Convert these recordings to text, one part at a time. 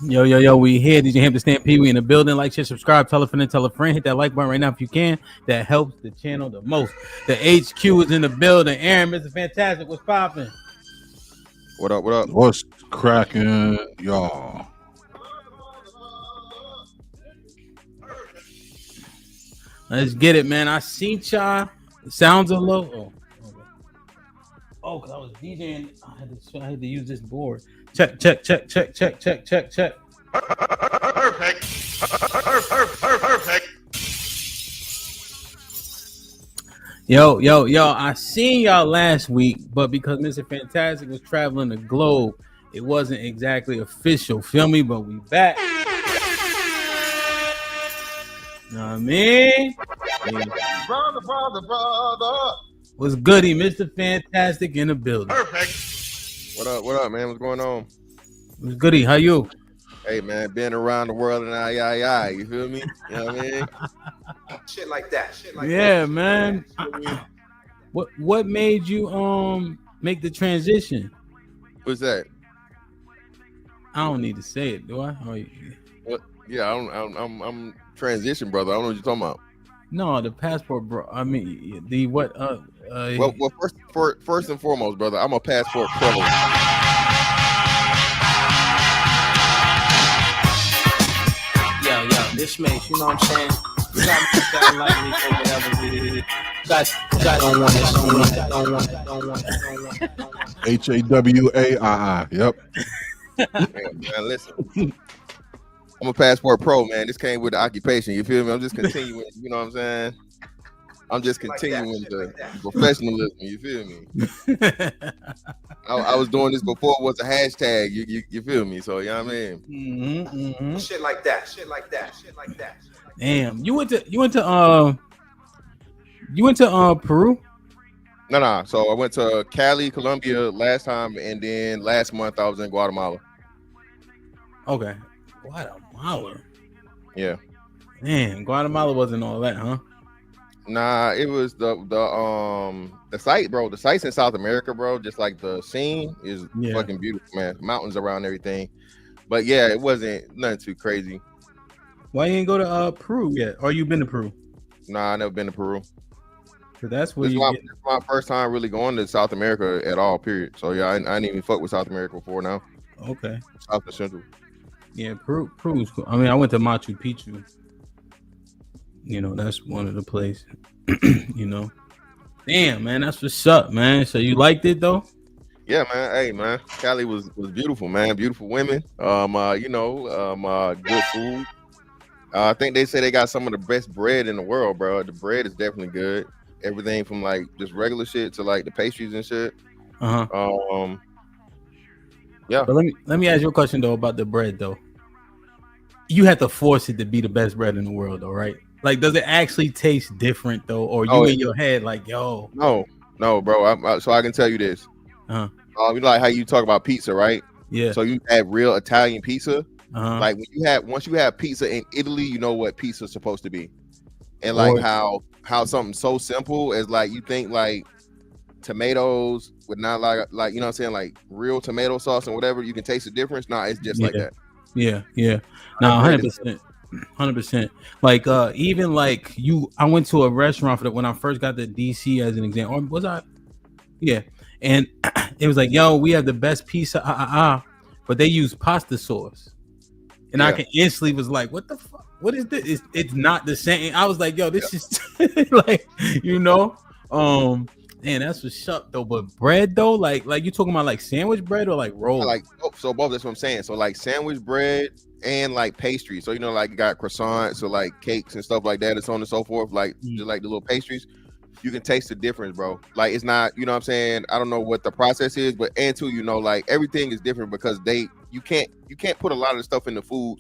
Yo, we here. DJ Hampton Stamp Pee. We in the building. Like, share, subscribe, tell a friend, and tell a friend. Hit that like button right now if you can. That helps the channel the most. The HQ is in the building. Aaron, Mr. Fantastic, what's popping? What up? What up? What's cracking, y'all? Let's get it, man. I seen y'all. It sounds a little. Oh, because I was DJing. I had to use this board. Check. Perfect. Yo. I seen y'all last week, but because Mr. Fantastic was traveling the globe, it wasn't exactly official. Feel me? But we back. Know what I mean? Brother. What's goody, Mr. Fantastic in the building? Perfect. What up, man? What's going on? What's goody? How you? Hey, man, been around the world and I. You feel me? You know what I mean? Shit like that. Yeah, man. What made you make the transition? What's that? I don't need to say it, do I? What? Yeah, I'm transition, brother. I don't know what you're talking about. No, the passport, bro. I mean, the what? Well, first and foremost, brother, I'm a passport pro. Yo, this makes, you know what I'm saying? You got like me for whatever it is. Don't want it. HAWAI. Yep. Man, listen. I'm a passport pro, man. This came with the occupation. You feel me? I'm just continuing. You know what I'm saying? I'm just continuing the professionalism. You feel me? I was doing this before it was a hashtag. You feel me? So you know what I mean? Shit like that. Damn, you went to Peru? No. So I went to Cali, Colombia last time, and then last month I was in Guatemala. Okay, Guatemala. Yeah. Man, Guatemala wasn't all that, huh? Nah, it was the site, bro. The sites in South America, bro. Just like the scene is fucking beautiful, man. Mountains around everything, but yeah, it wasn't nothing too crazy. Why you ain't go to Peru yet? Or you been to Peru? Nah, I never been to Peru. So that's where this is my first time really going to South America at all. Period. So yeah, I didn't even fuck with South America before now. Okay. South and Central. Yeah, Peru's cool. I mean, I went to Machu Picchu. You know, that's one of the places. You know, damn, man, that's what's up, man. So you liked it though? Yeah, man. Hey, man, Cali was beautiful, man. Beautiful women. Good food. I think they say they got some of the best bread in the world, bro. The bread is definitely good. Everything from like just regular shit to like the pastries and shit. Yeah. But let me ask you a question though about the bread though. You have to force it to be the best bread in the world though, right? Like, does it actually taste different though, or you in your head like, yo? No, bro. So I can tell you this. You know, like how you talk about pizza, right? Yeah. So you have real Italian pizza. Like once you have pizza in Italy, you know what pizza is supposed to be, and like how something so simple as like you think like tomatoes with not like you know what I'm saying, like real tomato sauce and whatever, you can taste the difference. Nah, it's just like that. Yeah. No, 100%. Like even like I went to a restaurant for when I first got to DC as an example. Or was I? Yeah, and it was like, yo, we have the best pizza, but they use pasta sauce, and I can instantly was like, what the fuck? What is this? It's not the same. I was like, yo, this is like, you know, man, that's what's up though. But bread though, like you talking about like sandwich bread or like roll? Like so both. That's what I'm saying. So like sandwich bread and like pastry. So you know, like you got croissants or like cakes and stuff like that, and so on and so forth. Like just like the little pastries, you can taste the difference, bro. Like it's not, you know what I'm saying? I don't know what the process is, but and too, you know, like everything is different because you can't put a lot of the stuff in the food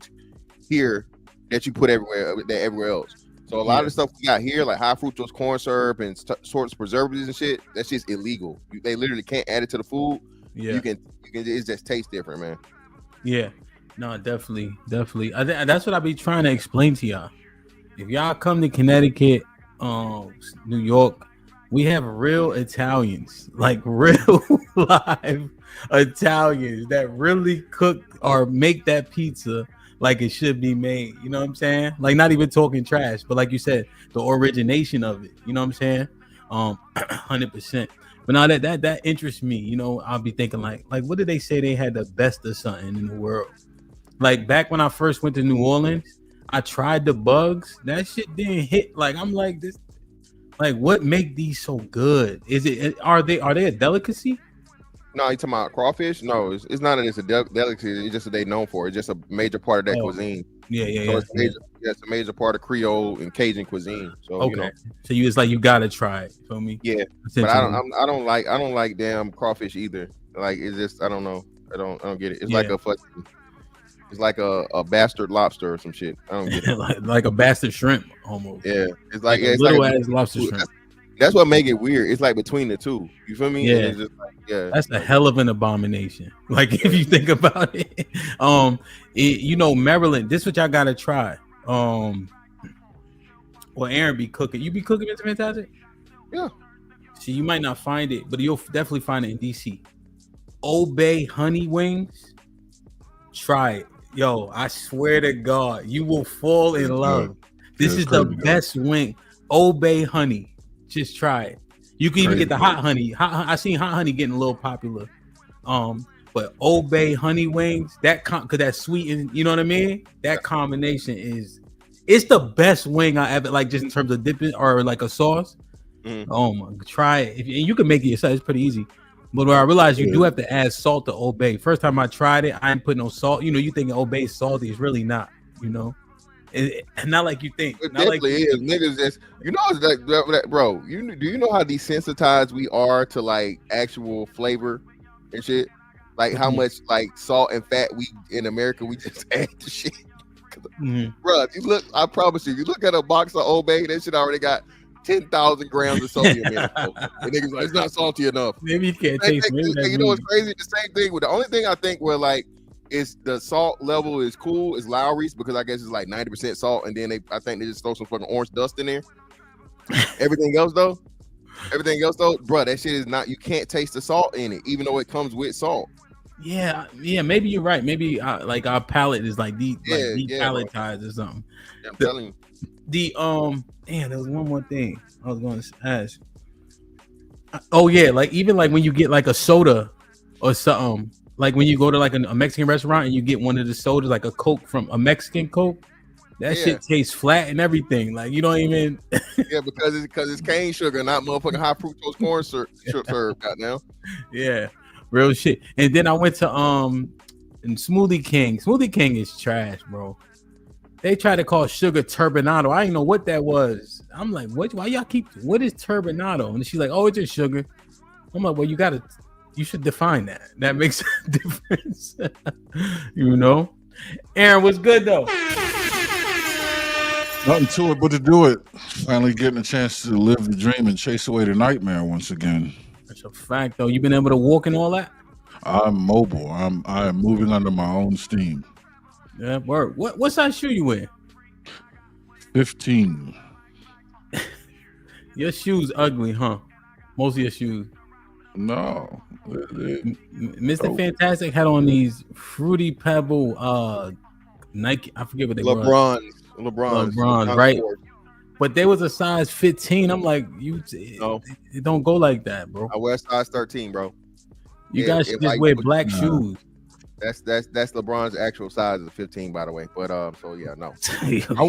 here that you put everywhere else. So a lot of the stuff we got here, like high fructose corn syrup and sorts of preservatives and shit, that's just illegal. They literally can't add it to the food. Yeah, you can. It just tastes different, man. Yeah, no, definitely. That's what I be trying to explain to y'all. If y'all come to Connecticut, New York, we have real Italians, like real live Italians that really cook or make that pizza like it should be made. You know what I'm saying? Like not even talking trash, but like you said, the origination of it. You know what I'm saying? 100%. But now that interests me. You know, I'll be thinking like what did they say they had the best of something in the world? Like back when I first went to New Orleans, I tried the bugs. That shit didn't hit. Like I'm like this. Like what make these so good? Is it are they a delicacy? No, you talking about crawfish? No, it's not that it's a delicacy. It's just that they known for. It's just a major part of that cuisine. Yeah. It's a major part of Creole and Cajun cuisine. So okay, so it's like you gotta try it. Feel me? Yeah, but I don't like damn crawfish either. Like it's just I don't know. I don't get it. It's like a fucking. It's like a bastard lobster or some shit. I don't get it. like a bastard shrimp almost. Yeah, it's like it's little ass lobster shrimp. That's what make it weird. It's like between the two. You feel me? Yeah. And it's just like, That's a hell of an abomination. Like if you think about it, you know, Maryland. This what y'all gotta try. Well, Aaron be cooking. You be cooking, Mr. Fantastic? Yeah. See, you might not find it, but you'll definitely find it in DC. Old Bay honey wings. Try it. Yo, I swear to God, you will fall in love. This is the best wing. Old Bay honey. Just try it. You can even get the hot honey. I seen hot honey getting a little popular. But Old Bay honey wings, cause that's sweet and you know what I mean? That combination it's the best wing I ever like, just in terms of dipping or like a sauce. Oh my, try it. And you can make it yourself, it's pretty easy. But I realized you do have to add salt to Old Bay. First time I tried it, I didn't put no salt. You know, you think Old Bay is salty, it's really not, you know. Not like you think. It not definitely like is. Niggas just, you know, it's that, bro. Do you know how desensitized we are to like actual flavor and shit? Like how much like salt and fat we in America we just add to shit. Bro, if you look, I promise you look at a box of Old Bay, that shit already got 10,000 grams of sodium in it. And niggas like, it's not salty enough. Maybe you can't taste it. You know what's crazy? The same thing with the only thing I think where like is the salt level is cool is Lowry's, because I guess it's like 90% salt, and then I think they just throw some fucking orange dust in there. Everything else though, bro, that shit is not. You can't taste the salt in it, even though it comes with salt. Yeah. Maybe you're right. Maybe like our palate is like depalatized or something. Yeah, I'm telling you. There was one more thing I was going to ask. Oh yeah, like even like when you get like a soda or something, like when you go to like a Mexican restaurant and you get one of the sodas, like a Coke from a Mexican Coke, that shit tastes flat and everything. Like you don't even. Yeah, because it's cane sugar, not motherfucking high fructose corn syrup. Goddamn. Yeah, real shit. And then I went to Smoothie King. Smoothie King is trash, bro. They tried to call sugar turbinado. I didn't know what that was. I'm like, what? Why y'all what is turbinado? And she's like, oh, it's just sugar. I'm like, well, you should define that. That makes a difference. You know? Aaron, what's good though? Nothing to it but to do it. Finally getting a chance to live the dream and chase away the nightmare once again. That's a fact though. You been able to walk and all that? I'm mobile. I am moving under my own steam. Yeah, word. What size shoe you wear? 15. Your shoes ugly, huh? Most of your shoes. No. Mr. Fantastic had on these Fruity Pebble Nike. I forget what they were. LeBron's, right? But there was a size 15. I'm like, it don't go like that, bro. I wear size 13, bro. You guys should just wear black shoes. That's LeBron's actual size is 15, by the way. But so yeah, no. I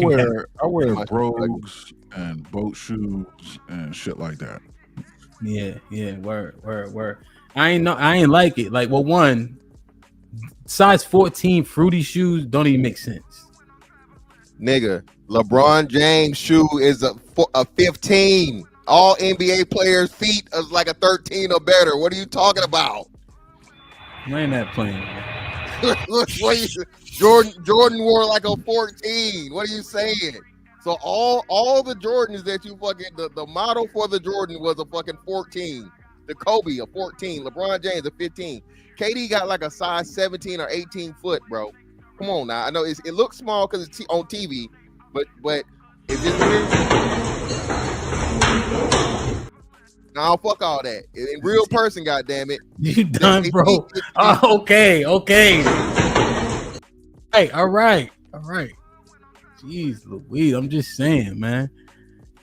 wear brogues and boat shoes and shit like that. Yeah, word. I ain't like it. Like, well, one size 14 fruity shoes don't even make sense. Nigga, LeBron James shoe is a 15. All NBA players' feet is like a 13 or better. What are you talking about? I ain't that playing. Jordan wore like a 14. What are you saying? So all the Jordans that you fucking the model for the Jordan was a fucking 14. The Kobe a 14. LeBron James a 15. KD got like a size 17 or 18 foot, bro. Come on now. I know it looks small because it's on TV, but if it's no, fuck all that. In real person, goddamn it. You done, bro? Okay. All right. Jeez Louise, I'm just saying, man.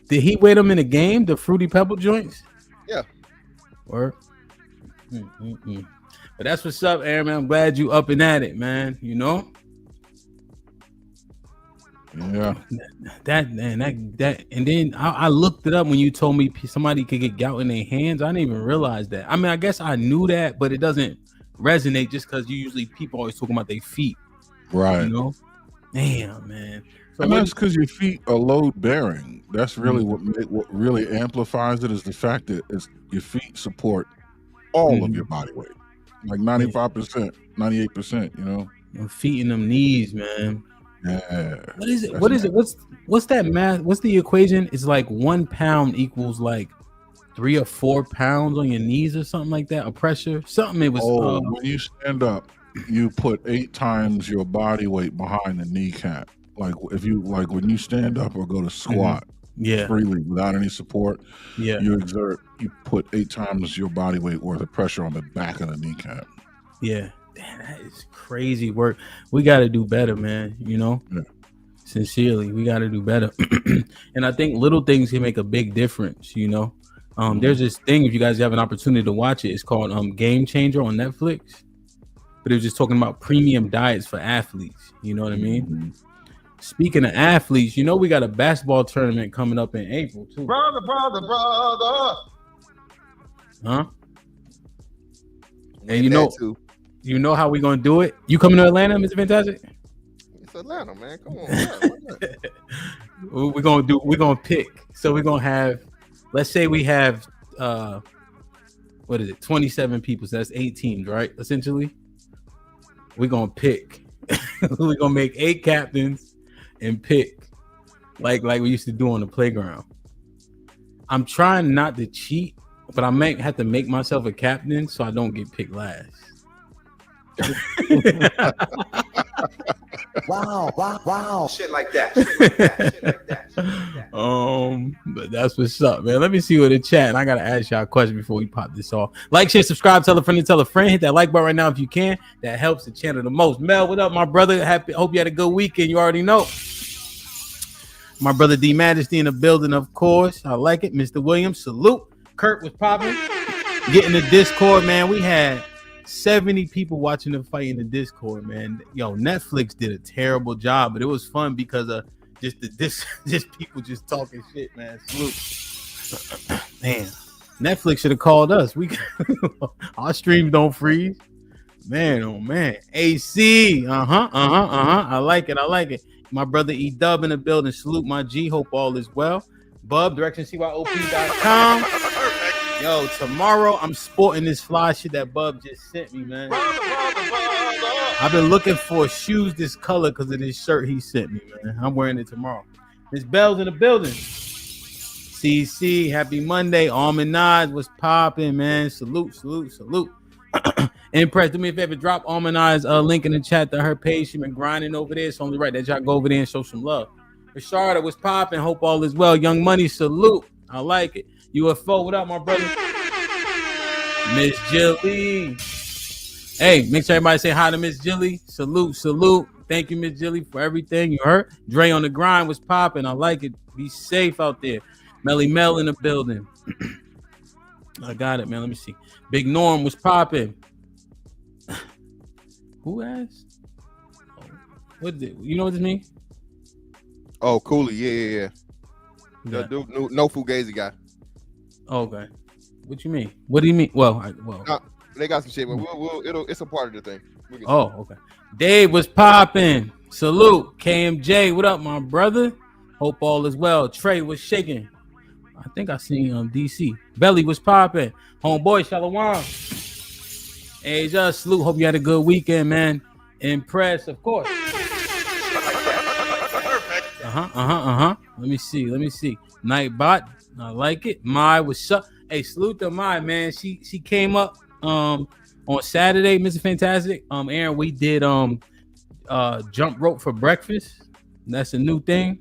Did he weigh them in a game, the Fruity Pebble joints? Yeah. Or But that's what's up, Aaron, man. I'm glad you up and at it, man. You know? Yeah. That and then I looked it up when you told me somebody could get gout in their hands. I didn't even realize that. I mean, I guess I knew that, but it doesn't resonate just because people always talking about their feet. Right. You know? Damn, man. So And that's because your feet are load bearing. That's really what really amplifies it, is the fact that your feet support all of your body weight, like 95%, 98%. You know, your feet and them knees, man. Yeah. What is it? What is it? What's that math? What's the equation? It's like 1 pound equals like 3 or 4 pounds on your knees or something like that. A pressure, something. It was. When you stand up, you put 8 times your body weight behind the kneecap. Like when you stand up or go to squat, freely without any support, you put 8 times your body weight worth of pressure on the back of the kneecap. Yeah. Damn, that is crazy work. We got to do better, man. You know, sincerely, we got to do better. And I think little things can make a big difference. You know, there's this thing, if you guys have an opportunity to watch it, it's called Game Changer on Netflix. But it was just talking about premium diets for athletes. You know what I mean? Speaking of athletes, you know, we got a basketball tournament coming up in April too. Brother. Huh? And you know how we gonna do it? You coming to Atlanta, Mr. Fantastic? It's Atlanta, man. Come on. We're gonna pick. So we're gonna have, let's say we have 27 people. So that's 8 teams, right? Essentially. We're gonna pick. We're gonna make 8 captains and pick like we used to do on the playground. I'm trying not to cheat, but I might have to make myself a captain so I don't get picked last. Wow. Shit like that. But that's what's up, man. Let me see what the chat. And I gotta ask y'all a question before we pop this off. Like, share, subscribe, tell a friend, hit that like button right now if you can. That helps the channel the most. Mel, what up, my brother? Hope you had a good weekend. You already know. My brother D Majesty in the building, of course. I like it. Mr. Williams, salute. Kurt was popping. Getting the Discord, man. We had 70 people watching the fight in the Discord, man. Yo, Netflix did a terrible job, but it was fun because of just people just talking shit, man. Salute. Man, Netflix should have called us. Our streams don't freeze. Man, oh man. AC. I like it. My brother E Dub in the building. Salute my G. Hope all is well. Bub, directioncyop.com. Yo, tomorrow I'm sporting this fly shit that Bub just sent me, man. I've been looking for shoes this color because of this shirt he sent me, man. I'm wearing it tomorrow. Miss Bell's in the building. CC, happy Monday. Almond Eyes was popping, man. Salute. Impress, do me a favor, drop Almond Eyes link in the chat to her page. She been grinding over there. It's only right that y'all go over there and show some love. Rashada was popping. Hope all is well. Young Money, salute. I like it. UFO, what up, my brother? Miss Jilly. Hey, make sure everybody say hi to Miss Jilly. Salute. Thank you, Miss Jilly, for everything. You heard? Dre on the grind was popping. I like it. Be safe out there. Melly Mel in the building. I got it, man. Let me see. Big Norm was popping. Who asked? What is it? You know what this means? Oh, Cooley. Yeah. The dude, no Fugazi guy. Okay. What you mean? What do you mean? Well, they got some shit, but it's a part of the thing. Okay. Dave was popping. Salute. KMJ, what up, my brother? Hope all is well. Trey was shaking. I think I seen DC. Belly was popping. Homeboy, Shalom. Hey, just salute. Hope you had a good weekend, man. Impressed, of course. Let me see. Nightbot, I like it. Mai, what's up? Hey, salute to Mai, man. She came up on Saturday, Mr. Fantastic. Aaron, we did jump rope for breakfast. That's a new thing.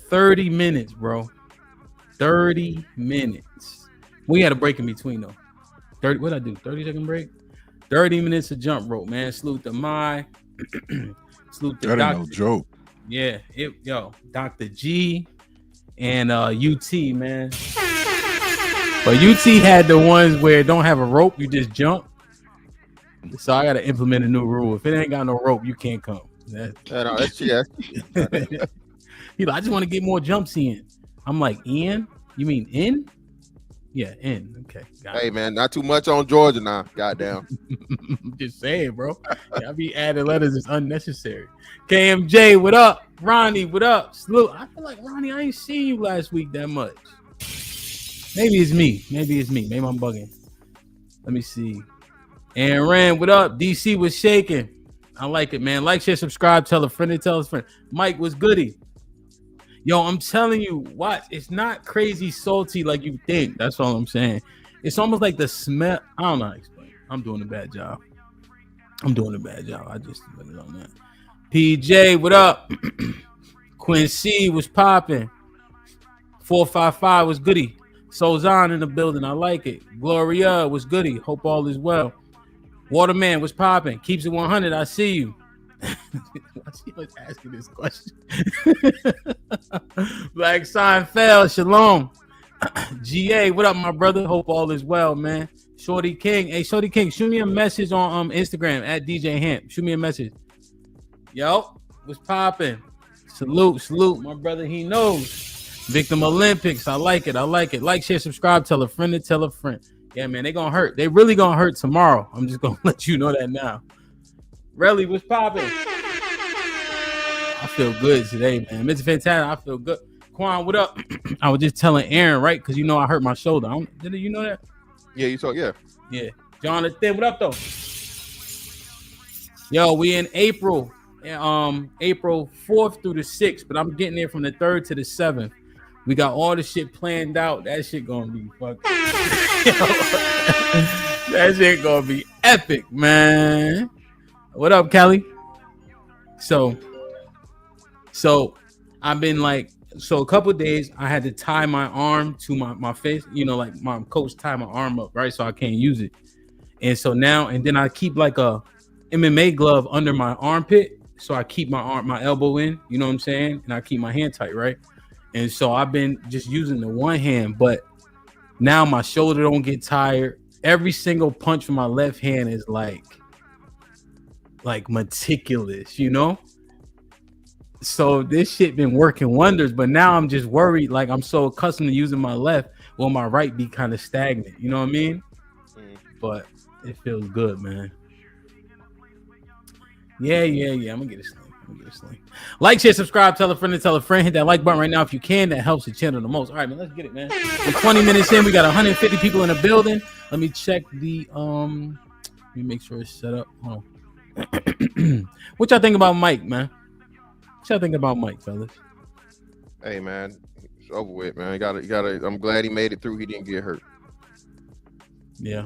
30 minutes, bro. 30 minutes. We had a break in between though. 30. What I do? 30-second break. 30 minutes of jump rope, man. Salute to Mai. Salute to that Dr. ain't no joke. Yeah, Dr. G and UT, man. But UT had the ones where it don't have a rope, you just jump. So I gotta implement a new rule. If it ain't got no rope, you can't come. That's yeah. He like, I just want to get more jumps in. I'm like, Ian? You mean in? Yeah, in. Okay. Hey, man, not too much on Georgia now. Goddamn. Just saying, bro. Y'all be adding letters is unnecessary. KMJ, what up? Ronnie, what up? Salute. I feel like, Ronnie, I ain't seen you last week that much. Maybe it's me. Maybe I'm bugging. Let me see. Aaron Rand, what up? DC was shaking. I like it, man. Like, share, subscribe, tell a friend, and tell a friend. Mike was goody. Yo, I'm telling you, what? It's not crazy salty like you think. That's all I'm saying. It's almost like the smell. I don't know how to explain. I'm doing a bad job. I just look it on that. PJ, what up? Quincy was popping. 455 was goody. Sozan in the building. I like it. Gloria was goody. Hope all is well. Waterman was popping. Keeps it 100. I see you. She was asking this question. Black sign fell. Shalom. GA, what up, my brother? Hope all is well, man. Shorty King. Hey, Shorty King, shoot me a message on Instagram at DJ Hamp. Shoot me a message. Yo, what's popping? Salute, my brother. He knows. Victim Olympics. I like it. Like, share, subscribe, tell a friend to tell a friend. Yeah, man, they gonna hurt. They really gonna hurt tomorrow. I'm just gonna let you know that now. Relly, what's popping? I feel good today, man. Mr. Fantastic, I feel good. Quan, what up? I was just telling Aaron, right? Because I hurt my shoulder. Did you know that? Yeah, you talk. Yeah. Jonathan, what up, though? Yo, we in April. April 4th through the 6th, but I'm getting there from the 3rd to the 7th. We got all the shit planned out. That shit gonna be fucking. That shit gonna be epic, man. What up, Kelly? So I've been like, a couple of days I had to tie my arm to my face, like my coach tied my arm up, right? So I can't use it. And so now, and then I keep like a MMA glove under my armpit. So I keep my elbow in, you know what I'm saying? And I keep my hand tight, right? And so I've been just using the one hand, but now my shoulder don't get tired. Every single punch from my left hand is like meticulous, So this shit been working wonders, but now I'm just worried. Like, I'm so accustomed to using my left, will my right be kind of stagnant? You know what I mean? But it feels good, man. Yeah. I'm gonna get a sling. Like, share, subscribe, tell a friend to tell a friend. Hit that like button right now if you can. That helps the channel the most. All right, man, let's get it, man. We're 20 minutes in. We got 150 people in the building. Let me check the let me make sure it's set up. Hold on. What y'all think about Mike, man? What y'all think about Mike, fellas? Hey, man, it's over with, man. You gotta. I'm glad he made it through. He didn't get hurt. Yeah.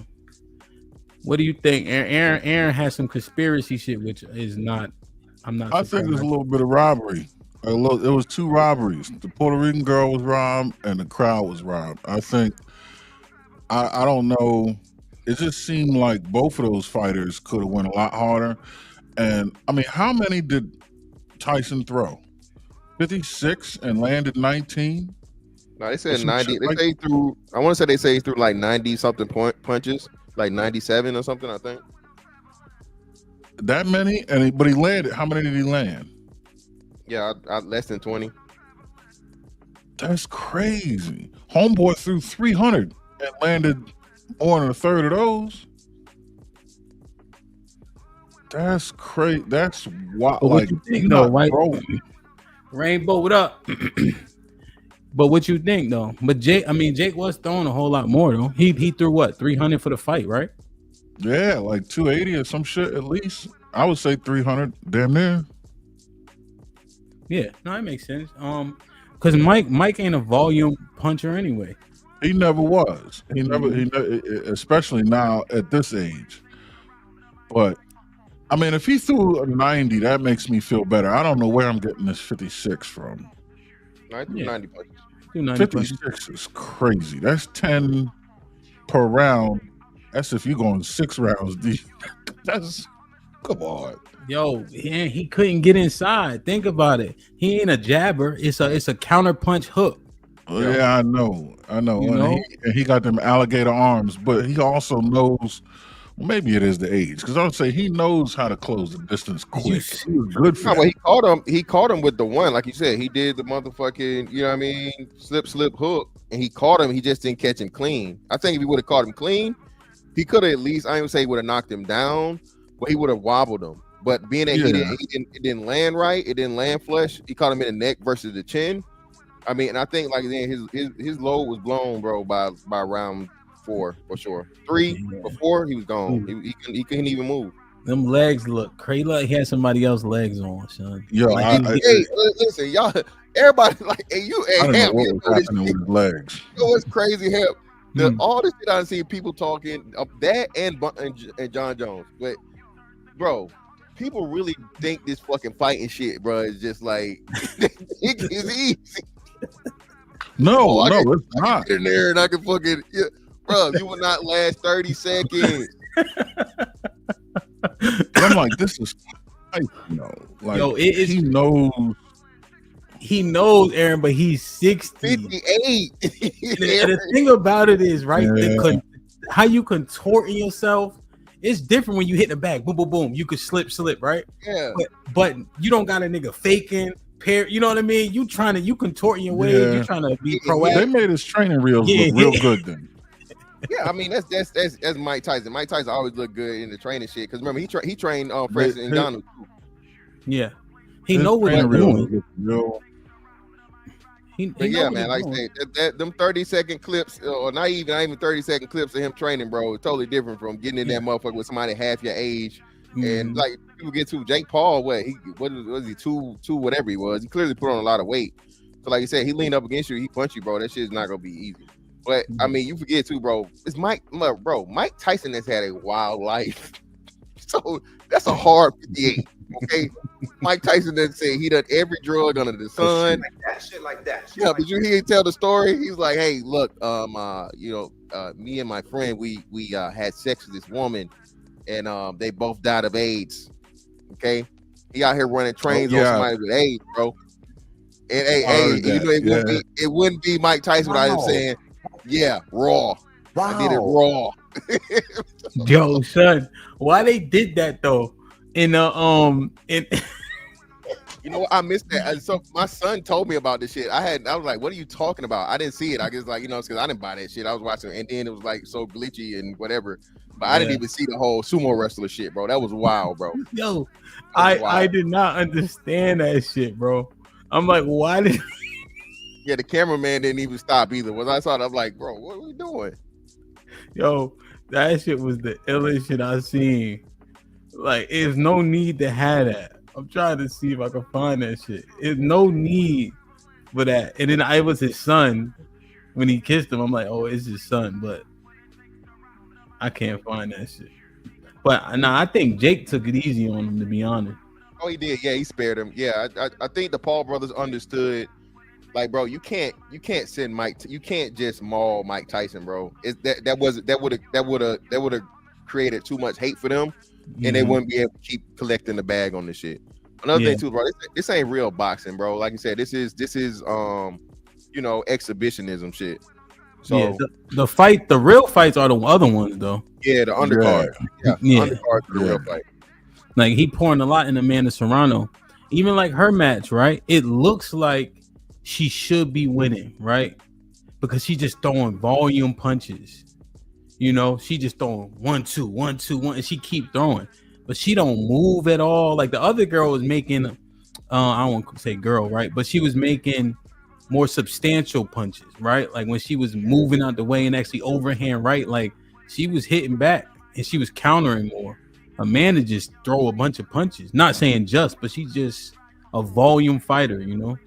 What do you think? Aaron has some conspiracy shit, which is not. I'm not. I think there's a little bit of robbery. It was two robberies. The Puerto Rican girl was robbed, and the crowd was robbed. I think. I don't know. It just seemed like both of those fighters could have went a lot harder. And I mean, how many did Tyson throw? 56 and landed 19. No, they said 90. They say through. I want to say they say he threw like 90 something punches, like 97 or something. I think. That many, but he landed. How many did he land? Yeah, less than 20. That's crazy. Homeboy threw 300 and landed more than a third of those. That's crazy. That's wild. What you think, though, right? Rainbow, what up? But what you think, though? But Jake was throwing a whole lot more, though. He threw what, 300 for the fight, right? Yeah, like 280 or some shit at least. I would say 300, damn near. Yeah, no, that makes sense. Because Mike ain't a volume puncher anyway. He never was. He never, especially now at this age. But I mean, if he threw a 90, that makes me feel better. I don't know where I'm getting this 56 from. 90 punches. 56 is crazy. That's 10 per round. That's if you're going 6 rounds deep. That's, come on. Yo, he couldn't get inside. Think about it. He ain't a jabber. It's a counter punch hook. Yeah, I know. You know? And he got them alligator arms, but he also knows. Well, maybe it is the age, because I would say he knows how to close the distance quick. He was good for that. He caught him with the one, like you said. He did the motherfucking, you know what I mean, slip hook, and he caught him. He just didn't catch him clean. I think if he would have caught him clean, he could have at least, I ain't gonna say he would have knocked him down, but he would have wobbled him. But being that it didn't land right, it didn't land flush. He caught him in the neck versus the chin. I mean, and I think like then his load was blown, bro, by round 4 for sure. 3 or 4, he was gone. He couldn't even move. Them legs look crazy. Like he had somebody else's legs on, son. Yo, like, hey, listen, y'all, everybody like, hey, you, hey, I don't know what was happening with his legs. You know what's crazy, Hep? All this shit I see people talking of that and John Jones, but bro, people really think this fucking fighting shit, bro, is just like it's easy. No, it's not. I can get in there and I can fucking, bro, you will not last 30 seconds. I'm like, this is, like, yo, he knows, Aaron, but he's 60. 58. And the thing about it is, right, how you contorting yourself, it's different when you hit the back, boom, boom, boom. You could slip, right? Yeah. But you don't got a nigga faking, you know what I mean? You contorting your way, you trying to be proactive. They made his training reels look real good then. Yeah, I mean that's Mike Tyson. Mike Tyson always looked good in the training shit because remember he trained Francis Ngannou too. Yeah, he know what he's doing. But yeah, man, like I said, them 30-second clips, or not even 30-second clips of him training, bro, is totally different from getting in that motherfucker with somebody half your age. And like people get to Jake Paul, what was he 2 whatever he was? He clearly put on a lot of weight. So like you said, he leaned up against you, he punched you, bro. That shit's not gonna be easy. But I mean, you forget too, bro. It's Mike Tyson has had a wild life, so that's a hard 58. Okay, Mike Tyson didn't say he done every drug under the sun. Shit like that. Yeah, but you hear him tell the story. He's like, hey, look, me and my friend, we had sex with this woman, and they both died of AIDS. Okay, he out here running trains on somebody with AIDS, bro. And it wouldn't be Mike Tyson without him saying, yeah, raw. Wow. I did it raw. Yo, son, why they did that though? You know what, I missed that. So my son told me about this shit. I was like, what are you talking about? I didn't see it. I guess like, because I didn't buy that shit. I was watching it, and then it was like so glitchy and whatever. But I didn't even see the whole sumo wrestler shit, bro. That was wild, bro. Yo, I did not understand that shit, bro. I'm like, why did yeah, the cameraman didn't even stop either. When I saw it, I'm like, bro, what are we doing? Yo, that shit was the illest shit I seen. Like, there's no need to have that. I'm trying to see if I can find that shit. There's no need for that. And then I was his son when he kissed him. I'm like, oh, it's his son, but I can't find that shit. But I think Jake took it easy on him, to be honest. Oh, he did. Yeah, he spared him. Yeah, I think the Paul brothers understood. Like, bro, you can't send Mike. You can't just maul Mike Tyson, bro. That would have created too much hate for them, and they wouldn't be able to keep collecting the bag on this shit. Another thing too, bro. This ain't real boxing, bro. Like you said, this is exhibitionism shit. So the real fights are the other ones, though. Yeah, the undercard. Yeah, the undercard for the real fight. Like he pouring a lot in Amanda Serrano. Even like her match, right? It looks like she should be winning, right? Because she just throwing volume punches. She just throwing 1, 2, 1, 2, 1, and she keep throwing, but she don't move at all. Like the other girl was making, I don't want to say girl, right? But she was making more substantial punches, right? Like when she was moving out the way and actually overhand, right? Like she was hitting back and she was countering more. Amanda just throw a bunch of punches. Not saying just, but she's just a volume fighter, and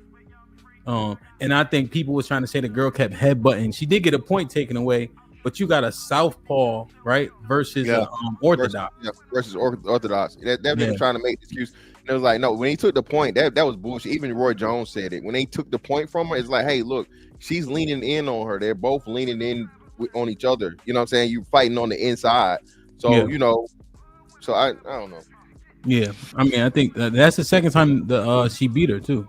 I think people was trying to say the girl kept headbutting. She did get a point taken away, but you got a southpaw, right, versus orthodox. Versus orthodox. That was trying to make the excuse. And it was like, no, when he took the point, that was bullshit. Even Roy Jones said it. When they took the point from her, it's like, hey, look, she's leaning in on her. They're both leaning in on each other. You know what I'm saying? You fighting on the inside. So, so I don't know. Yeah, I mean, I think that's the second time she beat her too.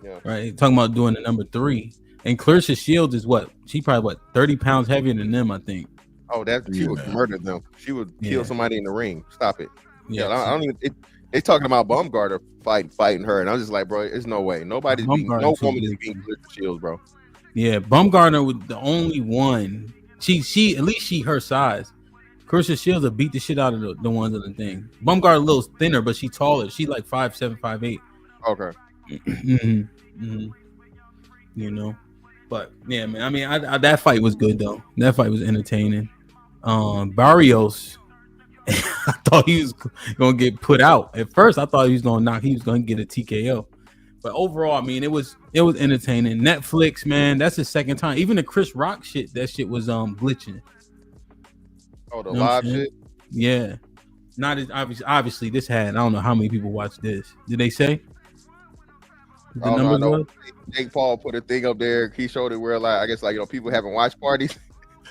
Yeah. Right, talking about doing the number 3, and Clarissa Shields is what? She probably 30 pounds heavier than them, I think. Oh, she would murder them. She would kill somebody in the ring. Stop it. Yeah, I don't even. They talking about Baumgartner fighting her, and I'm just like, bro, there's no way. No woman is beating Clarissa Shields, bro. Yeah, Baumgartner was the only one. She at least she her size. Clarissa Shields will beat the shit out of the ones on the thing. Baumgartner a little thinner, but she taller. She like 5'7", 5'8". Okay. You know, but yeah, man. I mean, I that fight was good though. That fight was entertaining. Barrios, I thought he was gonna get put out. At first, I thought he was gonna get a TKO. But overall, I mean, it was entertaining. Netflix, man, that's the second time. Even the Chris Rock shit, that shit was glitching. Oh, the live shit? Yeah. Not as obviously this had, I don't know how many people watched this. Did they say? The numbers no. Jake Paul put a thing up there. He showed it where I guess people having watch parties.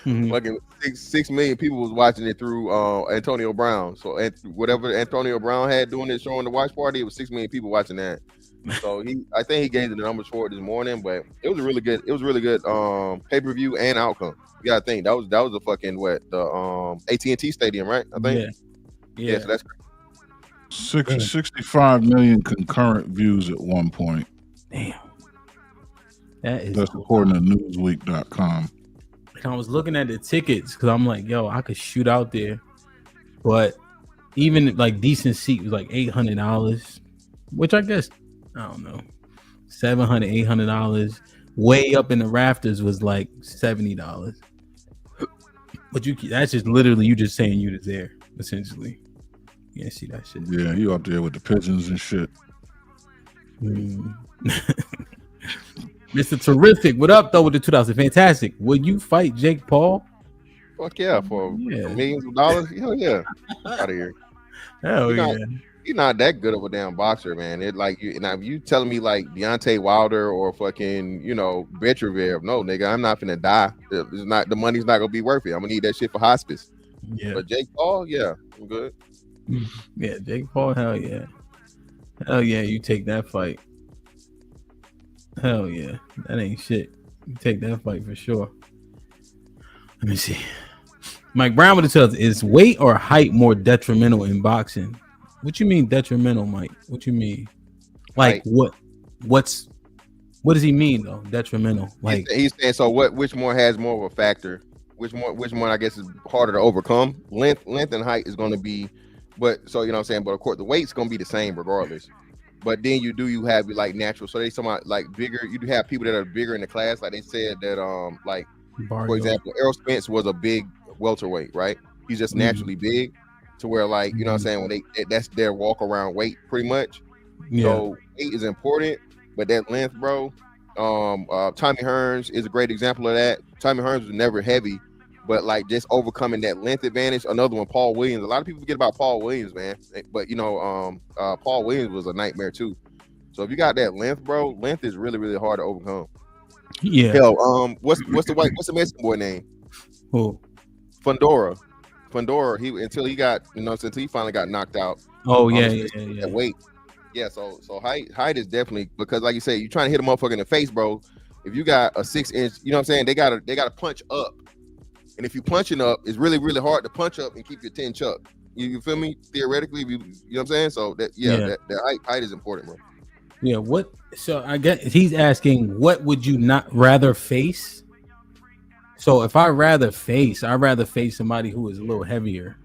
Fucking 6 million people was watching it through Antonio Brown. So whatever Antonio Brown had doing it, showing the watch party, it was 6 million people watching that. So I think he gave the numbers for it this morning, but it was really good pay-per-view and outcome. You gotta think that was a fucking the AT&T Stadium, right? I think. Yeah. So that's great. 65 million concurrent views at one point. Damn. That's according to Newsweek.com. And I was looking at the tickets because I'm like, yo, I could shoot out there, but even like decent seat was like $800, which I guess I don't know, $700, $800. Way up in the rafters was like $70. But that's just literally you just saying you was there, essentially. You can't see that shit. Yeah, you up there with the pigeons and shit. Mr. Terrific, what up though with the 2000? Fantastic. Would you fight Jake Paul? Fuck yeah, for millions of dollars. Hell yeah, out of here. Hell yeah. You're not that good of a damn boxer, man. It like you telling me like Deontay Wilder or fucking Betravev. No, nigga, I'm not finna die. It's not, the money's not gonna be worth it. I'm gonna need that shit for hospice. Yeah. But Jake Paul, yeah, I'm good. Yeah, Jake Paul, hell yeah. Hell yeah, you take that fight. Hell yeah. That ain't shit. You take that fight for sure. Let me see. Mike Brown would have told us, is weight or height more detrimental in boxing? What you mean detrimental, Mike? What you mean? Like height. What does he mean though? Detrimental. Like he's saying so which one has more of a factor? Which one I guess is harder to overcome? Length and height is gonna be, but so you know what I'm saying, but of course the weight's gonna be the same regardless. But then you have like natural, so they talking like bigger, you do have people that are bigger in the class, like they said that like for example, Errol Spence was a big welterweight, right? He's just naturally big. To where like you know what I'm saying, when that's their walk around weight pretty much. So weight is important, but that length, bro. Tommy Hearns is a great example of that. Tommy Hearns was never heavy, but like just overcoming that length advantage. Another one, Paul Williams. A lot of people forget about Paul Williams, man. But Paul Williams was a nightmare too. So if you got that length, bro, length is really, really hard to overcome. Yeah. Hell, what's the Mexican boy name? Who? Fundora, until he finally got knocked out. Oh yeah. Weight. Yeah, so height is definitely, because like you said, you're trying to hit a motherfucker in the face, bro. If you got a 6-inch, you know what I'm saying, they gotta punch up. And if you punching up, it's really, really hard to punch up and keep your 10 chuck. You feel me? Theoretically, you know what I'm saying? So that height is important, bro. Yeah, so I guess he's asking, what would you not rather face? So if I'd rather face somebody who is a little heavier,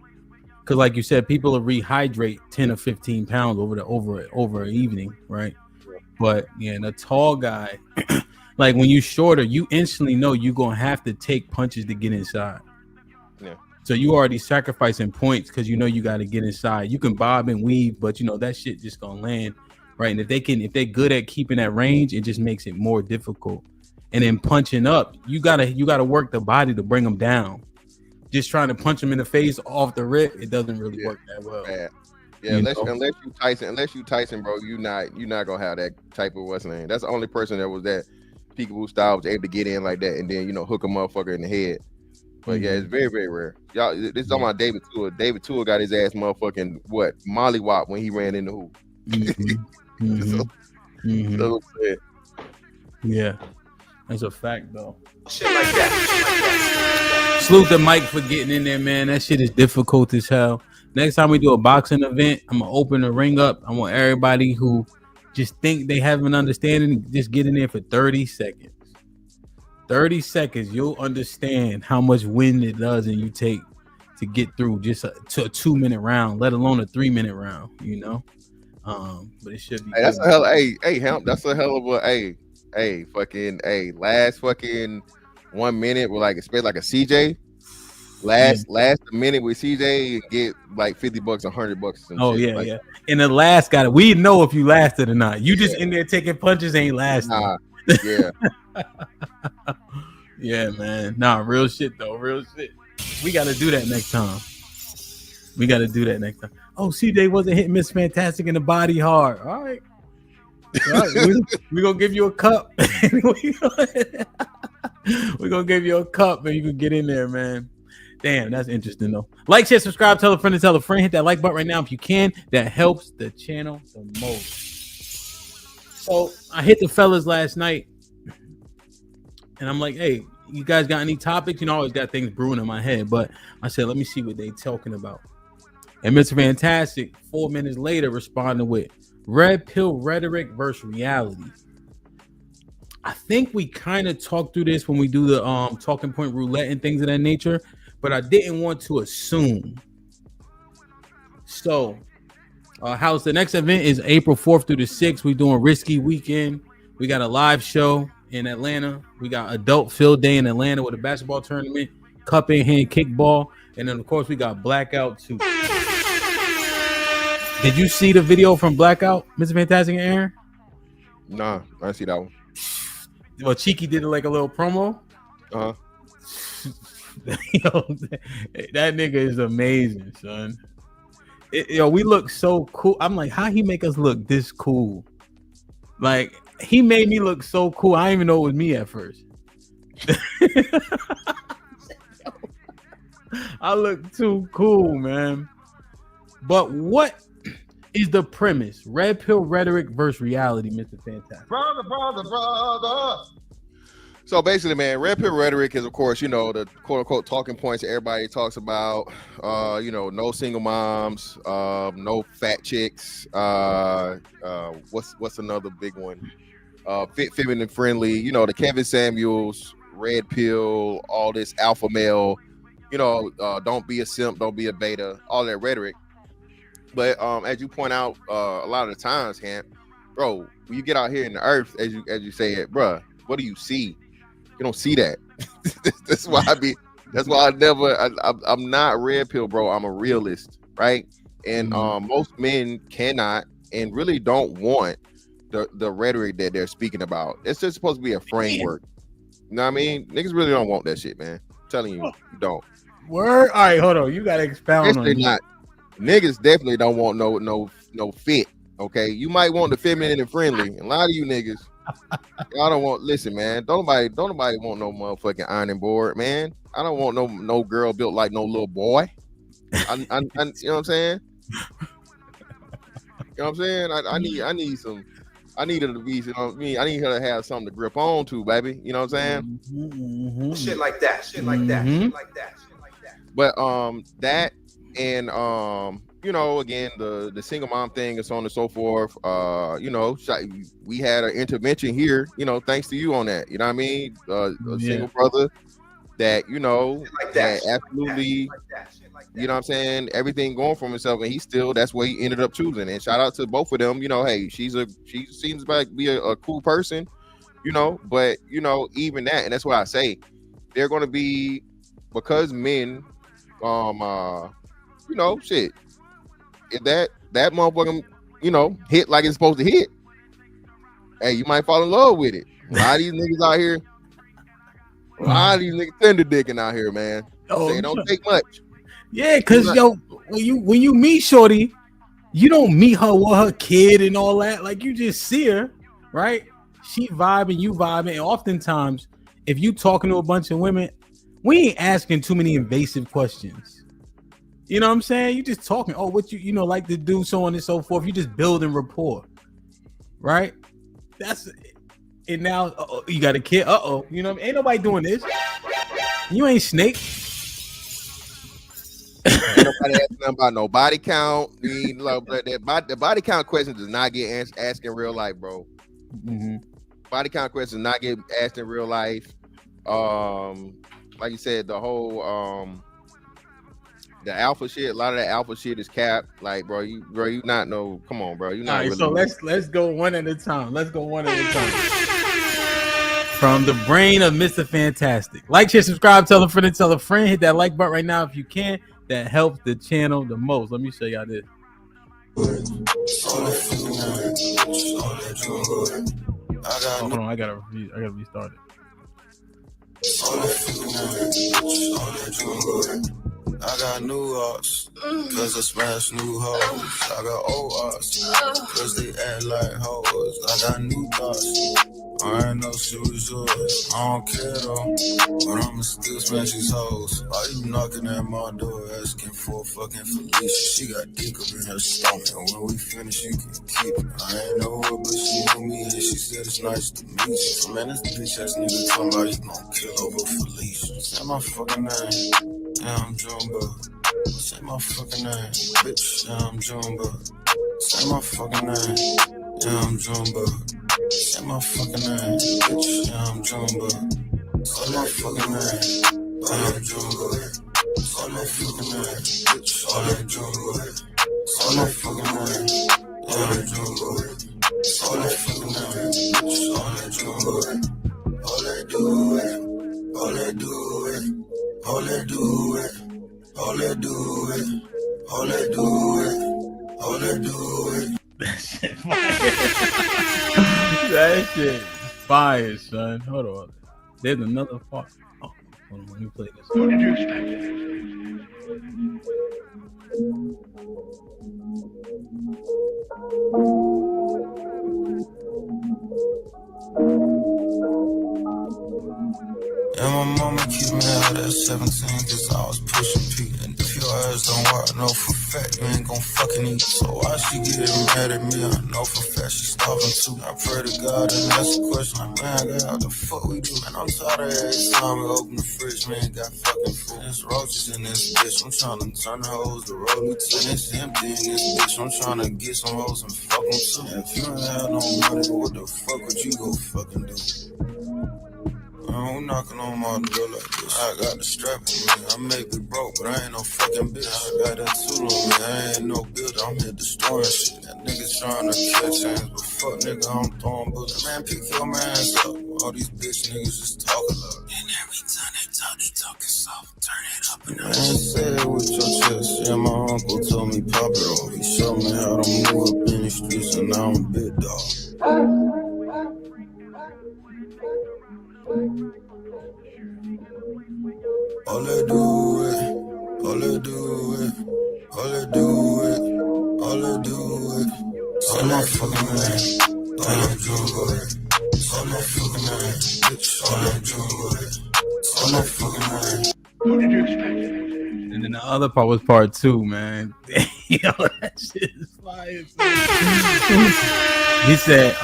because like you said, people will rehydrate 10 or 15 pounds over an evening, right? But yeah, the tall guy, like when you shorter, you instantly know you're gonna have to take punches to get inside. Yeah. So you already sacrificing points because you know you got to get inside. You can bob and weave, but you know that shit just gonna land, right? And if they're good at keeping that range, it just makes it more difficult. And then punching up, you gotta work the body to bring them down. Just trying to punch them in the face off the rip, it doesn't really work that well. Yeah, unless you Tyson, bro, you're not gonna have that type of what's name. That's the only person that was that peekaboo style was able to get in like that and then hook a motherfucker in the head. But yeah, it's very, very rare. Y'all, this is talking about David Tua. David Tua got his ass motherfucking mollywop when he ran in the hoop. Yeah, that's a fact though. Shit like that. Salute to Mike for getting in there, man. That shit is difficult as hell. Next time we do a boxing event, I'm gonna open the ring up. I want everybody who just think they have an understanding, just get in there for 30 seconds. 30 seconds, you'll understand how much wind it does and you take to get through just to a 2-minute round, let alone a 3-minute round, you know. But it should be. Hey, that's a hell. Hey, Hemp. That's a hell of a last fucking 1 minute with like especially like a CJ. Last minute with CJ and get like $50, $100. Oh shit. Yeah. And the last guy, we know if you lasted or not. You just in there taking punches, ain't lasting. Nah, yeah. Yeah, man. Nah, real shit though. Real shit. We got to do that next time. Oh, CJ wasn't hitting Miss Fantastic in the body hard. All right. We're going to give you a cup. We're going to give you a cup and you can get in there, man. Damn, that's interesting though. Like, share, subscribe, tell a friend to tell a friend. Hit that like button right now if you can. That helps the channel the most. So I hit the fellas last night and I'm like, hey, you guys got any topics? You know, I always got things brewing in my head, but I said, let me see what they talking about. And Mr. Fantastic, 4 minutes later, responded with Redpill rhetoric versus reality. I think we kind of talked through this when we do the talking point roulette and things of that nature, but I didn't want to assume. So, house, the next event is April 4th through the 6th. We're doing Risky Weekend. We got a live show in Atlanta. We got Adult Field Day in Atlanta with a basketball tournament, cup in hand, kickball, and then of course we got Blackout too. Did you see the video from Blackout, Mr. Fantastic and Aaron? Nah, I didn't see that one. Well, Cheeky did like a little promo. Uh-huh. Yo, that nigga is amazing, son. We look so cool. I'm like, how he make us look this cool? Like, he made me look so cool. I didn't even know it was me at first. I look too cool, man. But what is the premise? Redpill rhetoric versus reality, Mr. Fantastic. Brother. So basically, man, Redpill rhetoric is, of course, you know, the quote unquote talking points that everybody talks about. You know, no single moms, no fat chicks. What's another big one? Fit, feminine friendly. You know, the Kevin Samuels, Redpill, all this alpha male. You know, don't be a simp, don't be a beta. All that rhetoric. But as you point out, a lot of the times, Hamp, bro, when you get out here in the earth, as you say it, bro, what do you see? You don't see that. That's why I'm not red pill, bro. I'm a realist, right? And most men cannot and really don't want the rhetoric that they're speaking about. It's just supposed to be a framework. You know what I mean? Niggas really don't want that shit, man. I'm telling you, you don't. Word. All right, hold on. You gotta expound on that. Niggas definitely don't want no fit. Okay, you might want the feminine and friendly. And a lot of you niggas, y'all don't want. Listen, man, don't nobody want no motherfucking ironing board, man. I don't want no girl built like no little boy. I you know what I'm saying? You know what I'm saying? I need her to be, you know what I mean? I need her to have something to grip on to, baby. You know what I'm saying? Shit like that. But that and you know, again, the single mom thing and so on and so forth. You know, we had an intervention here, you know, thanks to you on that. You know what I mean? A single brother that, you know, that absolutely, you know what I'm saying, everything going for himself, and that's what he ended up choosing. And shout out to both of them. You know, hey, she seems like to be a cool person, you know, but you know, even that, and that's why I say they're gonna be, because men you know, shit, if that motherfucker, you know, hit like it's supposed to hit, hey, you might fall in love with it. A lot of these niggas out here, a lot of these niggas tender dicking out here, man. They don't take much. Yeah, cause when you meet shorty, you don't meet her with her kid and all that. Like, you just see her, right? She vibing, you vibing, and oftentimes, if you talking to a bunch of women, We ain't asking too many invasive questions. You know what I'm saying? You just talking. Oh, what you know like to do, so on and so forth. You just building rapport, right? That's and now you got a kid. You know, ain't nobody doing this. You ain't Snake. Ain't nobody asking about no body count. The body count question does not get asked in real life, bro. Mm-hmm. Body count question does not get asked in real life. Like you said, the whole the alpha shit. A lot of that alpha shit is capped. Like, bro, you not know. Come on, bro. You not. All right, really so let's go one at a time. Let's go one at a time. From the brain of Mr. Fantastic. Like, share, subscribe, tell a friend, and tell a friend. Hit that like button right now if you can. That helps the channel the most. Let me show y'all this. Hold on, I gotta restart it. I got new ops, cause I smash new hoes. I got old ops, cause they act like hoes. I got new thoughts, I ain't no shit was yours. I don't care though, but I'ma still smash these hoes. Why you knocking at my door asking for fucking Felicia? She got dick up in her stomach, and when we finish, you can keep it. I ain't know her, but she knew me, and she said it's nice to meet you. Man, this bitch ass nigga talking about he gon' kill over Felicia. Say my fucking name. Yeah, I'm Jumbo. Say my fucking name, bitch. Yeah, I'm Jumbo. Say my fucking name. Yeah, I'm Jumbo. Say my fucking name, bitch. Yeah, I'm Jumbo. Say my fucking name. Yeah, I'm Jumbo. Say my fucking name, bitch. Yeah, I'm Jumbo. Say my fucking name. Yeah, I'm Jumbo. Say my fucking name, bitch. Yeah, I'm Jumbo. All I do it. All I do it. All I do it, all I do it, all I do it, all I do it. That shit fire, son. Hold on. There's another part. Oh, hold on, let me play this. What did you expect? And my mama keep me out at 17 cause I was pushing P. And if your ass don't work, I know for fact you ain't gon' fucking eat. So why she getting mad at me? I know for fact she starving too. I pray to God and ask a question like, man, God, how the fuck we do? Man, I'm tired of every time we open the fridge, man, got fucking food. There's roaches in this bitch. I'm trying to turn the hoes to rollie to this empty in this bitch. I'm trying to get some hoes and fuck them too. And if you ain't have no money, what the fuck would you go fucking do? I'm knocking on my door like this. I got the strap on me. I may be broke, but I ain't no fucking bitch. I got that tool on me. I ain't no builder. I'm here destroying shit. That niggas trying to catch hands, but fuck nigga, I'm throwing bullets. Man, pick your mans up. All these bitch niggas just talking loud. And every time they talk, you talking soft. Turn it up and down. Man, say it with your chest. Yeah, my uncle told me pop it off. He showed me how to move up in the streets, and now I'm a big dog. All I do it, all I do it, all I do it, all I do it. Say my fucking name, all I do it. Say my fucking name, bitch, all I do it. Say my fucking name. What did you expect? And then the other part was part 2, man. Yo, that shit is fire. He said,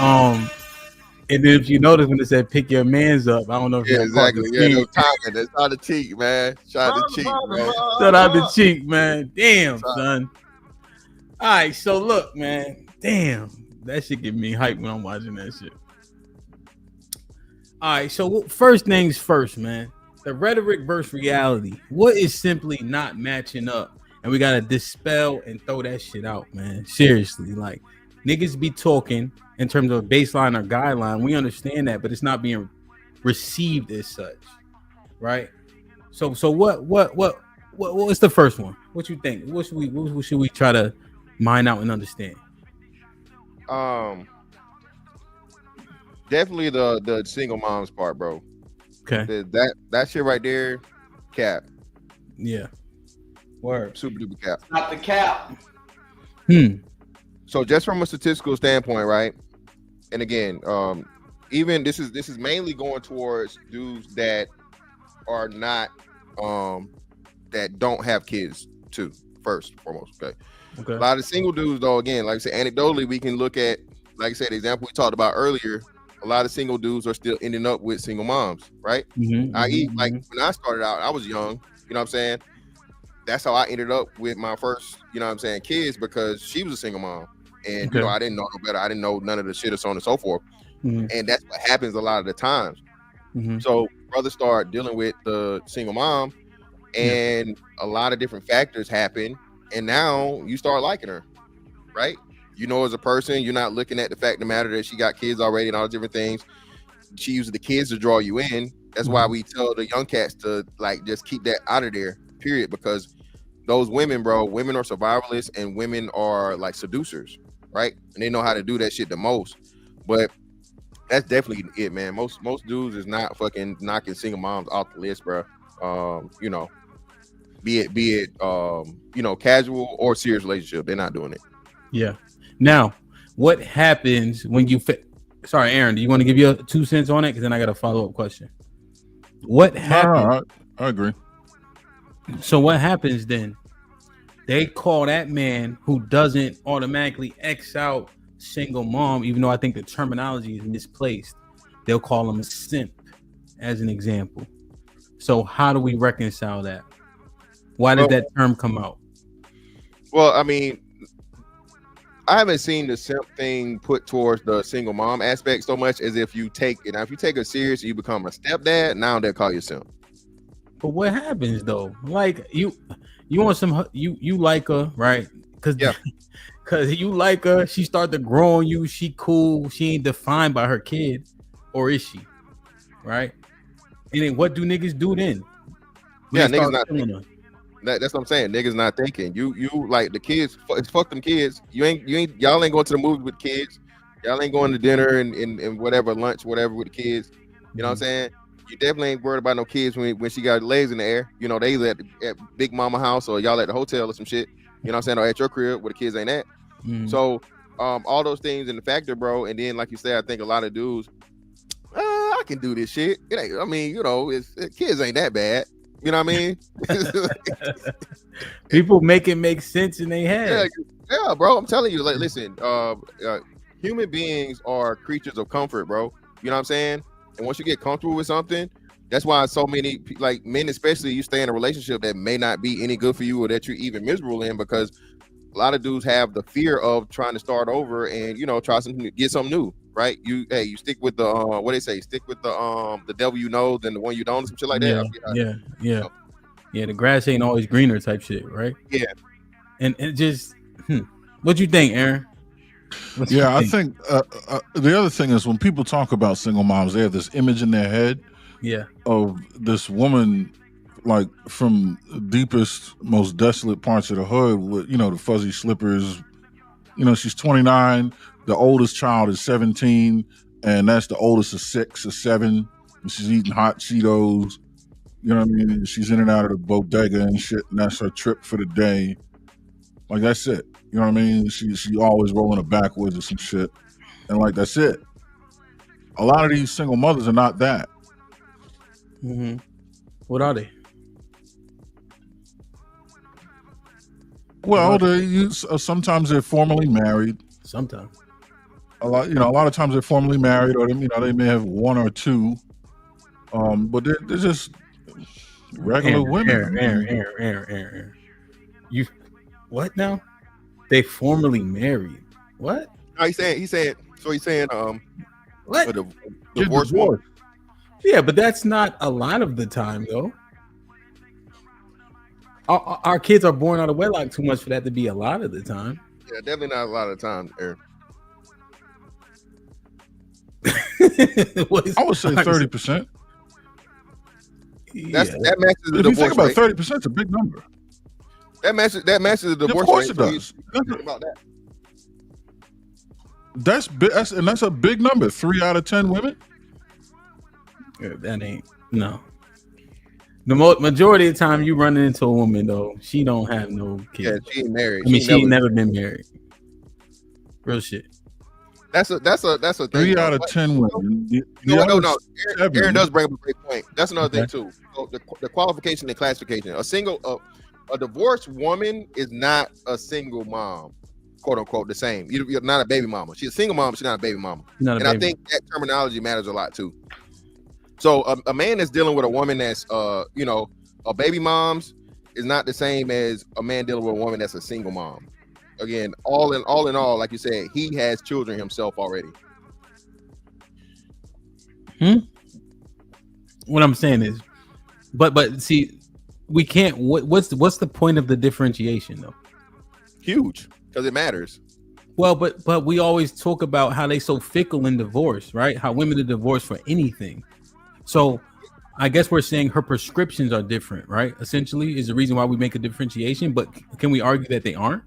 and then if you notice when it said pick your mans up, I don't know if yeah, exactly. Yeah, no timing. That's how the cheek, man. Shout out to cheek, man. Shout out to cheek, man. Damn, son. All right, so look, man. Damn, that shit get me hyped when I'm watching that shit. All right, so first things first, man. The rhetoric versus reality. What is simply not matching up? And we gotta dispel and throw that shit out, man. Seriously, like niggas be talking in terms of baseline or guideline. We understand that, but it's not being received as such, right? So what's the first one? What you think? What should we try to mine out and understand? Definitely the single moms part, bro. Okay. That shit right there, cap. Yeah. Word. Super duper cap. Not the cap. So just from a statistical standpoint, right? And again, even this is mainly going towards dudes that are not that don't have kids too. First and foremost, okay. Okay. A lot of single dudes, though, again, like I said, anecdotally, we can look at, like I said, the example we talked about earlier. A lot of single dudes are still ending up with single moms, right? I.e., like when I started out, I was young. You know what I'm saying? That's how I ended up with my first, you know what I'm saying, kids, because she was a single mom, and you know, I didn't know no better. I didn't know none of the shit, and so on and so forth. And that's what happens a lot of the times. So brothers start dealing with the single mom, and a lot of different factors happen, and now you start liking her, right? You know, as a person, you're not looking at the fact of the matter that she got kids already and all different things. She uses the kids to draw you in. That's why we tell the young cats to like just keep that out of there, period, because those women, bro, women are survivalists and women are like seducers, right? And they know how to do that shit the most. But that's definitely it, man. Most dudes is not fucking knocking single moms off the list, bro. You know, be it you know, casual or serious relationship, they're not doing it. Yeah. Now, what happens when you sorry, Aaron, do you want to give your 2 cents on it? Because then I got a follow-up question. What happens? I agree. So what happens then? They call that man who doesn't automatically X out single mom, even though I think the terminology is misplaced. They'll call him a simp, as an example. So how do we reconcile that? Why did that term come out? Well, I mean, I haven't seen the simp thing put towards the single mom aspect so much as if you take it. Now, if you take it serious, you become a stepdad. Now they'll call you simp. But what happens though? Like you want some, you like her, right? Because you like her. She start to grow on you. She cool. She ain't defined by her kid, or is she? Right? And then what do niggas do then? Niggas not thinking. That's what I'm saying. Niggas not thinking. You like the kids. Fuck them kids. Y'all ain't going to the movies with kids. Y'all ain't going to dinner and whatever, lunch, whatever with the kids. You know what I'm saying? You definitely ain't worried about no kids when she got legs in the air. You know, they at Big Mama house or y'all at the hotel or some shit. You know what I'm saying? Or at your crib where the kids ain't at. So all those things in the factor, bro. And then, like you said, I think a lot of dudes, I can do this shit. It ain't, I mean, you know, kids ain't that bad. You know what I mean? People make it make sense in their head. Yeah, bro. I'm telling you, like, listen, human beings are creatures of comfort, bro. You know what I'm saying? And once you get comfortable with something, that's why so many, like men especially, you stay in a relationship that may not be any good for you or that you're even miserable in, because a lot of dudes have the fear of trying to start over and, you know, try something, get something new, right? You stick with the what they say, stick with the devil you know than the one you don't, some shit like that. Yeah. The grass ain't always greener type shit, right? Yeah. And it just, what you think, Aaron? I think the other thing is when people talk about single moms, they have this image in their head of this woman like from the deepest, most desolate parts of the hood with, you know, the fuzzy slippers. You know, she's 29, the oldest child is 17, and that's the oldest of 6 or 7, and she's eating hot Cheetos. You know what I mean? She's in and out of the bodega and shit, and that's her trip for the day. Like, that's it. You know what I mean? She always rolling her backwards or some shit. And like, that's it. A lot of these single mothers are not that. What are they? Well, sometimes they're formally married. Sometimes. A lot of times they're formally married, or they may have 1 or 2. But they're just regular women. Aaron. You what now? They formally married. What? No, he's saying what? Divorce. Yeah, but that's not a lot of the time though. Our kids are born out of wedlock too much for that to be a lot of the time. Yeah, definitely not a lot of the time, Aaron. I would say 30%. That matches the divorce rate. If you think about 30%, it's a big number. That matches the divorce rate. Of course it does. About that. That's a big number. 3 out of 10 women. Yeah, that ain't no. The majority of the time you run into a woman though, she don't have no kids. Yeah, she ain't married. I mean, she ain't never been married. Real shit. That's a thing. 3 out of 10 women. No. Aaron does bring up a great point. That's another thing too. So the qualification and classification. A divorced woman is not a single mom, quote unquote, the same. You're not a baby mama. She's a single mom. She's not a baby mama. I think that terminology matters a lot too. So a man that's dealing with a woman that's a baby mom's is not the same as a man dealing with a woman that's a single mom. Again, all in all, like you said, he has children himself already. What I'm saying is, but see, we can't. What's the point of the differentiation though? Huge, because it matters. Well, but we always talk about how they so fickle in divorce, right? How women are divorced for anything. So I guess we're saying her prescriptions are different, right? Essentially, is the reason why we make a differentiation. But can we argue that they aren't?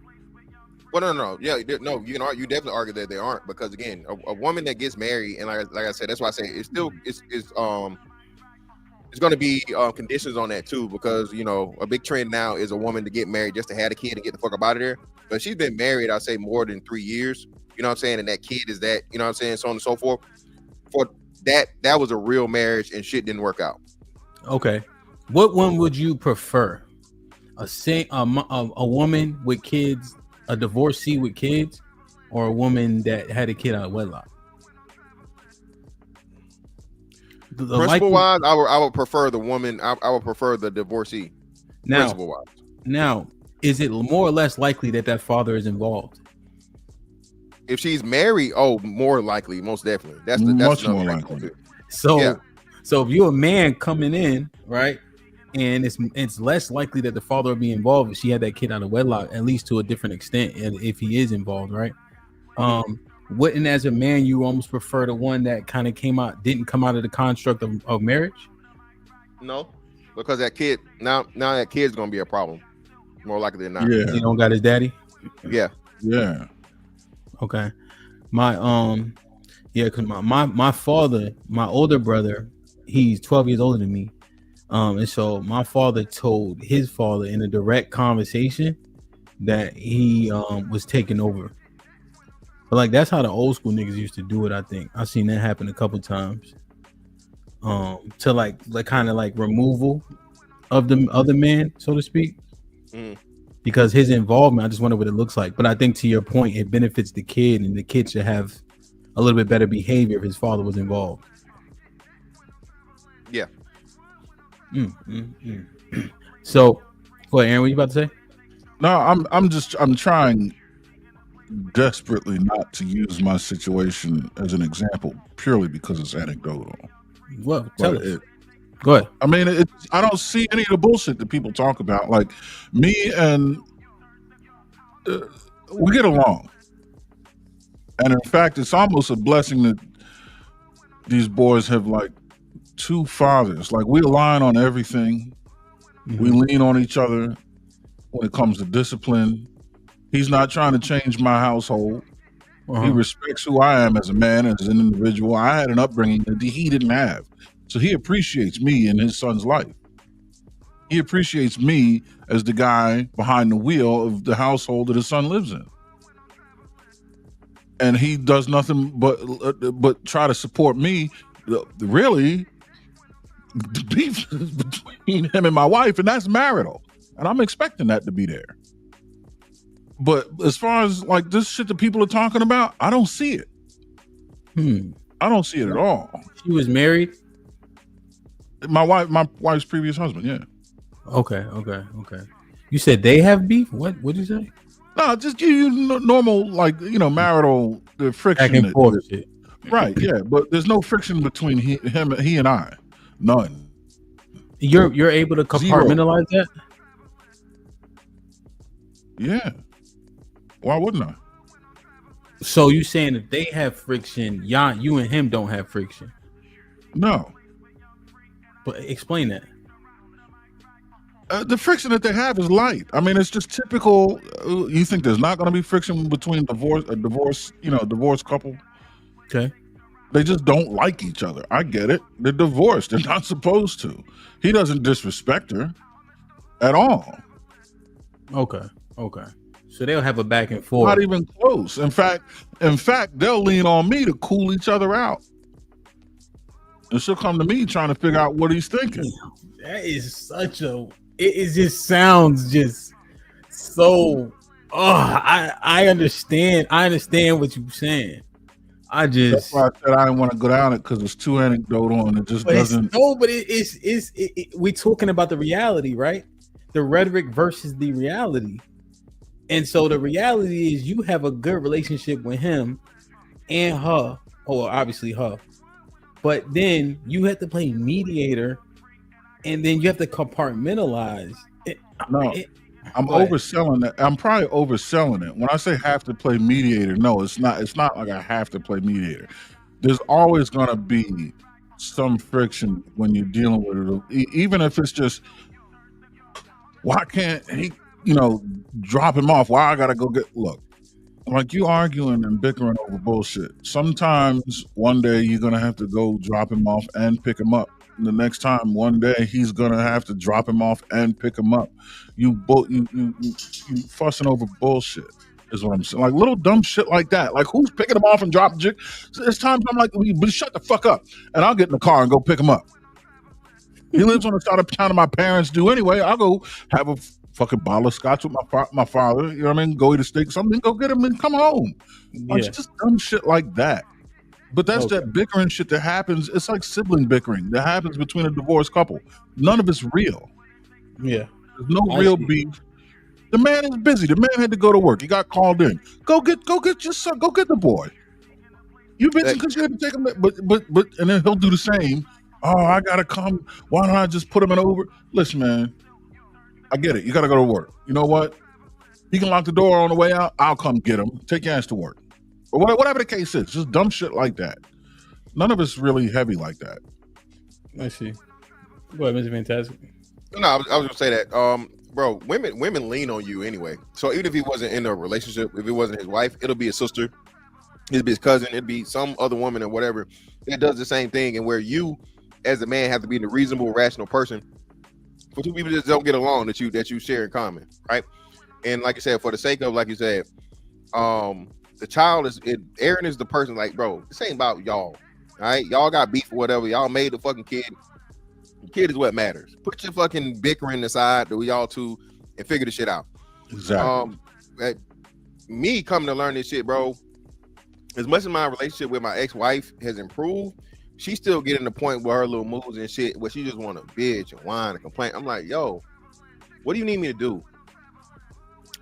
Well, no. Yeah, no. You definitely argue that they aren't, because again, a woman that gets married, and like I said, that's why I say it's still it's going to be conditions on that too, because a big trend now is a woman to get married just to have a kid and get the fuck up out of there. But she's been married, I'd say, more than 3 years. You know what I'm saying? And that kid is that. You know what I'm saying? So on and so forth. For that was a real marriage, and shit didn't work out. Okay, what one would you prefer? A woman with kids, a divorcee with kids, or a woman that had a kid out of wedlock? Principle wise, I would prefer the woman. I would prefer the divorcee. Now, is it more or less likely that father is involved? If she's married, more likely, most definitely. That's much more likely. So if you're a man coming in, right, and it's less likely that the father will be involved if she had that kid out of wedlock, at least to a different extent, and if he is involved, right? Wouldn't, as a man, you almost prefer the one that kind of didn't come out of the construct of marriage? No, because that kid now that kid's gonna be a problem, more likely than not. Yeah, he don't got his daddy. Yeah. Okay, because my father, my older brother, he's 12 years older than me. And so my father told his father in a direct conversation that he was taking over. But like that's how the old school niggas used to do it. I think I've seen that happen a couple times. To like kind of like removal of the other man, so to speak. Because his involvement, I just wonder what it looks like. But I think to your point, it benefits the kid, and the kid should have a little bit better behavior if his father was involved. Yeah. So, what, Aaron? What you about to say? No, I'm trying desperately not to use my situation as an example purely because it's anecdotal. Well, tell us. Go ahead. I mean, I don't see any of the bullshit that people talk about. Like me and we get along, and in fact, it's almost a blessing that these boys have like two fathers. Like we align on everything. We lean on each other when it comes to discipline. He's not trying to change my household. He respects who I am as a man, as an individual. I had an upbringing that he didn't have. So he appreciates me in his son's life. He appreciates me as the guy behind the wheel of the household that his son lives in. And he does nothing but try to support me. Really, the beef is between him and my wife, and that's marital. And I'm expecting that to be there. But as far as like this shit that people are talking about, I don't see it. I don't see it at all. She was married? My wife's previous husband, yeah. Okay. You said they have beef? What did you say? No, just give you normal, like, marital friction. Back and forth shit. Right, yeah. But there's no friction between he and I. None. You're able to compartmentalize that? Yeah. Why wouldn't I? So you saying if they have friction, you and him don't have friction? No. But explain that. The friction that they have is light. I mean, it's just typical. You think there's not going to be friction between a divorced couple? Okay. They just don't like each other. I get it. They're divorced. They're not supposed to. He doesn't disrespect her at all. Okay. So they'll have a back and forth. Not even close. In fact, they'll lean on me to cool each other out. And she'll come to me trying to figure out what he's thinking. That is such a. It just sounds just so. I understand. I understand what you're saying. That's why I said I didn't want to go down it because it's too anecdotal and it just doesn't. We're talking about the reality, right? The rhetoric versus the reality. And so the reality is you have a good relationship with him and her, or obviously her. But then you have to play mediator, and then you have to compartmentalize. I'm overselling it. I'm probably overselling it. When I say have to play mediator, no, it's not. It's not like I have to play mediator. There's always going to be some friction when you're dealing with it, even if it's just, why can't he, drop him off? Why I got to go get, look, like you arguing and bickering over bullshit. Sometimes one day you're going to have to go drop him off and pick him up. And the next time, one day he's going to have to drop him off and pick him up. You fussing over bullshit is what I'm saying. Like little dumb shit like that. Like who's picking him off and dropping shit? It's times I'm like, but shut the fuck up. And I'll get in the car and go pick him up. He lives on the side of town that my parents do anyway. I'll go have a fucking bottle of scotch with my father. You know what I mean? Go eat a steak or something, go get him and come home. Like just dumb shit like that. But that's that bickering shit that happens. It's like sibling bickering that happens between a divorced couple. None of it's real. Yeah. There's no real beef. The man is busy. The man had to go to work. He got called in. Go get your son. Go get the boy. You busy because you had to take him. But and then he'll do the same. Oh, I gotta come. Why don't I just put him in over? Listen, man. I get it. You gotta go to work. You know what? He can lock the door on the way out. I'll come get him. Take your ass to work. Or whatever the case is. Just dumb shit like that. None of it's really heavy like that. I see. Go ahead, Mr. Fantastic. No, I was gonna say that. Bro, women lean on you anyway. So even if he wasn't in a relationship, if it wasn't his wife, it'll be a sister, it'll be his cousin, it'll be some other woman or whatever. It does the same thing, and where you, as a man, have to be the reasonable, rational person. For two people just don't get along that you share in common, right? And like I said, for the sake of, like you said, the child Aaron is the person. Like, bro, this ain't about y'all. All right, y'all got beef or whatever. Y'all made the fucking kid. The kid is what matters. Put your fucking bickering aside, that we all two, and figure the shit out. Exactly. Me coming to learn this shit, bro. As much as my relationship with my ex-wife has improved, she's still getting to the point where her little moves and shit, where she just want to bitch and whine and complain. I'm like, yo, what do you need me to do?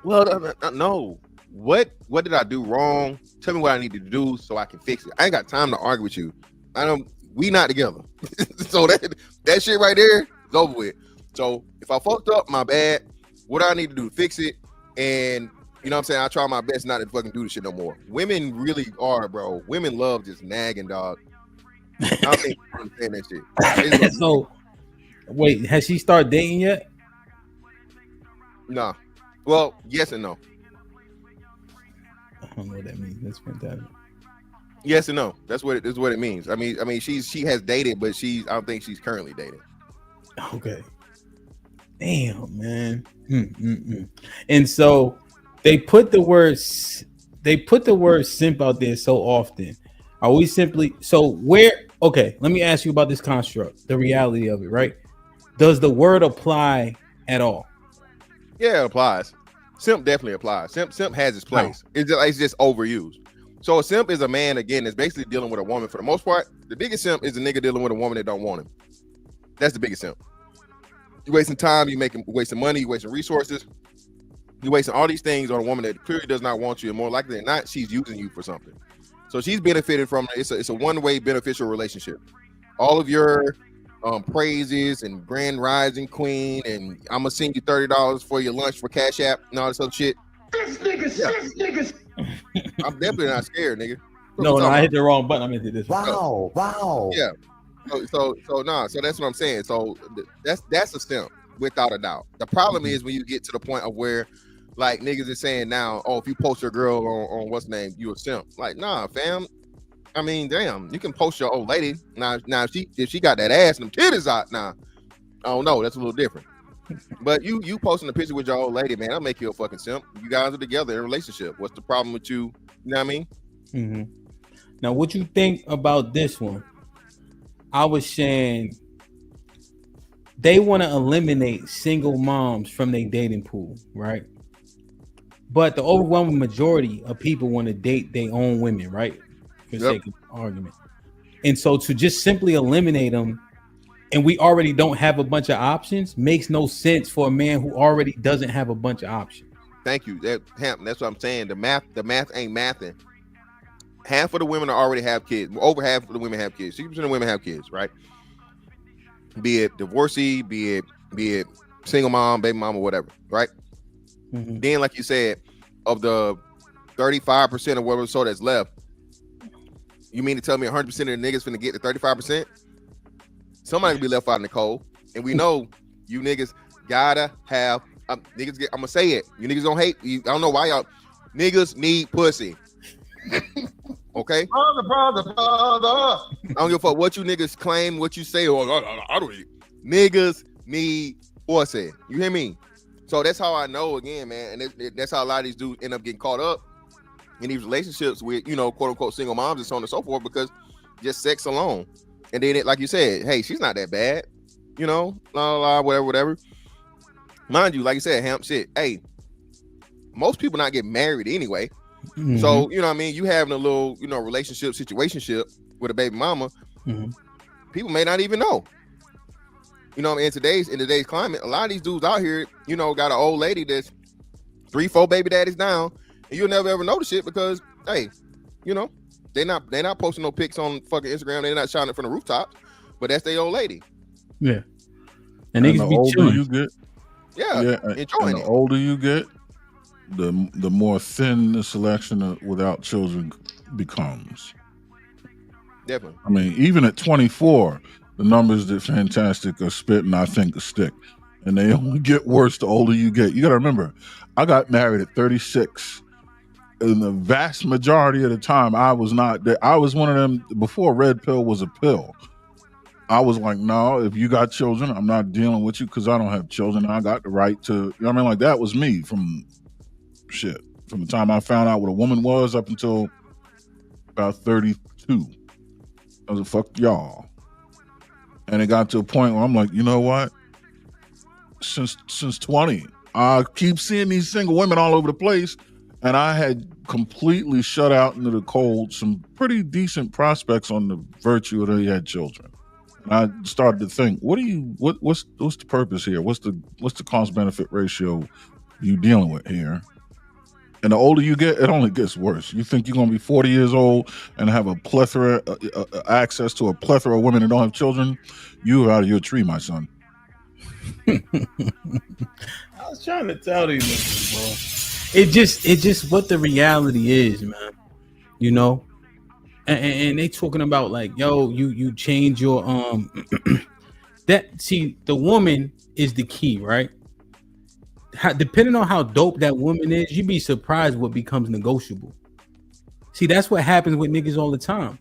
Well, no. What did I do wrong? Tell me what I need to do so I can fix it. I ain't got time to argue with you. We not together. So that shit right there is over with. So if I fucked up, my bad. What I need to do to fix it? And you know what I'm saying? I try my best not to fucking do this shit no more. Women really are, bro. Women love just nagging, dog. I don't think you understand that shit. So wait, has she started dating yet? Nah. Well, yes and no. I don't know what that means. That's fantastic. Yes and no. That's what it means. I mean, she has dated, but I don't think she's currently dating. Okay. Damn, man. And so they put the word simp out there so often. Are we simply okay, let me ask you about this construct, the reality of it, right? Does the word apply at all? Yeah, it applies. Simp definitely applies. Simp has its place. Oh. It's just overused. So a simp is a man, again, that's basically dealing with a woman for the most part. The biggest simp is a nigga dealing with a woman that don't want him. That's the biggest simp. You're wasting time, you're wasting money, you're wasting resources. You're wasting all these things on a woman that clearly does not want you, and more likely than not, she's using you for something. So she's benefited from it. It's a one-way beneficial relationship. All of your praises and grand rising queen, and I'm gonna send you $30 for your lunch for Cash App and all this other shit. This niggas. I'm definitely not scared, nigga. No, I hit the wrong button. I'm into this. Wow. Yeah. So that's what I'm saying. So that's a simp without a doubt. The problem is when you get to the point of where, like, niggas is saying now, oh, if you post your girl on what's name, you a simp. Like, nah, fam. I mean, damn, you can post your old lady. Now if she got that ass and them titties out, now, I don't know, that's a little different. But you posting a picture with your old lady, man, that'll make you a fucking simp. You guys are together in a relationship. What's the problem with you? You know what I mean? Mm-hmm. Now, what you think about this one? I was saying they want to eliminate single moms from their dating pool, right? But the overwhelming majority of people want to date their own women, right? For sake of argument. And so to just simply eliminate them, and we already don't have a bunch of options, makes no sense for a man who already doesn't have a bunch of options. Thank you. That's what I'm saying. The math ain't mathing. Half of the women already have kids. Over half of the women have kids. 60% of women have kids, right? Be it divorcee, be it single mom, baby mom, or whatever, right? Mm-hmm. Then, like you said, of the 35% of whatever so that's left, you mean to tell me 100% of the niggas finna get the 35%? Somebody will be left out in the cold, and we know you niggas gotta have. I'm gonna say it. You niggas don't hate. I don't know why y'all niggas need pussy. Okay, brother. I don't give a fuck what you niggas claim, what you say. Or I don't. Niggas need pussy. You hear me? So that's how I know again, man. And that's how a lot of these dudes end up getting caught up in these relationships with, quote unquote single moms and so on and so forth, because just sex alone. And then, like you said, hey, she's not that bad, whatever. Mind you, like you said, Hamp, shit. Hey, most people not get married anyway. Mm-hmm. So, you know what I mean? You having a little, relationship, situationship with a baby mama, mm-hmm. People may not even know. You know what I mean? In today's climate, a lot of these dudes out here, got an old lady that's 3-4 baby daddies down, and you'll never ever notice it because, hey, they're not posting no pics on fucking Instagram. They're not shouting it from the rooftops, but that's their old lady. Yeah, and niggas be older chilling. You get, enjoying it. The older you get, the more thin the selection without children becomes. Definitely. I mean, even at 24, the numbers that Fantastic are spitting, I think, a stick, and they only get worse the older you get. You got to remember, I got married at 36. And the vast majority of the time, I was not there. I was one of them before Redpill was a pill. I was like, no, if you got children, I'm not dealing with you because I don't have children. I got the right to, like that was me from the time I found out what a woman was up until about 32. I was like, fuck y'all. And it got to a point where I'm like, you know what? Since 20, I keep seeing these single women all over the place. And I had completely shut out into the cold some pretty decent prospects on the virtue that they had children. And I started to think, what's the purpose here? What's the cost benefit ratio you dealing with here? And the older you get, it only gets worse. You think you're gonna be 40 years old and have a plethora access to a plethora of women that don't have children? You're out of your tree, my son. I was trying to tell these niggas, bro. It just what the reality is, man. And they talking about like, yo, you change your the woman is the key, right? Depending on how dope that woman is, you'd be surprised what becomes negotiable. See, that's what happens with niggas all the time.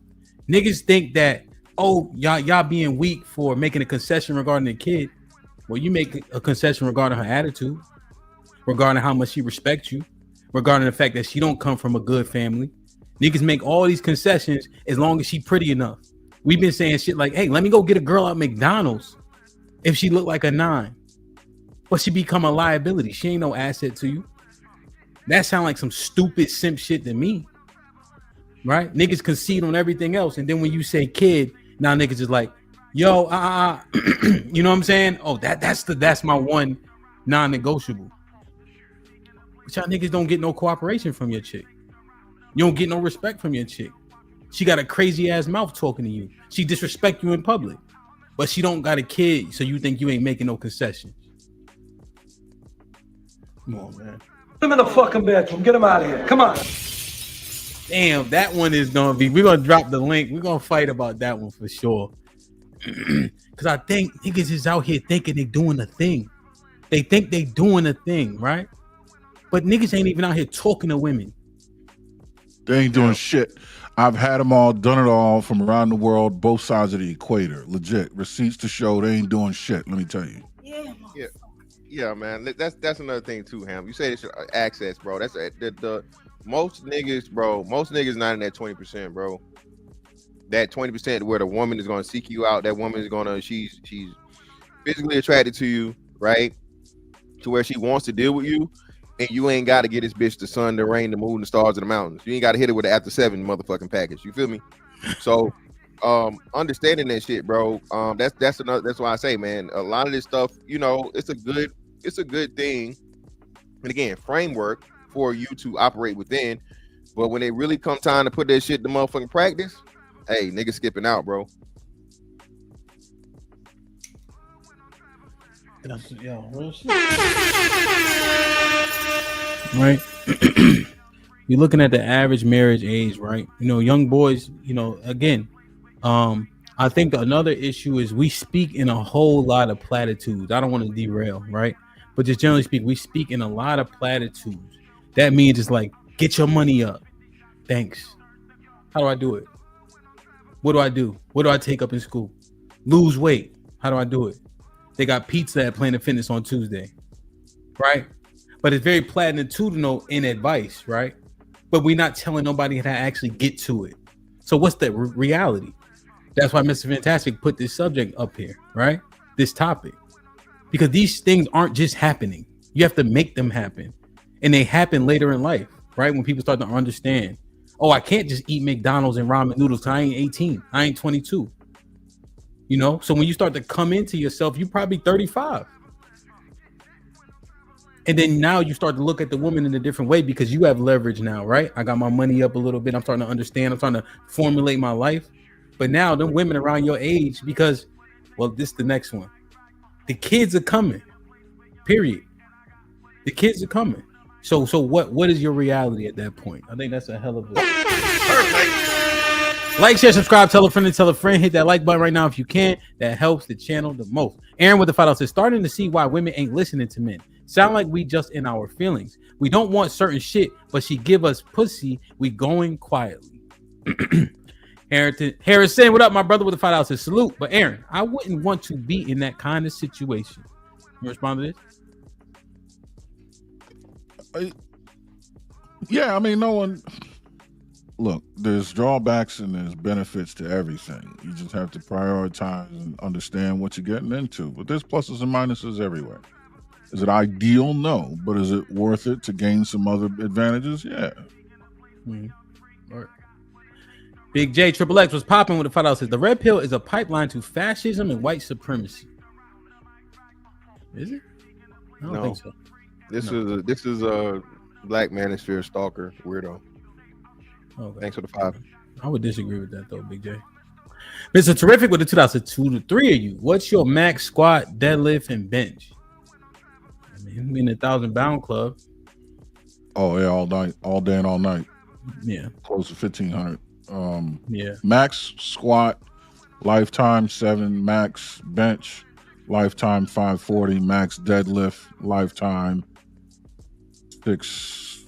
Niggas think that, oh, y'all being weak for making a concession regarding the kid. Well, you make a concession regarding her attitude, regarding how much she respects you, regarding the fact that she don't come from a good family. Niggas make all these concessions as long as she pretty enough. We've been saying shit like, hey, let me go get a girl at McDonald's if she look like a 9. But she become a liability. She ain't no asset to you. That sound like some stupid simp shit to me. Right? Niggas concede on everything else. And then when you say kid, now niggas is like, yo, you know what I'm saying? Oh, that's my one non-negotiable. But y'all niggas don't get no cooperation from your chick. You don't get no respect from your chick. She got a crazy ass mouth talking to you. She disrespect you in public. But she don't got a kid, so you think you ain't making no concessions. Come on, man. Put him in the fucking bedroom. Get him out of here. Come on. Damn, that one is gonna be. We're gonna drop the link. We're gonna fight about that one for sure. Because I think niggas is out here thinking they doing a thing. They think they doing a thing, right? But niggas ain't even out here talking to women. They ain't doing shit. I've had them all, done it all from around the world, both sides of the equator. Legit. Receipts to show they ain't doing shit, let me tell you. Yeah. Yeah, man. That's another thing too, Ham. You say it's access, bro. That's the most niggas, bro. Most niggas not in that 20%, bro. That 20% where the woman is gonna seek you out. That woman is gonna she's physically attracted to you, right? To where she wants to deal with you, and you ain't got to get this bitch the sun, the rain, the moon, the stars, and the mountains. You ain't got to hit it with the after 7 motherfucking package. You feel me? So, understanding that shit, bro. That's why I say, man, a lot of this stuff, you know, it's a good thing, and again, framework for you to operate within. But when it really come time to put that shit to motherfucking practice, hey, niggas skipping out, bro. That's real shit. Right. You're looking at the average marriage age, right? You know, young boys, you know, again, I think another issue is we speak in a whole lot of platitudes. I don't want to derail, right? But just generally speaking, we speak in a lot of platitudes. That means it's like, get your money up. Thanks. How do I do it? What do I do? What do I take up in school? Lose weight. How do I do it? They got pizza at Planet Fitness on Tuesday, right? But it's very platitudinal in advice, right? But we're not telling nobody how to actually get to it. So what's the reality? That's why Mr. Fantastic put this subject up here, right? This topic. Because these things aren't just happening. You have to make them happen. And they happen later in life, right? When people start to understand, oh, I can't just eat McDonald's and ramen noodles because I ain't 18. I ain't 22. You know? So when you start to come into yourself, you're probably 35. And then now you start to look at the woman in a different way because you have leverage now, right? I got my money up a little bit. I'm starting to understand. I'm starting to formulate my life. But now them women around your age, because, well, this is the next one. The kids are coming, period. The kids are coming. So what is your reality at that point? I think that's a hell of a... Like, share, subscribe, tell a friend and tell a friend. Hit that like button right now if you can. That helps the channel the most. Aaron with the $5 says, starting to see why women ain't listening to men. Sound like we just in our feelings. We don't want certain shit, but she give us pussy. We going quietly. Harrison, what up, my brother with the $5 says, salute. But Aaron, I wouldn't want to be in that kind of situation. You respond to this? Yeah, I mean, no one... Look, there's drawbacks and there's benefits to everything. You just have to prioritize and understand what you're getting into. But there's pluses and minuses everywhere. Is it ideal? No. But is it worth it to gain some other advantages? Yeah. Mm-hmm. All right. Big J Triple X was popping with the $5 says the red pill is a pipeline to fascism and white supremacy. Is it? I don't think so. This is a black manosphere stalker weirdo. Okay. Thanks for the 5. I would disagree with that though, Big J. Mr. Terrific with the $2 to the 3 of you. What's your max squat, deadlift, and bench? I mean, I'm in the 1,000-pound club. Oh yeah, all night, all day and all night. Yeah, close to 1,500. Yeah. Max squat, lifetime 7. Max bench, lifetime 540. Max deadlift, lifetime 6,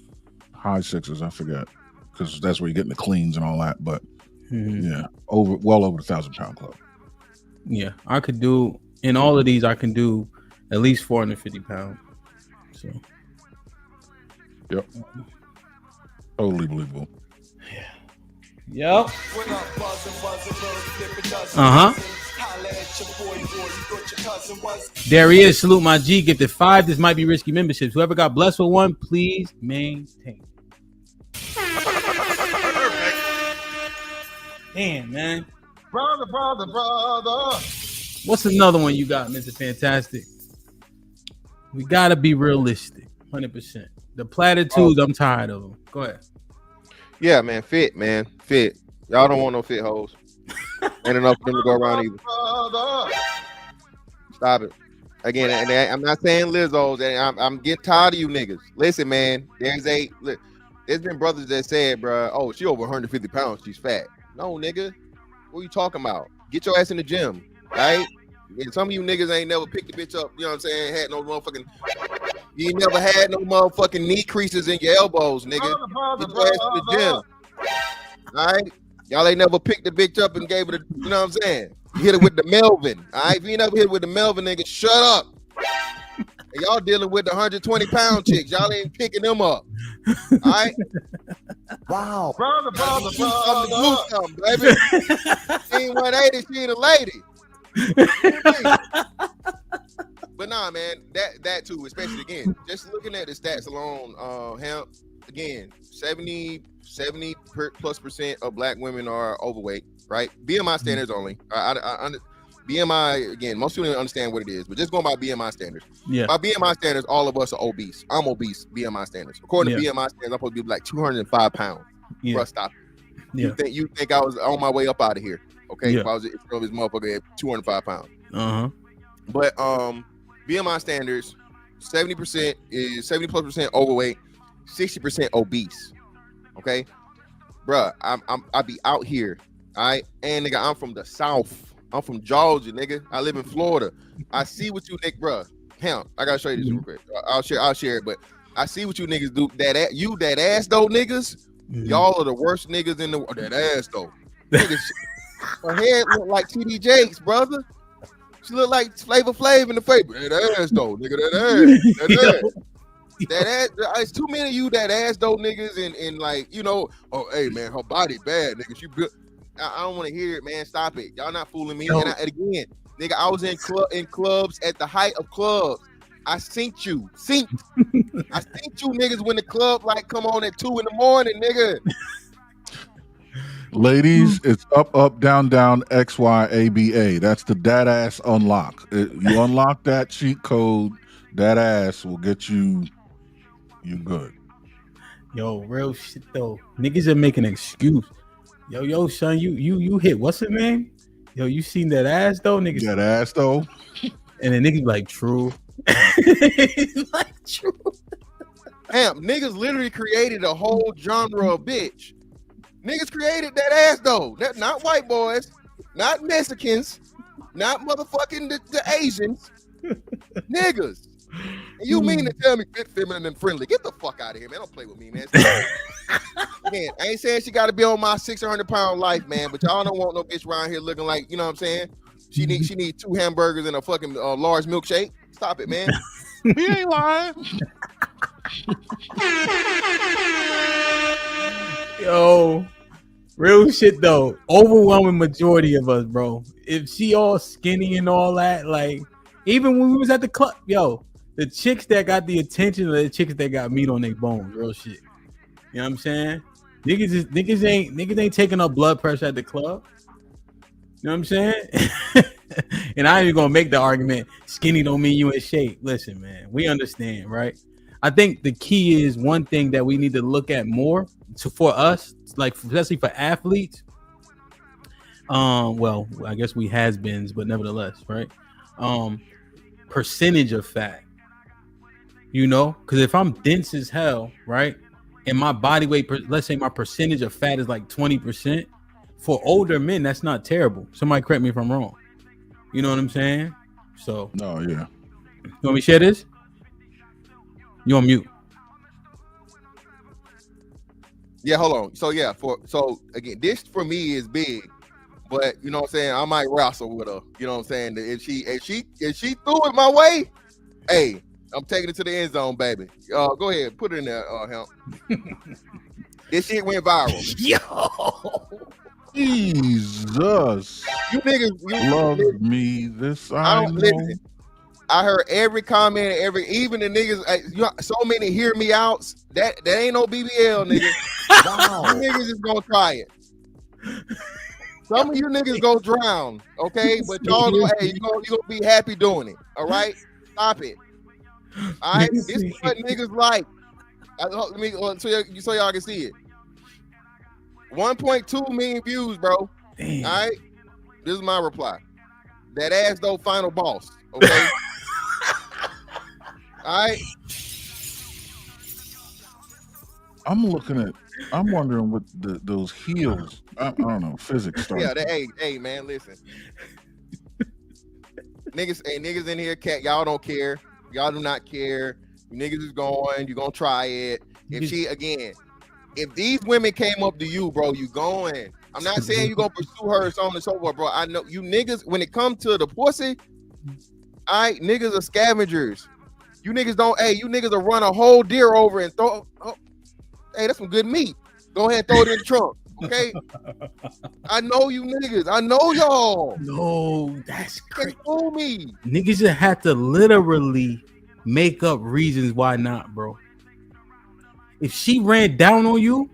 high 6s. I forget. Because that's where you're getting the cleans and all that, but yeah, well over the 1,000-pound club. Yeah, I could do in all of these. I can do at least 450 pounds. So, yep, totally believable. Yeah. Yep. There he is. Salute my G. Gifted 5. This might be risky memberships. Whoever got blessed with one, please maintain. Damn, man. Brother. What's another one you got, Mr. Fantastic? We gotta be realistic, 100%. The platitudes, I'm tired of them. Go ahead. Yeah, man. Fit. Y'all don't want no fit hoes. Ain't enough for them to go around either. Stop it. Again, and I'm not saying Lizzo's, and I'm getting tired of you niggas. Listen, man. There's been brothers that said, bro, oh, she over 150 pounds. She's fat. No, nigga. What are you talking about? Get your ass in the gym, right? And some of you niggas ain't never picked the bitch up, you know what I'm saying? You ain't never had no motherfucking knee creases in your elbows, nigga. Get your ass in the gym. All right? Y'all ain't never picked the bitch up and gave it you know what I'm saying? You hit it with the Melvin. All right? If you ain't never hit it with the Melvin, nigga, shut up. And y'all dealing with the 120-pound chicks. Y'all ain't picking them up. All right. Wow. Brother. Baby. She ain't 180, she ain't a lady. But nah, man, that too, especially again, just looking at the stats alone, Hemp, again, 70% plus of black women are overweight, right? BMI standards only. BMI, again, most people don't understand what it is, but just going by BMI standards. Yeah. By BMI standards, all of us are obese. I'm obese, BMI standards. According to BMI standards, I'm supposed to be like 205 pounds. Yeah. Bruh, stop it. Yeah. You think I was on my way up out of here. Okay. If I was this motherfucker at 205 pounds. Uh-huh. But BMI standards, 70% is 70+% overweight, 60% obese. Okay. Bruh, I be out here. All right. And nigga, I'm from the South. I'm from Georgia, nigga. I live in Florida. I see what you niggas, bruh. Hemp, I gotta show you this real quick. I'll share it, but I see what you niggas do. That ass though, niggas. Y'all are the worst niggas in the world. That ass though. Niggas, her head look like TD Jakes, brother. She look like Flavor Flav in the face. That ass though, nigga. That ass. That ass. It's too many of you that ass though, niggas, and like, you know, oh hey man, her body bad, nigga. She built. I don't want to hear it, man. Stop it. Y'all not fooling me. And again, nigga, I was in clubs at the height of clubs. I synced you. I synced you niggas when the club like come on at 2 in the morning, nigga. Ladies, it's up, down, X, Y, A, B, A. That's the dad ass unlock. You unlock that cheat code, that ass will get you good. Yo, real shit though. Niggas are making an excuse. Yo, son, you hit what's his name? Yo, you seen that ass though, niggas? That ass though. And then niggas like true. Like true. Damn, niggas literally created a whole genre of bitch. Niggas created that ass though. That not white boys, not Mexicans, not motherfucking the Asians. Niggas. And you mean to tell me fit, feminine, and friendly? Get the fuck out of here, man. Don't play with me, man. Man, I ain't saying she got to be on my 600-pound life, man, but y'all don't want no bitch around here looking like, you know what I'm saying? She need 2 hamburgers and a fucking large milkshake. Stop it, man. We ain't lying. Yo, real shit though. Overwhelming majority of us, bro. If she all skinny and all that, like even when we was at the club, yo, the chicks that got the attention are the chicks that got meat on their bones, real shit. You know what I'm saying? Niggas ain't taking up blood pressure at the club. You know what I'm saying? And I ain't even gonna make the argument skinny don't mean you in shape. Listen, man, we understand, right? I think the key is one thing that we need to look at more for us, like especially for athletes. Well, I guess we has-beens, but nevertheless, right? Percentage of fat. You know, because if I'm dense as hell, right, and my body weight, let's say my percentage of fat is like 20%, for older men, that's not terrible. Somebody correct me if I'm wrong. You know what I'm saying? So, no, yeah. You want me to share this? You on mute? Yeah, hold on. So yeah, so again, this for me is big, but you know what I'm saying, I might wrestle with her. You know what I'm saying? If she threw it my way, hey, I'm taking it to the end zone, baby. Go ahead, put it in there, Hemp. This shit went viral. Yo, Jesus, you niggas love me. This I don't listen. I heard every comment, even the niggas. So many hear me outs. That ain't no BBL, nigga. Wow, you niggas is gonna try it. Some of you niggas go drown, okay? But y'all go, hey, you gonna be happy doing it. All right, stop it. All right, this is what niggas like. Let me so y'all can see it. 1.2 million views, bro. Damn. All right, this is my reply. That ass though, final boss. Okay. All right. I'm wondering what those heels. I don't know, physics stuff. Yeah, hey man, listen. Niggas in here, cat, y'all don't care. Y'all do not care. Niggas is going, you gonna try it. If these women came up to you, bro, you going. I'm not saying you gonna pursue her, so on and so forth, bro. I know you niggas, when it comes to the pussy, niggas are scavengers. You niggas don't. Hey, you niggas will run a whole deer over and throw. Oh, hey, that's some good meat. Go ahead and throw it in the trunk. Okay. I know you niggas. I know y'all. No, that's crazy. Fool me. Niggas just have to literally make up reasons why not, bro. If she ran down on you,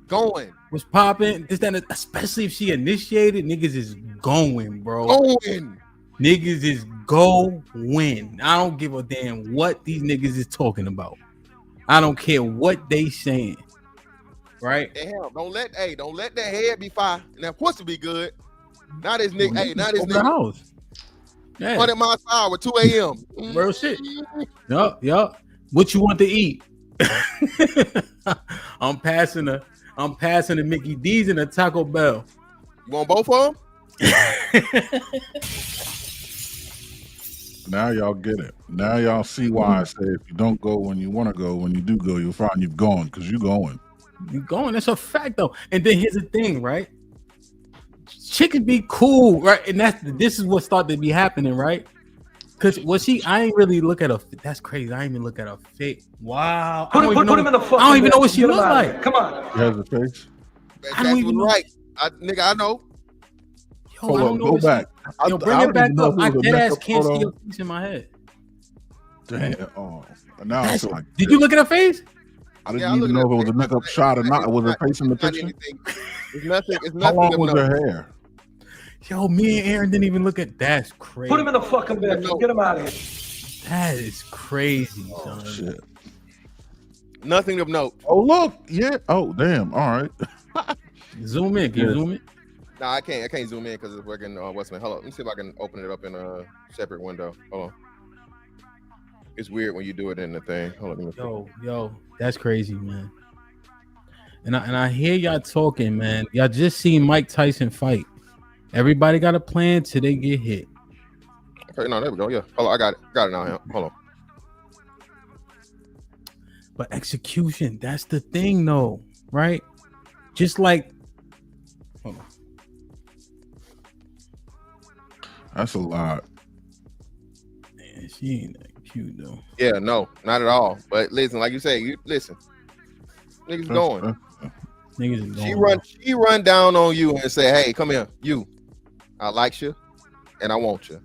going, was popping, especially if she initiated, niggas is going, bro. Going. Niggas is going. I don't give a damn what these niggas is talking about. I don't care what they saying. Right? Damn, don't let that head be fire and that pussy be good. Not this nigga. Hey, not this nigga. House. Yeah. 100 miles per hour, 2 a.m. Real shit. Yup. What you want to eat? I'm passing the Mickey D's and a Taco Bell. You want both of them? Now y'all get it. Now y'all see why I say if you don't go when you want to go, when you do go, you'll find you've gone because you're going. You're going. That's a fact, though. And then here's the thing, right? Chickens be cool, right? And this is what started to be happening, right? Because I ain't really look at that's crazy. I ain't even look at her face. Wow. Put him in the fucking I don't even know what she looks like. Come on. He has a face. I don't even right. Nigga, I know. Yo, hold on, go back. Yo, bring it back up. I dead ass can't see your face in my head. Damn. Oh, now I feel like. Did you look at her face? I didn't even know if it was a makeup shot or not. Was her face in the picture? It's nothing. How long was her hair? Yo, me and Aaron didn't even look at. That's crazy. Put him in the fucking bedroom. Get him out of here. That is crazy, son. Shit. Nothing of note. Oh look, yeah. Oh damn. All right. Zoom in. Can you zoom in? Nah, I can't zoom in because it's working. What's my? Hold on. Let me see if I can open it up in a separate window. Hold on. It's weird when you do it in the thing. Hold on. Yo, that's crazy, man. And I hear y'all talking, man. Y'all just seen Mike Tyson fight. Everybody got a plan till they get hit. Okay, no, there we go. Yeah, hold on, I got it. Got it now. Hold on. But execution, that's the thing, though, right? Just like, hold on. That's a lot. Man, she ain't that cute though. Yeah, no, not at all. But listen, like you say, niggas going. Niggas going. She run down on you and say, "Hey, come here, you. I like you, and I want you."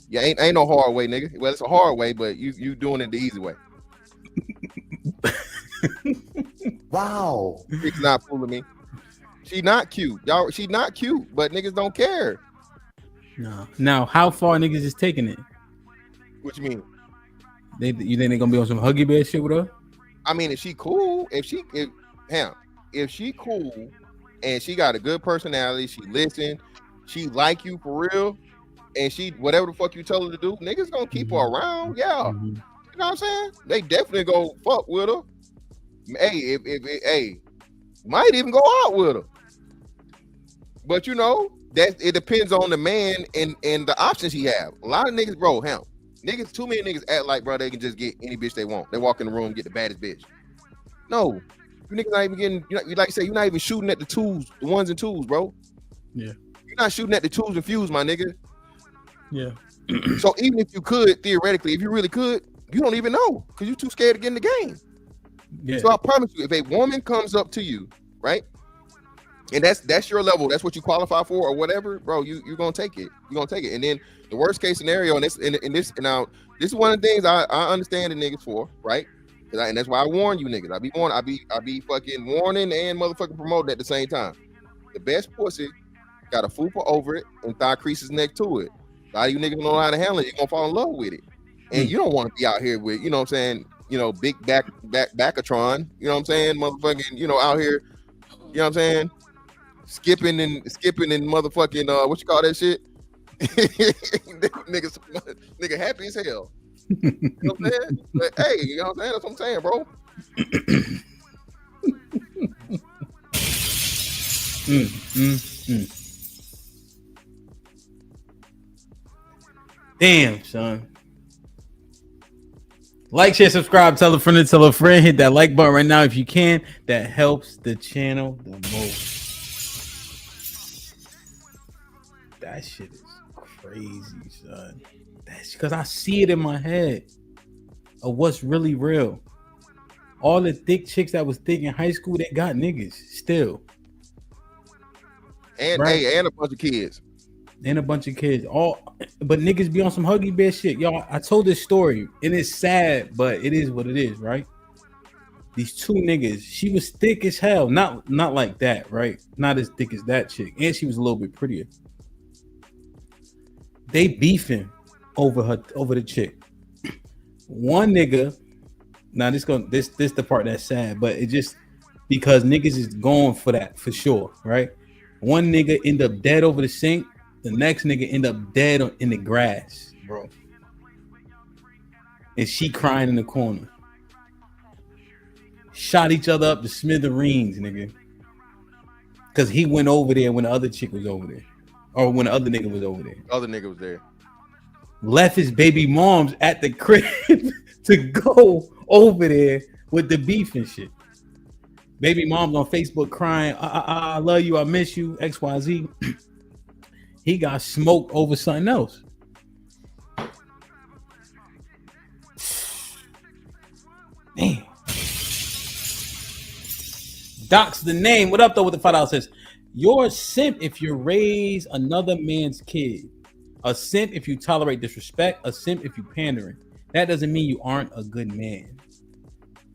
Yeah, ain't no hard way, nigga. Well, it's a hard way, but you doing it the easy way. Wow. She's not fooling me. She not cute, y'all. She not cute, but niggas don't care. No. Now, how far niggas is taking it? What you mean? You think they gonna be on some Huggy Bear shit with her? I mean, if she cool, if she cool, and she got a good personality, she listen, she like you for real, and she whatever the fuck you tell her to do, niggas gonna keep her around. Yeah, you know what I'm saying? They definitely go fuck with her. Hey, if might even go out with her. But you know that it depends on the man and the options he have. A lot of niggas, bro, niggas, too many niggas act like, bro, they can just get any bitch they want. They walk in the room, get the baddest bitch. No, you niggas not even getting. You like you say, you're not even shooting at the twos, the ones and twos, bro. Yeah, you're not shooting at the twos and fews, my nigga. Yeah. So even if you could, theoretically, if you really could, you don't even know because you're too scared to get in the game. Yeah. So I promise you, if a woman comes up to you, right, and that's your level, that's what you qualify for or whatever, bro, you're gonna take it. You're gonna take it. And then the worst case scenario, and this is one of the things I understand the niggas for, right? And that's why I warn you niggas. I be fucking warning and motherfucking promoting at the same time. The best pussy got a fupa over it and thigh creases next to it. A lot of you niggas don't know how to handle it. You're gonna fall in love with it. And you don't want to be out here with, you know what I'm saying, you know, big backatron, you know what I'm saying, motherfucking, you know, out here, you know what I'm saying, skipping and motherfucking what you call that shit? nigga happy as hell. You know what I'm saying? But hey, you know what I'm saying? That's what I'm saying, bro. Damn, son. Like, share, subscribe, tell a friend to tell a friend. Hit that like button right now if you can. That helps the channel the most. That shit is crazy, son. That's because I see it in my head. of what's really real. All the thick chicks that was thick in high school, they got niggas still. And and a bunch of kids. And a bunch of kids. But niggas be on some Huggy Bear shit. Y'all, I told this story, and it's sad, but it is what it is, right? These two niggas, she was thick as hell. Not like that, right? Not as thick as that chick. And she was a little bit prettier. They beefing over the chick. One nigga, now this the part that's sad, but it just because niggas is going for that for sure, right? One nigga end up dead over the sink, the next nigga end up dead in the grass, bro. And she crying in the corner. Shot each other up to smithereens, nigga. Cause he went over there when the other chick was over there. Or when the other nigga was over there. Other nigga was there. Left his baby moms at the crib to go over there with the beef and shit. Baby mom's on Facebook crying, I love you, I miss you, XYZ. He got smoked over something else. Damn. Doc's the name. What up though with the $5 says? You're a simp if you raise another man's kid. A simp if you tolerate disrespect. A simp if you pandering. That doesn't mean you aren't a good man.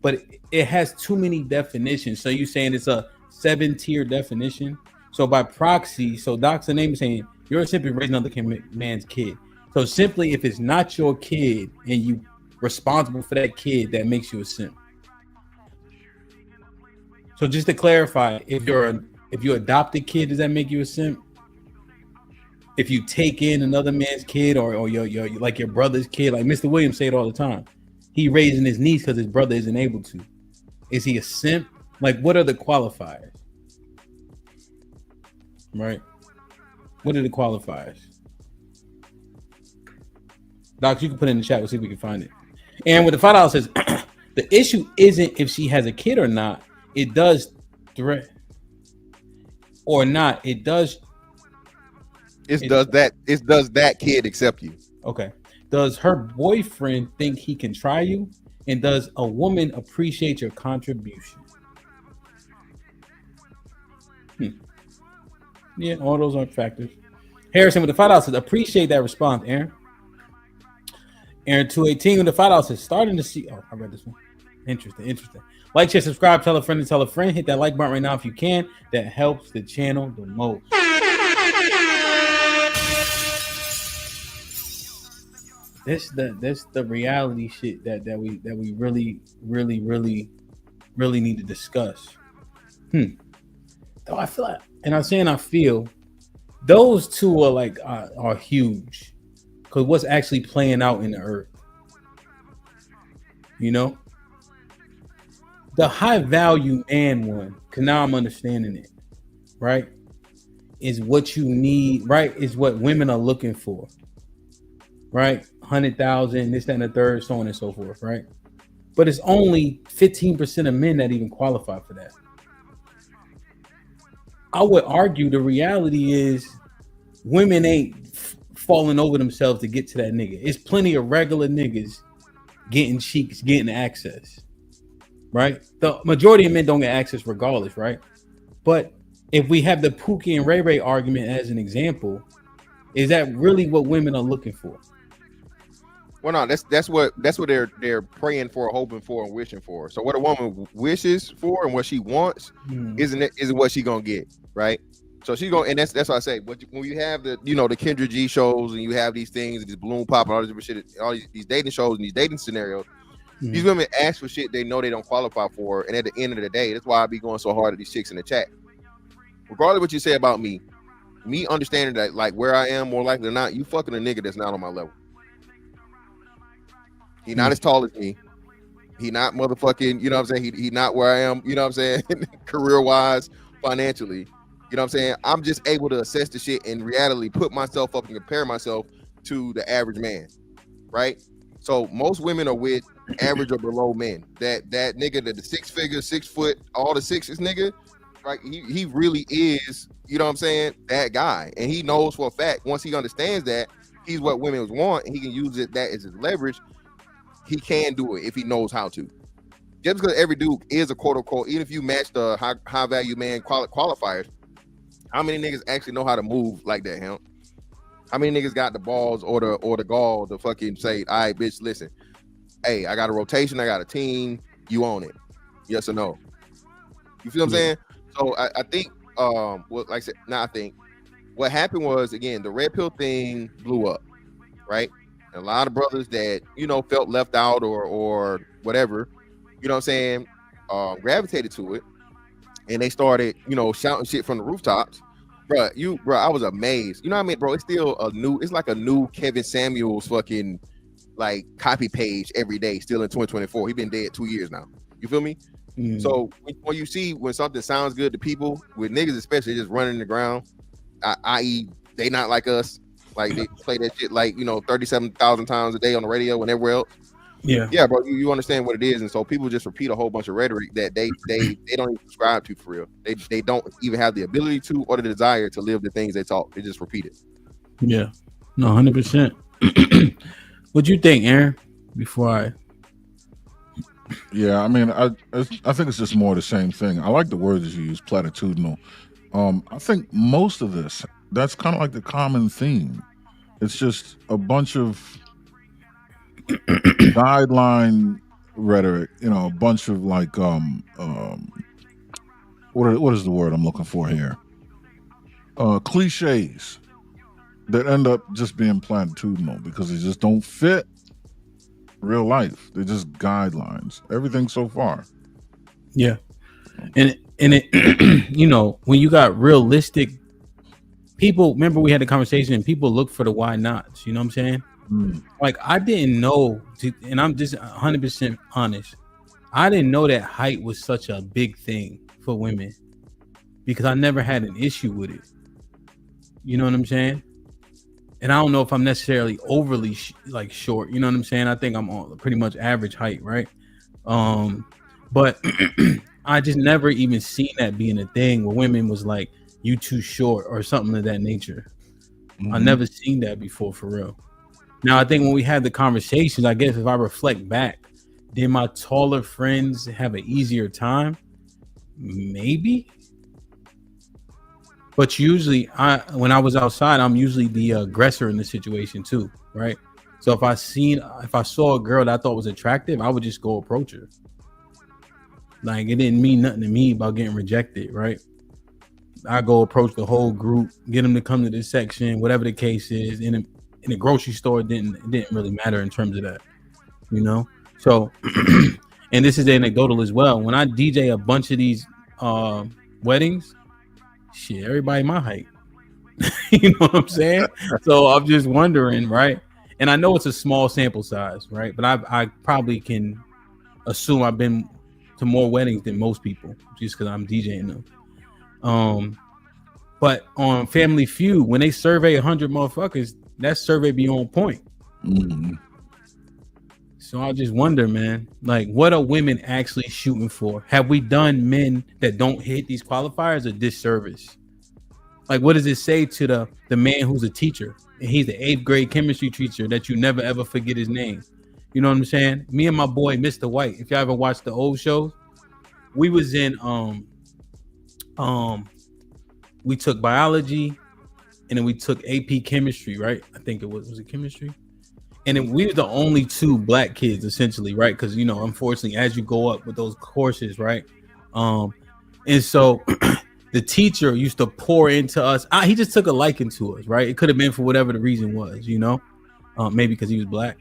But it has too many definitions. So you're saying it's a 7-tier definition. So by proxy, so Doc's the name is saying you're a simp if you raise another man's kid. So simply if it's not your kid and you responsible for that kid, that makes you a simp. So just to clarify, if you adopt a kid, does that make you a simp? If you take in another man's kid or your like your brother's kid, like Mr. Williams say it all the time, he raising his niece because his brother isn't able to. Is he a simp? Like, what are the qualifiers? Right? What are the qualifiers? Doc, you can put it in the chat. We'll see if we can find it. And with the $5 says, the issue isn't if she has a kid or not. It does threat or not. It does. Does that kid accept you? Okay. Does her boyfriend think he can try you? And does a woman appreciate your contribution? Yeah, all those are factors. Harrison with the $5 says, appreciate that response, Aaron. Aaron 218 with the $5 says, starting to see. Oh, I read this one. Interesting. Like, share, subscribe, tell a friend to tell a friend. Hit that like button right now if you can. That helps the channel the most. That's the reality shit that we really need to discuss. Though I feel like, and I'm saying I feel, those two are like are huge, because what's actually playing out in the earth, you know. The high value man one, because now I'm understanding it, right? Is what you need, right? Is what women are looking for, right? 100,000, this, that, and the third, so on and so forth, right? But it's only 15% of men that even qualify for that. I would argue the reality is women ain't falling over themselves to get to that nigga. It's plenty of regular niggas getting cheeks, getting access. Right? The majority of men don't get access regardless, right? But if we have the Pookie and Ray Ray argument as an example, is that really what women are looking for? Well, no, that's what they're praying for, hoping for, and wishing for. So what a woman wishes for and what she wants isn't what she gonna get, right? So she's going, and that's what I say. When you have the the Kendra G shows and you have these things, these balloon pop and all this different shit, all these dating shows and these dating scenarios. These women ask for shit they know they don't qualify for, and at the end of the day, that's why I be going so hard at these chicks in the chat. Regardless of what you say about me understanding that, like, where I am, more likely than not, you fucking a nigga that's not on my level. He not as tall as me. He not motherfucking, you know what I'm saying? He not where I am, you know what I'm saying? Career-wise, financially. You know what I'm saying? I'm just able to assess the shit and reality, put myself up and compare myself to the average man, right? So most women are with average or below men. That nigga, the 6 figure, 6 foot, all the sixes nigga, right? He really is, you know what I'm saying, that guy. And he knows for a fact, once he understands that he's what women want and he can use that as his leverage, he can do it if he knows how to. Just because every dude is a quote unquote, even if you match the high value man qualifiers, how many niggas actually know how to move like that, him? How many niggas got the balls or the gall to fucking say, all right, bitch, listen, hey, I got a rotation, I got a team, you own it, yes or no? You feel what I'm saying? So I think, like I said, I think what happened was, again, the red pill thing blew up, right? And a lot of brothers that, you know, felt left out or whatever, you know what I'm saying, gravitated to it, and they started, you know, shouting shit from the rooftops. Bro, I was amazed. You know what I mean, bro? It's still it's like a new Kevin Samuels fucking like copy page every day, still in 2024. He been dead 2 years now. You feel me? So when you see when something sounds good to people, with niggas especially just running the ground, i.e. they not like us, like they play that shit like, you know, 37,000 times a day on the radio and everywhere else. Yeah, bro, you understand what it is, and so people just repeat a whole bunch of rhetoric that they don't even subscribe to for real. They don't even have the ability to or the desire to live the things they talk. They just repeat it. Yeah, no, 100%. What you think, Aaron? Before I, yeah, I mean, I think it's just more the same thing. I like the words that you use, platitudinal. I think most of this, that's kind of like the common theme. It's just a bunch of guideline rhetoric, you know, a bunch of like what is the word I'm looking for here? Cliches that end up just being platitudinal because they just don't fit real life. They're just guidelines. Everything so far. Yeah. And it you know, when you got realistic people, remember we had the conversation and people look for the why nots, you know what I'm saying? Like I didn't know, and I'm just 100% honest, I didn't know that height was such a big thing for women because I never had an issue with it. You know what I'm saying? And I don't know if I'm necessarily overly like short, you know what I'm saying? I think I'm on pretty much average height, right? But I just never even seen that being a thing where women was like, you too short or something of that nature. I never seen that before for real. Now, I think when we had the conversations, I guess if I reflect back, did my taller friends have an easier time? Maybe. But usually, when I was outside, I'm usually the aggressor in the situation too, right? So if I saw a girl that I thought was attractive, I would just go approach her. Like, it didn't mean nothing to me about getting rejected, right? I go approach the whole group, get them to come to this section, whatever the case is. In the grocery store, it didn't really matter in terms of that, you know? So, and this is anecdotal as well. When I DJ a bunch of these weddings, shit, everybody my height. You know what I'm saying? So I'm just wondering, right? And I know it's a small sample size, right? But I probably can assume I've been to more weddings than most people just because I'm DJing them. But on Family Feud, when they survey 100 motherfuckers, that survey be on point. So I just wonder, man, like, what are women actually shooting for? Have we done men that don't hit these qualifiers a disservice? Like, what does it say to the man who's a teacher and he's the 8th grade chemistry teacher that you never ever forget his name? You know what I'm saying? Me and my boy, Mr. White, if y'all ever watched the old shows, we was in we took biology and then we took AP chemistry, right? I think it was it chemistry? And then we were the only 2 black kids essentially, right? Because, you know, unfortunately, as you go up with those courses, right? And so the teacher used to pour into us. He just took a liking to us, right? It could have been for whatever the reason was, you know, maybe because he was black,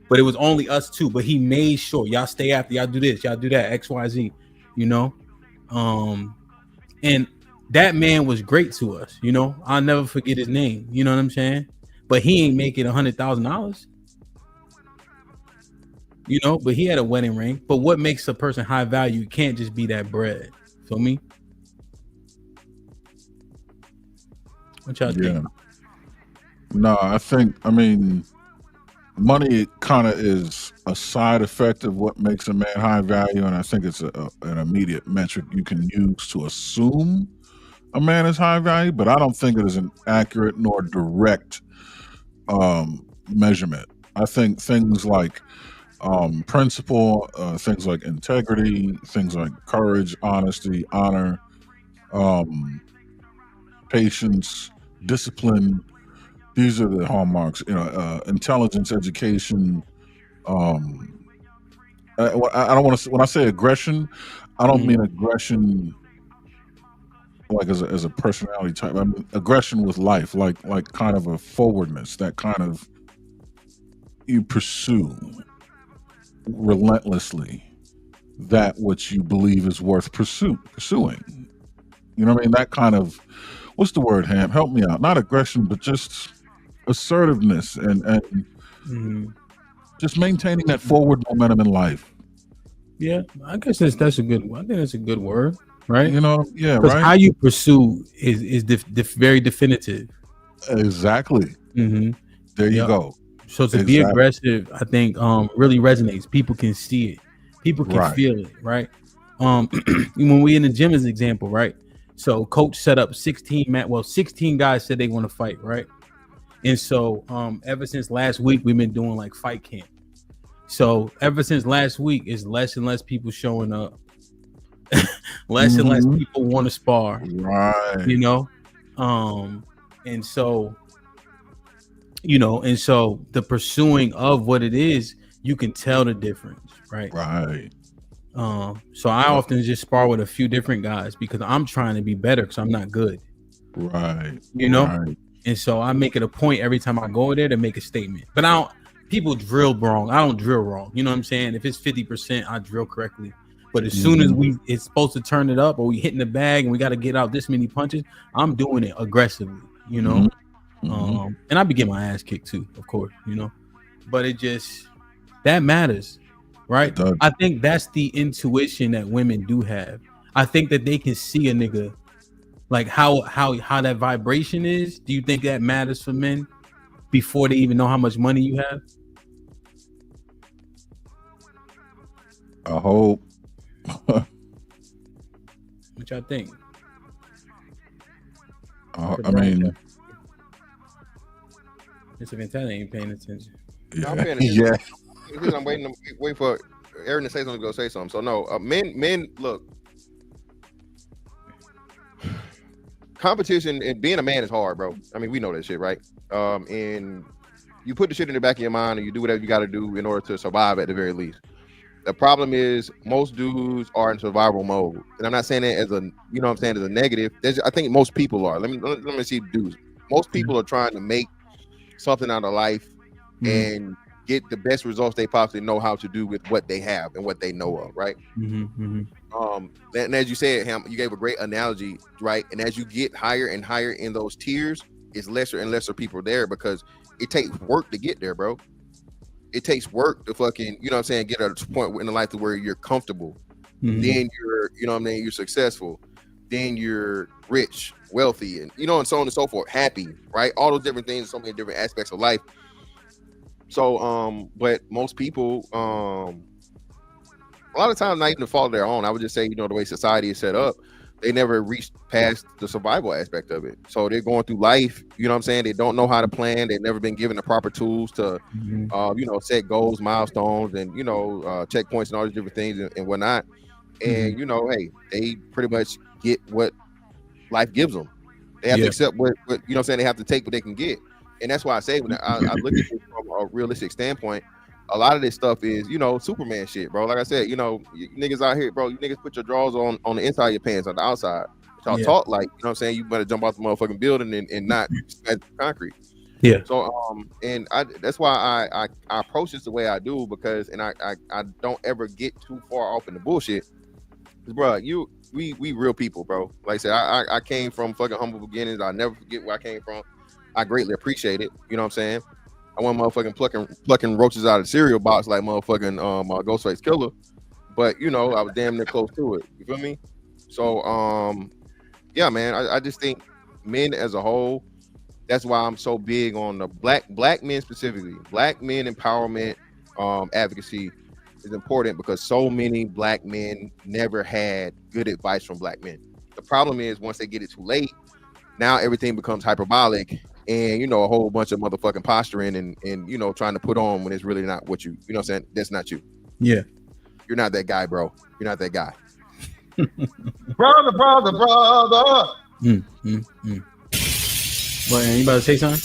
but it was only us 2. But he made sure y'all stay after, y'all do this, y'all do that, XYZ, you know. And that man was great to us, you know. I'll never forget his name, you know what I'm saying? But he ain't making $100,000. You know, but he had a wedding ring. But what makes a person high value? You can't just be that bread. Feel me? What y'all think? No, I mean, money kind of is a side effect of what makes a man high value, and I think it's an immediate metric you can use to assume a man is high value, but I don't think it is an accurate nor direct measurement. I think things like principle, things like integrity, things like courage, honesty, honor, patience, discipline. These are the hallmarks. Intelligence, education. I don't want to. When I say aggression, I don't mean aggression like as a personality type. I mean aggression with life, like kind of a forwardness, that kind of you pursue relentlessly that which you believe is worth pursuing. You know what I mean? That kind of, what's the word, Ham? Help me out. Not aggression, but just assertiveness and just maintaining that forward momentum in life. Yeah, I guess that's a good. I think that's a good word, right? Yeah, because right. how you pursue is very definitive. Exactly. There you go. So to be aggressive, I think really resonates. People can see it. People can feel it, right? When we in the gym as an example, right? So coach set up 16 guys said they want to fight, right? And so ever since last week, we've been doing like fight camp. So ever since last week, it's less and less people showing up. Less and less people want to spar. Right. And so the pursuing of what it is, you can tell the difference, right? Right. So I often just spar with a few different guys because I'm trying to be better because I'm not good. Right. Right. And so I make it a point every time I go there to make a statement. But people drill wrong. I don't drill wrong. You know what I'm saying? If it's 50%, I drill correctly. But as soon as it's supposed to turn it up or we hitting the bag and we got to get out this many punches, I'm doing it aggressively, and I be getting my ass kicked too, of course, but that matters, right? I think that's the intuition that women do have. I think that they can see a nigga, like how that vibration is. Do you think that matters for men before they even know how much money you have? I hope. What y'all think? I mean, Mr. Ventana ain't paying attention. Yeah. I'm waiting for Aaron to say something. Go say something. So no, men look. Competition and being a man is hard, bro. I mean, we know that shit, right? And you put the shit in the back of your mind and you do whatever you got to do in order to survive at the very least. The problem is most dudes are in survival mode, and I'm not saying that as a, as a negative. I think most people are. Let me see dudes. Most people are trying to make something out of life and get the best results they possibly know how to do with what they have and what they know of, right? And as you said, Ham, you gave a great analogy, right? And as you get higher and higher in those tiers, it's lesser and lesser people there because it takes work to get there, bro. It takes work to fucking, get at a point in the life to where you're comfortable. Then you're, you're successful. Then you're rich, wealthy, and and so on and so forth, happy, right? All those different things, so many different aspects of life. So, but most people, a lot of times not even the fault of their own. I would just say, the way society is set up, they never reached past the survival aspect of it. So they're going through life, they don't know how to plan. They've never been given the proper tools to, set goals, milestones, and, checkpoints and all these different things and whatnot. And, hey, they pretty much get what life gives them. They have to accept what they have to take what they can get. And that's why I say, when I look at it from a realistic standpoint, a lot of this stuff is, Superman shit, bro. Like I said, you niggas out here, bro, you niggas put your drawers on the inside of your pants, on the outside. Y'all talk like, you better jump off the motherfucking building and not smash the concrete. Yeah. So, and that's why I approach this the way I do, because, and I don't ever get too far off in the bullshit. Bro, we real people, bro. Like I said, I came from fucking humble beginnings. I never forget where I came from. I greatly appreciate it. You know what I'm saying? I wasn't motherfucking plucking roaches out of the cereal box like motherfucking Ghostface Killer, but I was damn near close to it. You feel me? So yeah, man. I just think men as a whole. That's why I'm so big on the black men specifically. Black men empowerment, advocacy is important because so many black men never had good advice from black men. The problem is once they get it too late, now everything becomes hyperbolic and you know, a whole bunch of motherfucking posturing and you know, trying to put on when it's really not what you know what I'm saying? That's not you. Yeah. You're not that guy, bro. You're not that guy. Brother. Well, anybody say something?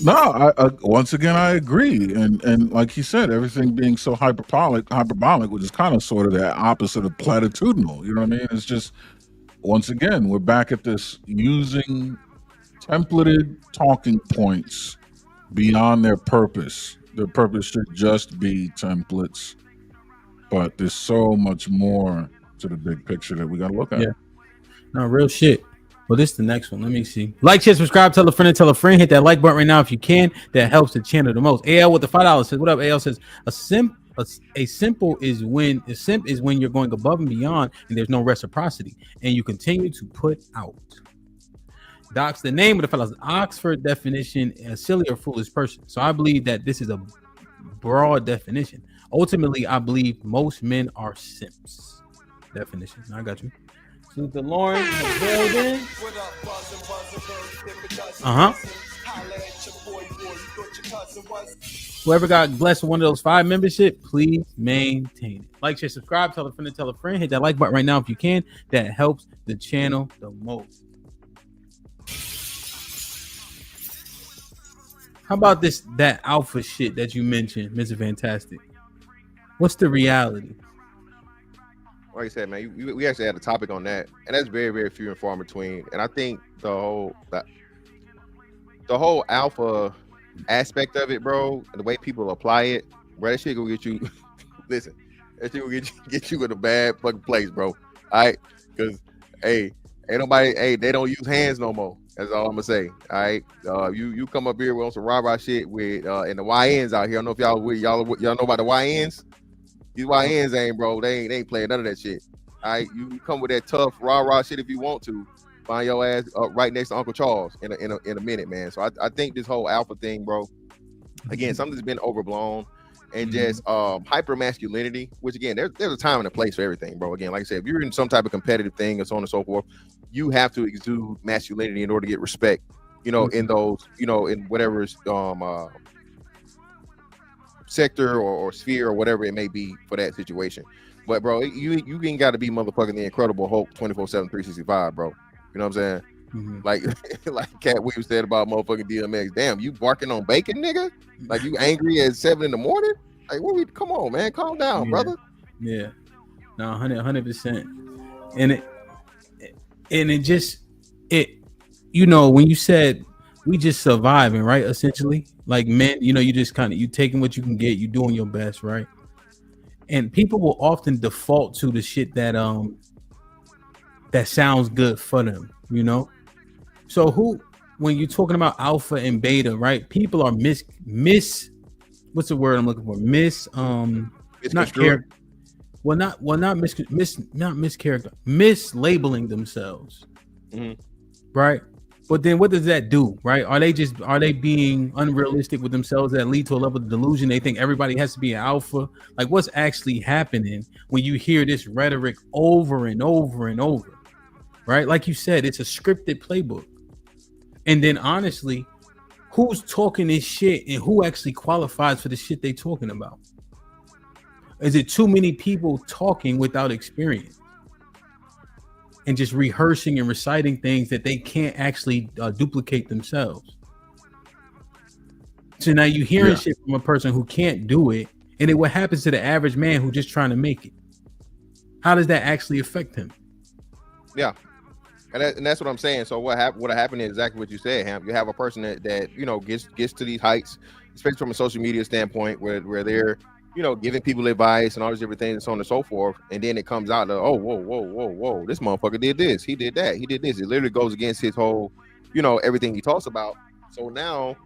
No, I once again I agree, and like he said, everything being so hyperbolic, which is kind of sort of the opposite of platitudinal. You know what I mean? It's just once again we're back at this using templated talking points beyond their purpose. Their purpose should just be templates, but there's so much more to the big picture that we got to look at. Yeah, no, real shit. Well, this is the next one. Let me see. Like, share, subscribe, tell a friend, and tell a friend. Hit that like button right now if you can. That helps the channel the most. AL with the $5 says, "What up?" AL says, "A simp is when you're going above and beyond, and there's no reciprocity, and you continue to put out." Doc's the name of the $5. Oxford definition: a silly or foolish person. So I believe that this is a broad definition. Ultimately, I believe most men are simps. Definition. I got you. Salute to Lauren. Whoever got blessed with one of those 5 membership, please maintain it. Like, share, subscribe, tell a friend, and tell a friend. Hit that like button right now if you can. That helps the channel the most. How about that alpha shit that you mentioned, Mr. Fantastic? What's the reality? Like I said, man, we actually had a topic on that, and that's very, very few and far in between. And I think the whole alpha aspect of it, bro, and the way people apply it, bro, that shit gonna get you. Listen, that shit will get you in a bad fucking place, bro. All right, because hey, ain't nobody, they don't use hands no more. That's all I'm gonna say. All right, you come up here with some rah shit with and the YNs out here. I don't know if y'all know about the YNs. These YNs ain't, bro. They ain't playing none of that shit. All right, you come with that tough rah shit if you want to. Find your ass right next to Uncle Charles in a minute, man. So I think this whole alpha thing, bro, again, something's been overblown and just hyper masculinity. Which again, there's a time and a place for everything, bro. Again, like I said, if you're in some type of competitive thing or so on and so forth, you have to exude masculinity in order to get respect. You know, in those, you know, in whatever sector or sphere or whatever it may be for that situation. But bro, you ain't got to be motherfucking the Incredible Hulk 24/7 365, bro. You know what I'm saying? Like Cat Williams said about motherfucking DMX. Damn, you barking on bacon, nigga? Like you angry at 7 in the morning? Like come on, man, calm down, brother. Yeah, no, 100%. And it just you know, when you said we just surviving, right? Essentially, like men, you know, you just kind of you taking what you can get, you doing your best, right? And people will often default to the shit that that sounds good for them, you know. So when you're talking about alpha and beta, right? People are what's the word I'm looking for? Mislabeling themselves, right? But then what does that do, right? Are they being unrealistic with themselves that lead to a level of delusion? They think everybody has to be an alpha. Like what's actually happening when you hear this rhetoric over and over and over, right? Like you said, it's a scripted playbook. And then honestly, who's talking this shit and who actually qualifies for the shit they talking about? Is it too many people talking without experience? And just rehearsing and reciting things that they can't actually duplicate themselves. So now you're hearing shit from a person who can't do it, and then what happens to the average man who's just trying to make it? How does that actually affect him? Yeah, and that's what I'm saying. So what happened is exactly what you said, Ham. You have a person that you know gets to these heights, especially from a social media standpoint, where they're you know, giving people advice and all these different things and so on and so forth. And then it comes out that, oh, whoa, this motherfucker did this, he did that, he did this. It literally goes against his whole, you know, everything he talks about. So now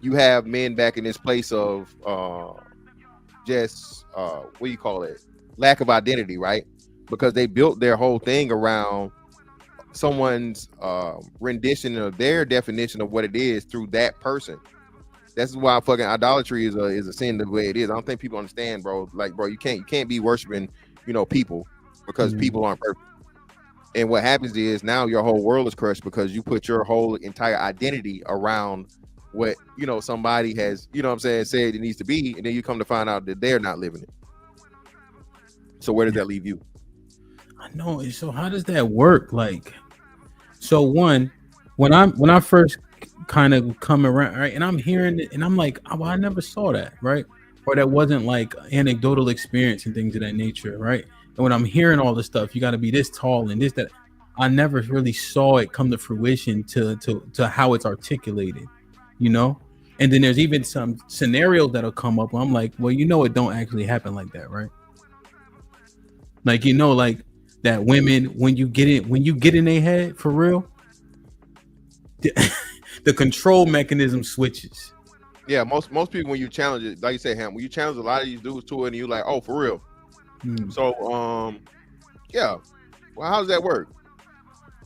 you have men back in this place of just what do you call it? Lack of identity, right? Because they built their whole thing around someone's rendition of their definition of what it is through that person. That's why fucking idolatry is a sin the way it is. I don't think people understand, bro. Like, bro, you can't be worshiping, you know, people because people aren't perfect. And what happens is now your whole world is crushed because you put your whole entire identity around what, you know, somebody has, you know what I'm saying, said it needs to be, and then you come to find out that they're not living it. So where does that leave you? I know. So how does that work? Like, so when I first kind of come around, right, and I'm hearing it, and I'm like, oh, well, I never saw that, right? Or that wasn't like anecdotal experience and things of that nature, right? And when I'm hearing all this stuff, you got to be this tall and this, that, I never really saw it come to fruition to how it's articulated, you know? And then there's even some scenarios that'll come up where I'm like, well, you know, it don't actually happen like that, right? Like, you know, like that women, when you get in their head for real, the control mechanism switches. Yeah, most people, when you challenge it, like you say, Ham, when you challenge a lot of these dudes to it, and you like, oh, for real. So, yeah. Well, how does that work?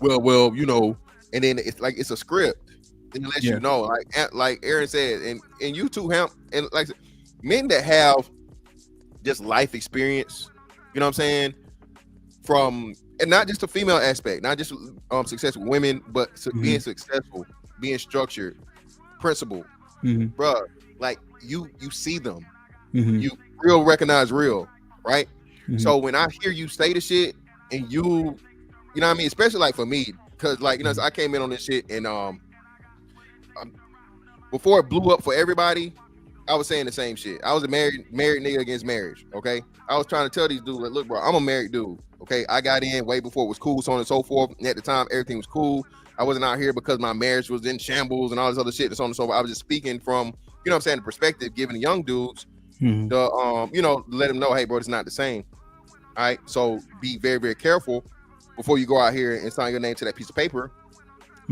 Well, you know, and then it's like it's a script, and it lets you know, like Aaron said, and you too, Ham, and like men that have just life experience, you know what I'm saying, from, and not just the female aspect, not just successful women, but being successful, being structured, principled, bruh, like you see them, you real recognize real, right? So when I hear you say the shit, and you know what I mean, especially like for me, because like, you know, I came in on this shit, and before it blew up for everybody, I was saying the same shit. I was a married nigga against marriage, okay? I was trying to tell these dudes, like, look, bro, I'm a married dude, okay? I got in way before it was cool, so on and so forth. And at the time, everything was cool. I wasn't out here because my marriage was in shambles and all this other shit and so on and so forth. I was just speaking from, you know what I'm saying, the perspective, giving the young dudes the, you know, let them know, hey, bro, it's not the same. All right, so be very, very careful before you go out here and sign your name to that piece of paper,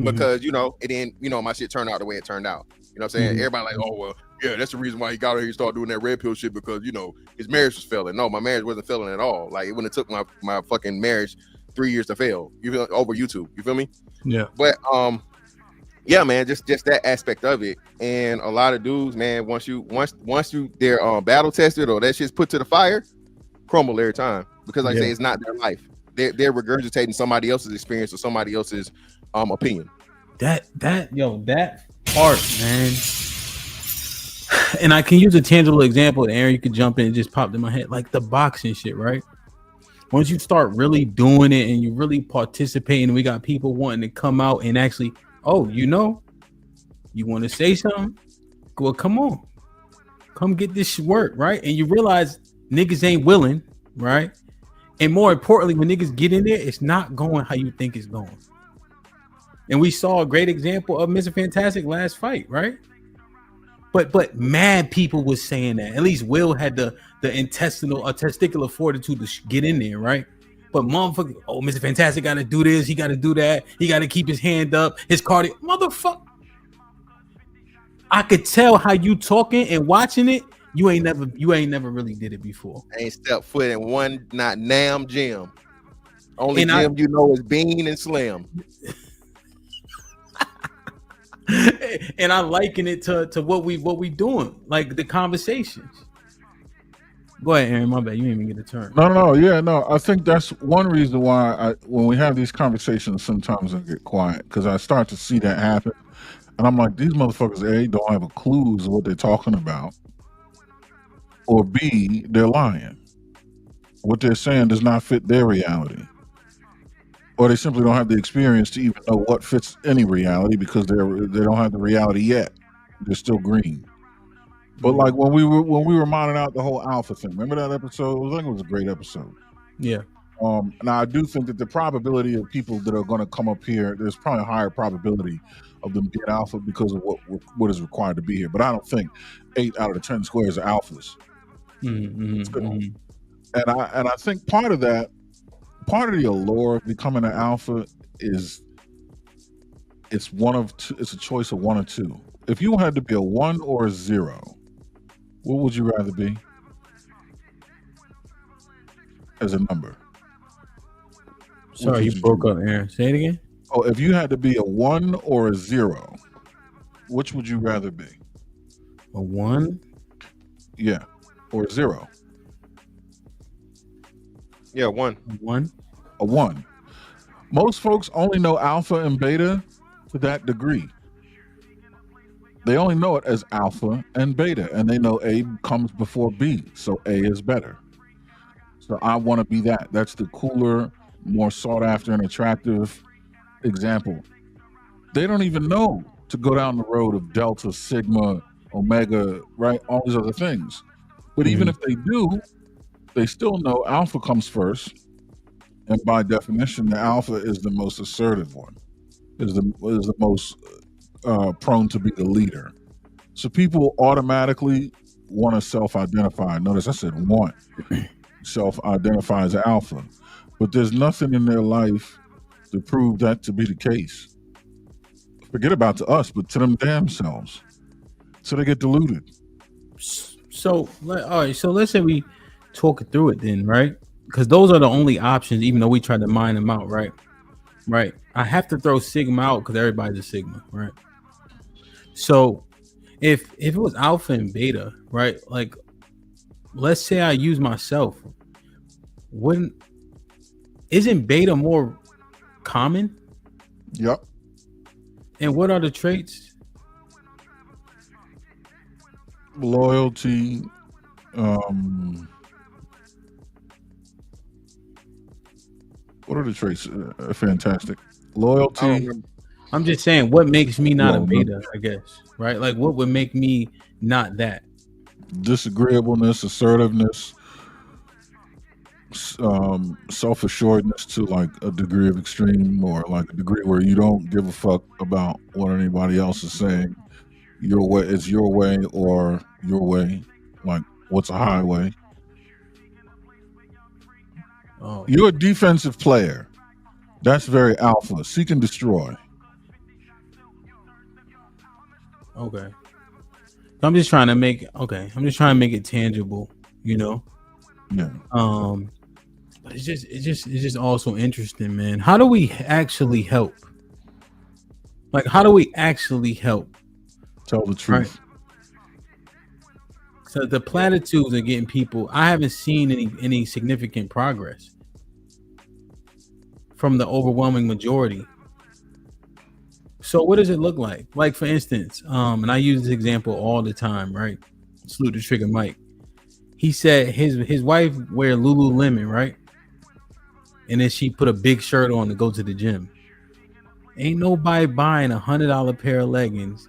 because, you know, it didn't, you know, my shit turned out the way it turned out. You know what I'm saying? Everybody like, oh, well, yeah, that's the reason why he got out here and started doing that red pill shit, because, you know, his marriage was failing. No, my marriage wasn't failing at all. Like, it wouldn't have took my fucking marriage 3 years to fail. You feel, over YouTube. You feel me? Yeah. But yeah, man, just that aspect of it. And a lot of dudes, man, once they're battle tested or that shit's put to the fire, crumble every time, because like I say, it's not their life. They're regurgitating somebody else's experience or somebody else's opinion. That part, man. And I can use a tangible example, Aaron, you could jump in and just popped in my head, like the boxing shit, right? Once you start really doing it and you really participating, we got people wanting to come out and actually, oh, you know, you want to say something? Well, come on. Come get this work, right? And you realize niggas ain't willing, right? And more importantly, when niggas get in there, it's not going how you think it's going. And we saw a great example of Mr. Fantastic last fight, right? But mad people was saying that. At least Will had the testicular fortitude to get in there, right? But motherfucker, oh, Mr. Fantastic got to do this, he got to do that, he got to keep his hand up, his cardio, motherfucker. I could tell how you talking and watching it. You ain't never really did it before. I ain't stepped foot in one not Nam gym. Only gym you know is Bean and Slim. And I liken it to what we doing, like the conversations. Go ahead, Aaron. My bad. You didn't even get a turn. No. I think that's one reason why when we have these conversations, sometimes I get quiet, because I start to see that happen, and I'm like, these motherfuckers, A, don't have a clue of what they're talking about, or B, they're lying. What they're saying does not fit their reality. Or they simply don't have the experience to even know what fits any reality, because they don't have the reality yet. They're still green. But like when we were modeling out the whole alpha thing, remember that episode? I think it was a great episode. Yeah. Now I do think that the probability of people that are going to come up here, there's probably a higher probability of them being alpha because of what is required to be here. But I don't think 8 out of the 10 squares are alphas. And I think part of the allure of becoming an alpha is it's a choice of one or two. If you had to be a 1 or a 0, what would you rather be as a number? Sorry, you broke up, Aaron. Say it again. Oh, if you had to be a 1 or a 0, which would you rather be? A 1? Yeah, or a 0. Yeah, 1. 1. A 1. Most folks only know alpha and beta to that degree. They only know it as alpha and beta, and they know A comes before B, so A is better. So I want to be that. That's the cooler, more sought after and attractive example. They don't even know to go down the road of delta, sigma, omega, right? All these other things. But even if they do, they still know alpha comes first. And by definition, the alpha is the most assertive one, is the most prone to be the leader. So people automatically want to self-identify. Notice I said want. Self-identify as alpha. But there's nothing in their life to prove that to be the case. Forget about to us, but to them damn selves. So they get deluded. So, all right. So let's say we talk it through it then, right? Because those are the only options, even though we tried to mine them out, right? Right. I have to throw sigma out because everybody's a sigma, right? So if it was alpha and beta, right? Like, let's say I use myself. Isn't beta more common? Yep. And what are the traits? Loyalty. What are the traits? Fantastic. Loyalty. I'm just saying, what makes me not a beta, I guess, right? Like, what would make me not that? Disagreeableness, assertiveness, self-assuredness to like a degree of extreme, or like a degree where you don't give a fuck about what anybody else is saying. Your way is your way, or your way. Like, what's a highway? Oh. You're a defensive player. That's very alpha. Seek and destroy. Okay. I'm just trying to make it tangible, you know? Yeah. But it's just also interesting, man. How do we actually help? Like, how do we actually help? Tell the truth. Right? So the platitudes are getting people. I haven't seen any significant progress from the overwhelming majority. So what does it look like? Like, for instance, and I use this example all the time, right? Salute to Trigger Mike. He said his wife wear Lululemon, right? And then she put a big shirt on to go to the gym. Ain't nobody buying $100 pair of leggings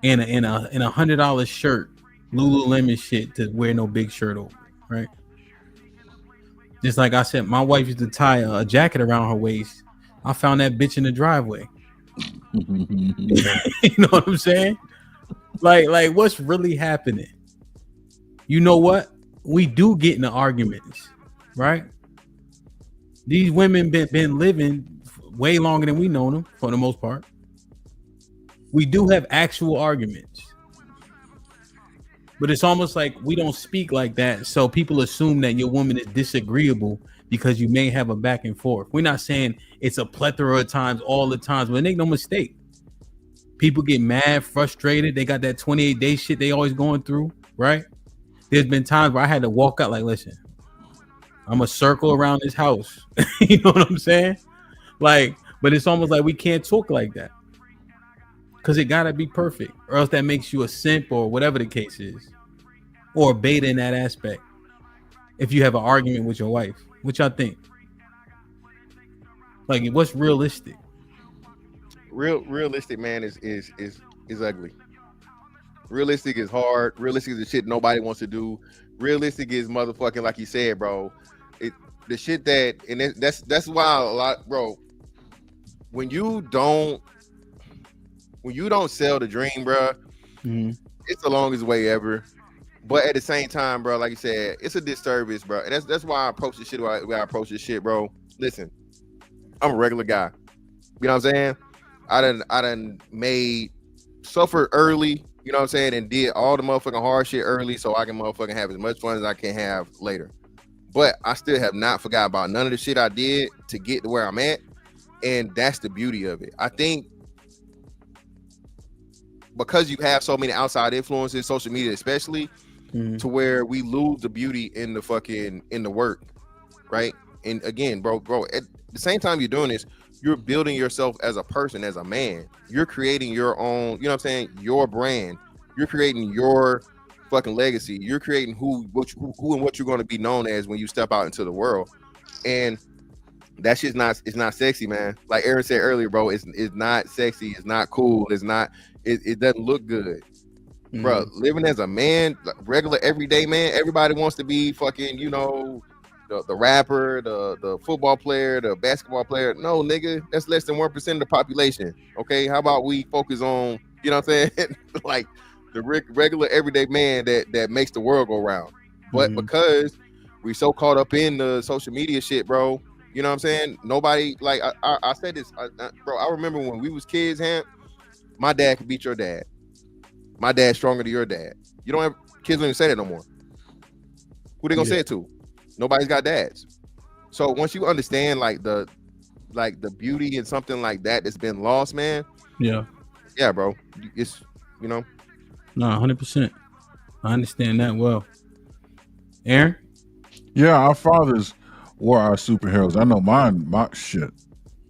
and a $100 shirt, Lululemon shit, to wear no big shirt over, right? Just like I said, my wife used to tie a jacket around her waist. I found that bitch in the driveway. You know what I'm saying? Like what's really happening? You know what? We do get into arguments, right? These women been living way longer than we know them, for the most part. We do have actual arguments. But it's almost like we don't speak like that. So people assume that your woman is disagreeable because you may have a back and forth. We're not saying it's a plethora of times, all the times, but make no mistake. People get mad, frustrated. They got that 28-day shit they always going through, right? There's been times where I had to walk out like, listen, I'm a circle around this house. You know what I'm saying? Like, but it's almost like we can't talk like that. Because it gotta be perfect, or else that makes you a simp or whatever the case is, or a beta in that aspect. If you have an argument with your wife, which I think, like, what's realistic? Realistic, man, is ugly. Realistic is hard. Realistic is the shit nobody wants to do. Realistic is motherfucking, like you said, bro. The shit that, and that's why a lot, bro. When you don't sell the dream, bro, it's the longest way ever. But at the same time, bro, like you said, it's a disservice, bro. And that's why I approach this shit the way I approach this shit, bro. Listen, I'm a regular guy. You know what I'm saying? I done suffered early, you know what I'm saying, and did all the motherfucking hard shit early so I can motherfucking have as much fun as I can have later. But I still have not forgot about none of the shit I did to get to where I'm at. And that's the beauty of it. I think because you have so many outside influences, social media especially, to where we lose the beauty in the work, right? And again, bro, the same time you're doing this, you're building yourself as a person, as a man. You're creating your own, you know what I'm saying, your brand. You're creating your fucking legacy. You're creating who and what you're going to be known as when you step out into the world. And that shit's not, it's not sexy, man. Like Aaron said earlier, bro, it's not sexy, it's not cool, it doesn't look good. Bro, living as a man, regular everyday man, everybody wants to be fucking, you know, the rapper, the football player, the basketball player. No, nigga, that's less than 1% of the population. Okay, how about we focus on, you know what I'm saying, like the regular everyday man that makes the world go round. But because we so caught up in the social media shit, bro, you know what I'm saying, nobody, like I said this, bro, I remember when we was kids, my dad could beat your dad. My dad's stronger than your dad. You don't have kids don't even say that no more. Who they gonna say it to? Nobody's got dads. So once you understand like the beauty in something like that's been lost, man. Yeah, bro. It's, you know. No, 100%. I understand that well. Aaron? Yeah, our fathers were our superheroes. I know mine. My shit.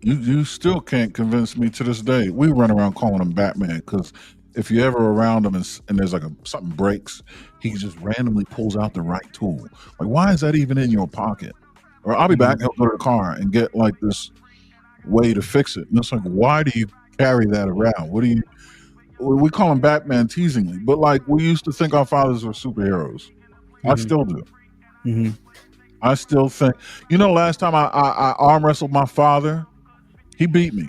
You still can't convince me to this day. We run around calling him Batman because if you're ever around him and there's like something breaks, he just randomly pulls out the right tool. Like, why is that even in your pocket? Or I'll be back, he'll go to the car and get like this way to fix it. And it's like, why do you carry that around? We call him Batman teasingly, but like we used to think our fathers were superheroes. I still do. I still think, you know, last time I arm wrestled my father, he beat me.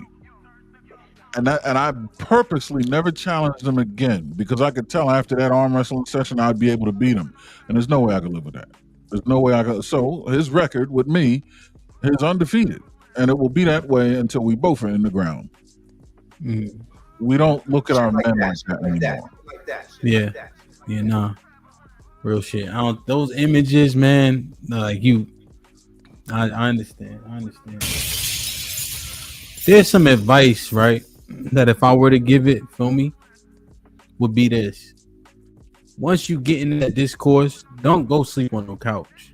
And I purposely never challenged him again because I could tell after that arm wrestling session I'd be able to beat him. And there's no way I could live with that. There's no way I could. So his record with me is undefeated. And it will be that way until we both are in the ground. We don't look at our men like that anymore. Yeah. Yeah, nah. Real shit. Those images, man, like I understand. There's some advice, right, that if I were to give it, feel me, would be this. Once you get in that discourse, don't go sleep on the couch.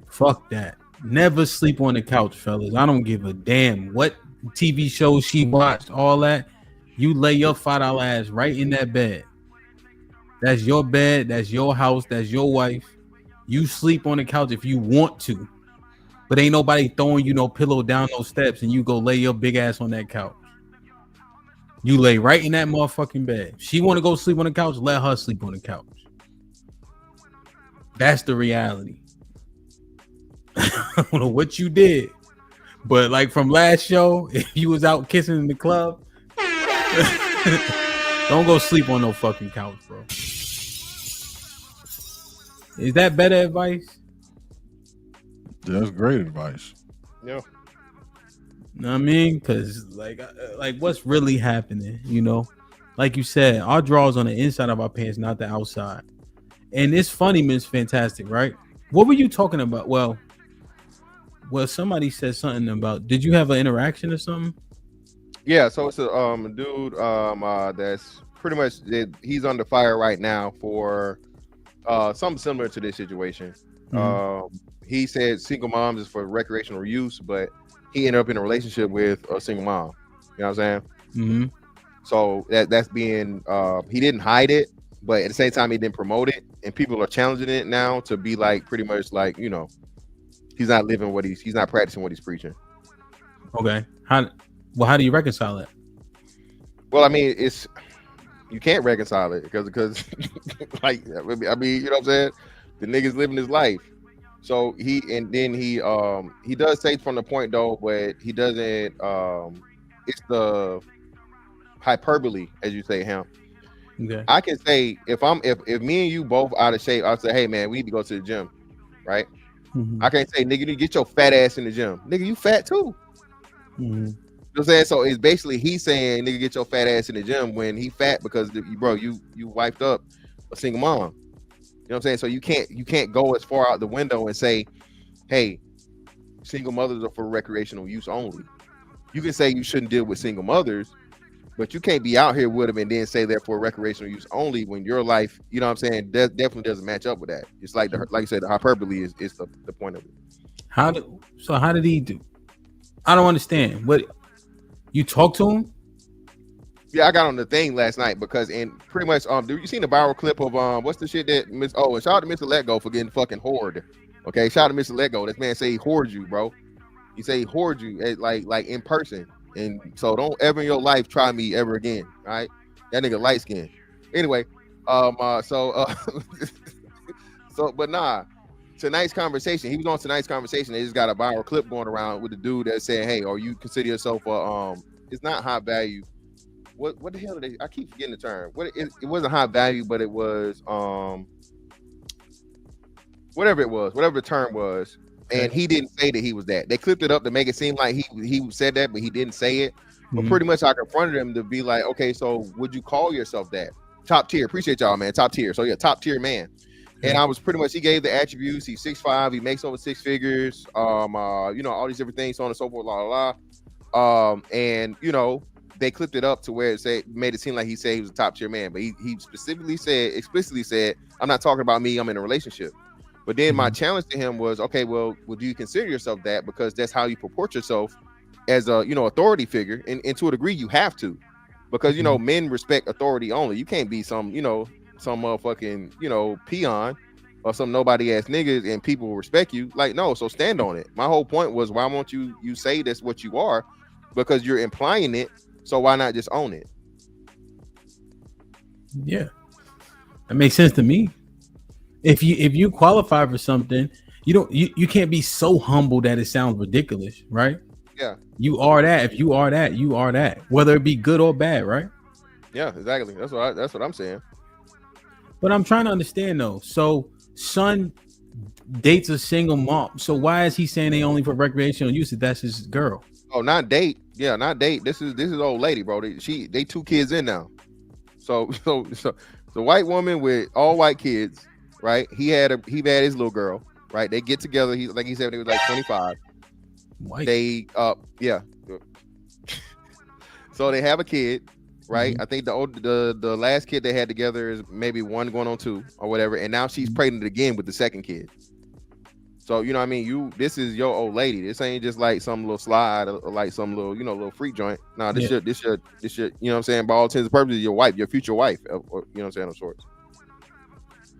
Fuck that. Never sleep on the couch, fellas. I don't give a damn what TV shows she watched, all that. You lay your $5 ass right in that bed. That's your bed, that's your house, that's your wife. You sleep on the couch if you want to. But ain't nobody throwing you no pillow down those steps and you go lay your big ass on that couch. You lay right in that motherfucking bed. She want to go sleep on the couch, let her sleep on the couch. That's the reality. I don't know what you did, but like from last show, if you was out kissing in the club, don't go sleep on no fucking couch, bro. Is that better advice? That's great advice. Yeah. Know what I mean? Because like what's really happening, you know? Like you said, our drawers on the inside of our pants, not the outside. And it's funny, Miss Fantastic, right? What were you talking about? Well, somebody said something about, did you have an interaction or something? Yeah, so it's a dude that's pretty much, he's under fire right now for something similar to this situation. He said single moms is for recreational use, but he ended up in a relationship with a single mom. You know what I'm saying? So that's being he didn't hide it, but at the same time he didn't promote it, and people are challenging it now to be like pretty much like, you know, he's not living what he's not practicing what he's preaching. Okay. How do you reconcile it? Well, I mean, you can't reconcile it because like, I mean, you know what I'm saying? The nigga's living his life. So he does say from the point though, but he doesn't it's the hyperbole, as you say, him. Okay. I can say if me and you both out of shape, I'll say, hey man, we need to go to the gym, right? I can't say, nigga, you get your fat ass in the gym. Nigga, you fat too. You know what I'm saying? So it's basically he's saying, nigga, get your fat ass in the gym when he fat because you wiped up a single mom. You know what I'm saying? So you can't go as far out the window and say, hey, single mothers are for recreational use only. You can say you shouldn't deal with single mothers, but you can't be out here with them and then say they're for recreational use only when your life, you know what I'm saying, definitely doesn't match up with that. It's like like you said, the hyperbole is the point of it. How did he do? I don't understand. What you talk to him? Yeah, I got on the thing last night because pretty much dude, you seen the viral clip of what's the shit that and shout out to Mr. Let Go for getting fucking whored. Okay, shout out to Mr. Let Go. This man say he whored you, bro. He say he whored you like in person. And so don't ever in your life try me ever again. All right. That nigga light skin. Anyway, so but nah. Tonight's conversation, he was on tonight's conversation. They just got a viral clip going around with the dude that said, "Hey, or you consider yourself a it's not high value." What the hell did they? I keep forgetting the term. It wasn't high value, but it was whatever the term was. And he didn't say that he was that. They clipped it up to make it seem like he said that, but he didn't say it. But pretty much I confronted him to be like, okay, so would you call yourself that? Top tier. Appreciate y'all, man. Top tier. So yeah, top tier man. And I was pretty much, he gave the attributes. He's 6'5", he makes over 6 figures, all these different things, so on and so forth, and they clipped it up to where made it seem like he said he was a top tier man, but he explicitly said, I'm not talking about me, I'm in a relationship. But then my challenge to him was, okay, well, do you consider yourself that? Because that's how you purport yourself as a, authority figure. And to a degree, you have to, because, men respect authority only. You can't be some motherfucking, peon or some nobody ass niggas and people will respect you. Like, no, so stand on it. My whole point was, why won't you say that's what you are? Because you're implying it. So why not just own it? Yeah, that makes sense to me. If you qualify for something, you can't be so humble that it sounds ridiculous, right? Yeah. You are that. If you are that, you are that. Whether it be good or bad, right? Yeah, exactly. That's what I'm saying. But I'm trying to understand though. So son dates a single mom. So why is he saying they only for recreational use if that's his girl? Oh, not date. Yeah, not date. This is old lady, bro. They 2 kids in now. So the white woman with all white kids, right? He had his little girl, right? They get together. He said he was like 25. White. They yeah. So they have a kid, right? I think the last kid they had together is maybe 1 going on 2 or whatever, and now she's pregnant again with the second kid. So you know what I mean? This is your old lady. This ain't just like some little slide or like some little little freak joint. No, this should you know what I'm saying? By all intents and purposes, your wife, your future wife, or, you know what I'm saying, of sorts.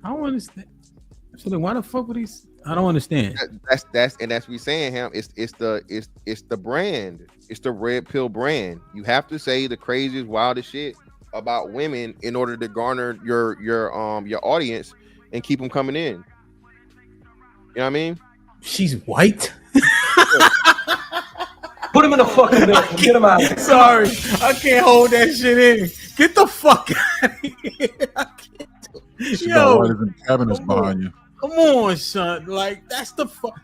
I don't understand. So then why the fuck would he? I don't understand. That's we saying him. It's the brand. It's the Red Pill brand. You have to say the craziest, wildest shit about women in order to garner your audience and keep them coming in. You know what I mean? She's white. Put him in the fucking bed. Get him out. Sorry, I can't hold that shit in. Get the fuck out of here. I can't. Yo, cabinets behind you. Come on, son. Like that's the fuck.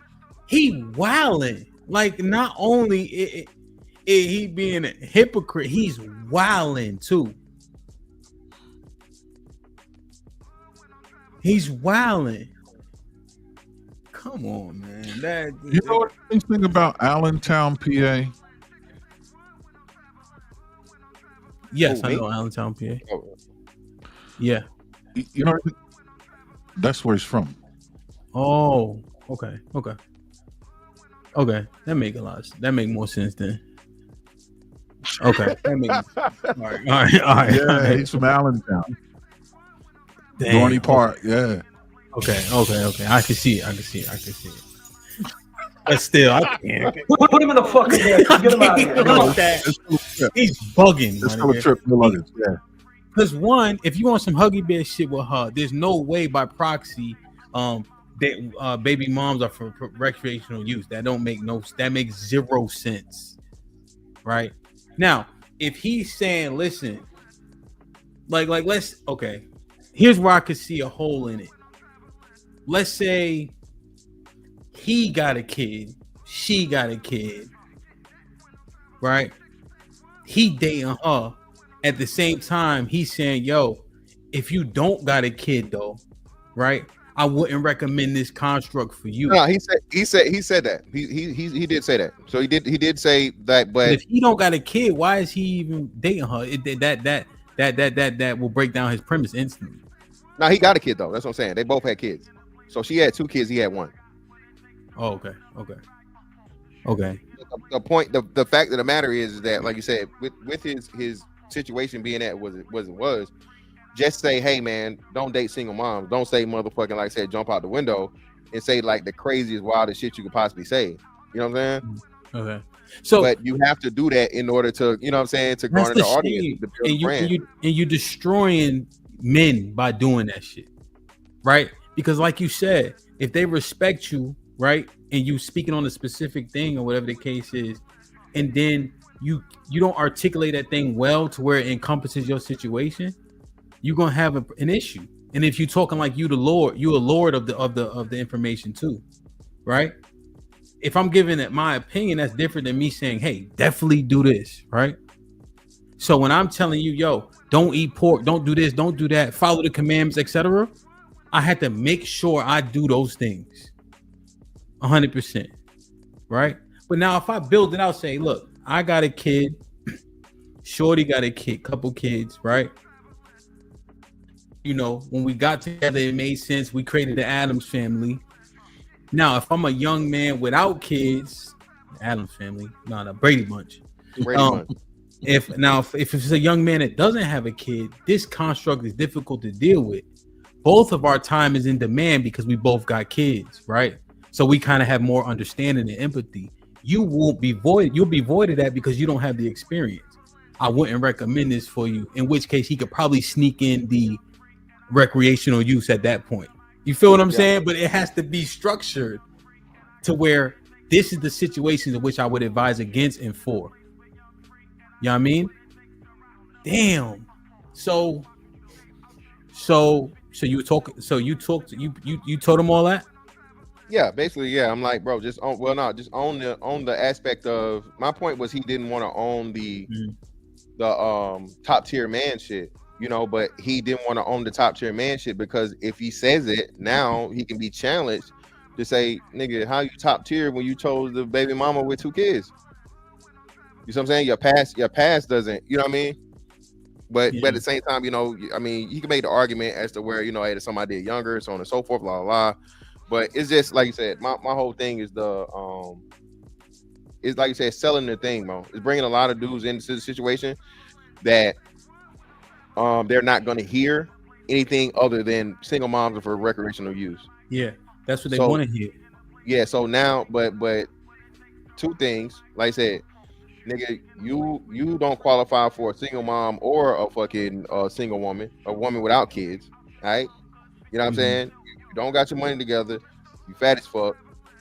He wilding. Like not only he being a hypocrite, he's wilding too. He's wilding. Come on, man. You know what I think about Allentown, PA? Yes, I know Allentown, PA. Yeah. You know, that's where he's from. Oh, okay. That make more sense then. Okay. All right. Yeah, he's from Allentown. Dorney Park, yeah. Okay. I can see it. But still, I can't. Put him in the fucking bed. Get him out of here. He's bugging. It's still a trip. Yeah. Because one, if you want some Huggy Bear shit with her, there's no way by proxy, that baby moms are for recreational use. That makes zero sense, right? Now, if he's saying, listen, like let's here's where I could see a hole in it. Let's say he got a kid, she got a kid, right? He dating her. At the same time, he's saying, yo, if you don't got a kid though, right? I wouldn't recommend this construct for you. No, he said that. He did say that. So he did say that, but if he don't got a kid, why is he even dating her? That will break down his premise instantly. No, he got a kid though. That's what I'm saying. They both had kids. So she had 2 kids, he had 1. Oh, okay. Okay. The point, the fact of the matter is that, like you said, with his situation being at was, just say, hey man, don't date single moms. Don't say motherfucking, like I said, jump out the window and say like the craziest, wildest shit you could possibly say. You know what I'm saying? Okay. So, but you have to do that in order to, you know what I'm saying, to garner the audience, to build and a brand. You destroying men by doing that shit, right? Because like you said, if they respect you, right, and you speaking on a specific thing or whatever the case is, and then you don't articulate that thing well to where it encompasses your situation, you're gonna have an issue. And if you're talking like you a lord of the information too, right? If I'm giving it my opinion, that's different than me saying, hey, definitely do this, right? So when I'm telling you, yo, don't eat pork, don't do this, don't do that, follow the commandments, etc., I had to make sure I do those things 100%, right? But now if I build it out, say, look, I got a kid, Shorty got a kid, couple kids, right? You know, when we got together, it made sense. We created the Addams family. Now, if I'm a young man without kids, Addams family, not a Brady Bunch. If it's a young man that doesn't have a kid, this construct is difficult to deal with. Both of our time is in demand because we both got kids, right? So we kind of have more understanding and empathy. You won't be void. You'll be void of that because you don't have the experience. I wouldn't recommend this for you. In which case, he could probably sneak in the recreational use at that point. You feel what I'm saying? But it has to be structured to where this is the situations in which I would advise against and for. You know what I mean? Damn. So you talk. So you talked. You told him all that. Yeah, basically, yeah. I'm like, bro, just own the aspect of, my point was he didn't want to own the top tier man shit. You know, but he didn't want to own the top tier man shit because if he says it now, he can be challenged to say, nigga, how you top tier when you chose the baby mama with 2 kids? You know what I'm saying? Your past doesn't, you know what I mean? But at the same time, you know, I mean, you can make the argument as to where, you know, hey, there's somebody younger, so on and so forth, blah, blah, blah. But it's just like you said, my whole thing is it's like you said, selling the thing, bro. It's bringing a lot of dudes into the situation that they're not going to hear anything other than single moms are for recreational use. Yeah, that's what they want to hear. Yeah, so now, but 2 things, like I said, nigga, you don't qualify for a single mom or a fucking single woman, a woman without kids, all right? You know what I'm saying? You don't got your money together, you fat as fuck,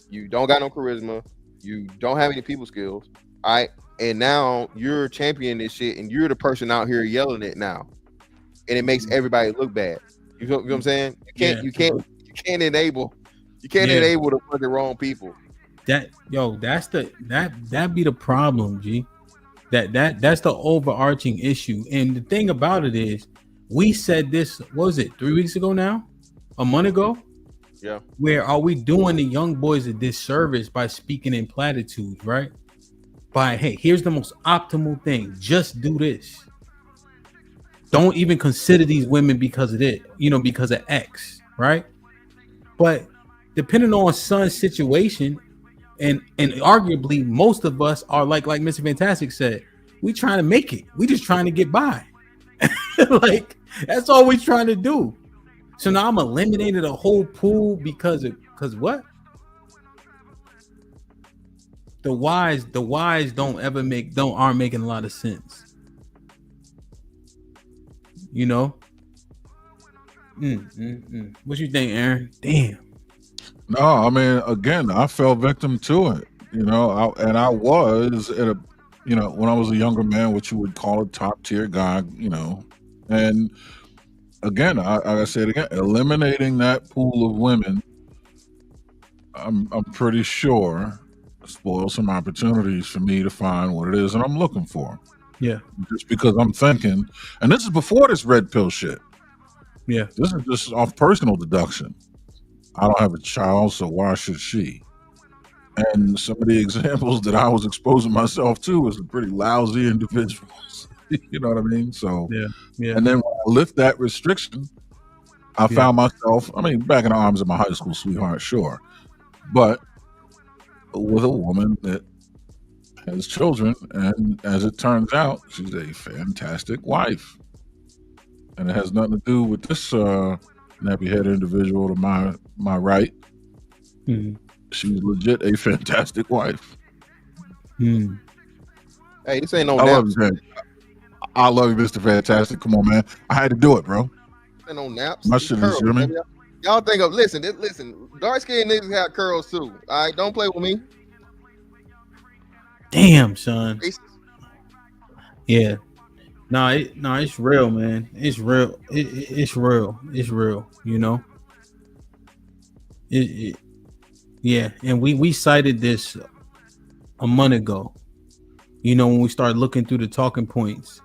you don't got no charisma, you don't have any people skills, all right? And now you're championing this shit and you're the person out here yelling it now. And it makes everybody look bad. You know what I'm saying? You can't enable the fucking wrong people. That be the problem, G. That's the overarching issue. And the thing about it is, we said this, what was it, 3 weeks ago now? A month ago? Yeah. Where are we doing the young boys a disservice by speaking in platitudes, right? By, hey, here's the most optimal thing. Just do this. Don't even consider these women because of it, you know, because of X, right? But depending on son's situation, and arguably most of us are like Mr. Fantastic said, we trying to make it. We just trying to get by. Like, that's all we trying to do. So now I'm eliminating a whole pool because what? The whys aren't making a lot of sense. You know? What you think, Aaron? Damn. No, I mean, again, I fell victim to it. You know, I was at a, you know, when I was a younger man, what you would call a top tier guy, you know, and again, I said again, eliminating that pool of women, I'm pretty sure spoil some opportunities for me to find what it is that I'm looking for. Yeah. Just because I'm thinking, and this is before this red pill shit. Yeah. This is just off personal deduction. I don't have a child, so why should she? And some of the examples that I was exposing myself to was pretty lousy individuals. You know what I mean? So, yeah. And then when I lift that restriction, I found myself, I mean, back in the arms of my high school sweetheart, sure. But with a woman that has children, and as it turns out, she's a fantastic wife. And it has nothing to do with this nappy-headed individual to my right. Mm. She's legit a fantastic wife. Mm. Hey, this ain't no I love naps. you, I love you, Mr. Fantastic. Come on, man. I had to do it, bro. This ain't no naps. My These shit is, curls, you know what I mean? baby. Y'all think of listen. Dark skinned niggas have curls too. All right, don't play with me. Damn, son. Yeah. It's real, man. It's real. It's real. It's real. You know. Yeah, and we cited this a month ago. You know, when we started looking through the talking points,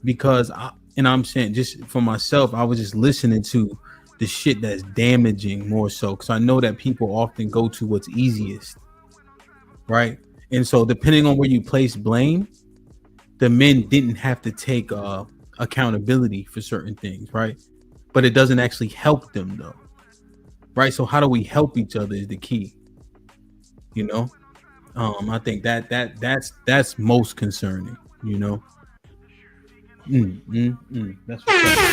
because I'm saying just for myself, I was just listening to the shit that's damaging more so, because I know that people often go to what's easiest, right? And so depending on where you place blame, the men didn't have to take accountability for certain things, right? But it doesn't actually help them though, right? So how do we help each other is the key, you know? I think that's most concerning, you know. That's what's up.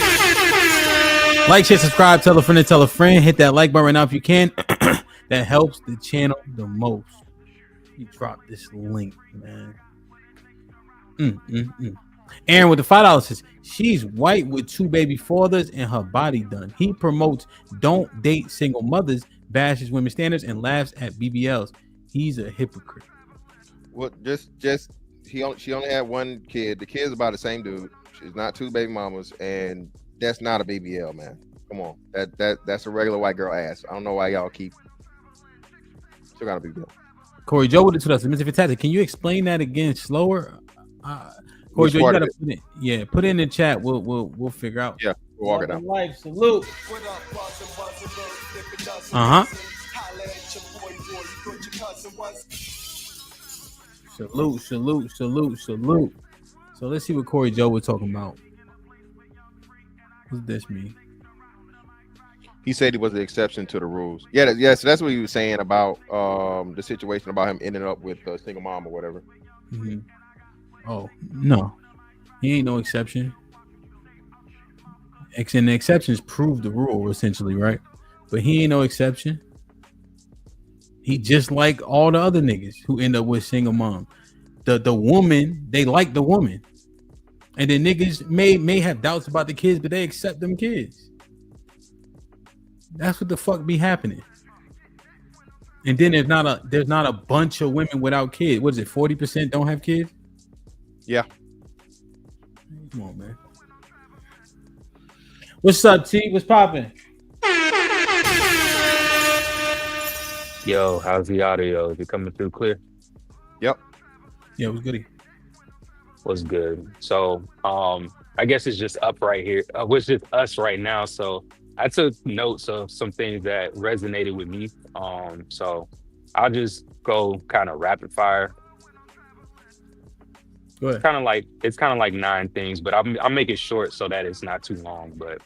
Like, share, subscribe, tell a friend, hit that like button right now if you can. That helps the channel the most. You drop this link, man. Aaron with the $5 says she's white with 2 baby fathers and her body done. He promotes don't date single mothers, bashes women's standards, and laughs at BBLs. He's a hypocrite. Well, she only had 1 kid. The kid's about the same dude. She's not 2 baby mamas, and that's not a BBL, man. Come on, that's a regular white girl ass. I don't know why y'all keep. Still got a BBL. Corey Joe with the 2000. Mr. Fantastic, can you explain that again slower? Corey Joe, you gotta put it in the chat. We'll figure out. Yeah, we'll walk it down. Life, salute. Uh-huh. Salute. So let's see what Corey Joe was talking about. What's this mean? He said he was the exception to the rules. Yeah. So that's what he was saying about the situation about him ending up with a single mom or whatever. Mm-hmm. Oh no, he ain't no exception. And the exceptions prove the rule essentially, right? But he ain't no exception. He just like all the other niggas who end up with single mom. The woman, they like the woman. And then niggas may have doubts about the kids, but they accept them kids. That's what the fuck be happening. And then there's not a bunch of women without kids. What is it? 40% don't have kids? Yeah. Come on, man. What's up, T? What's popping? Yo, how's the audio? Is it coming through clear? Yep. Yeah, it was goody. What's good? So, I guess it's just up right here. It's just us right now. So I took notes of some things that resonated with me. So I'll just go kind of rapid fire. Go ahead. It's kind of like 9 things, but I'll make it short so that it's not too long. But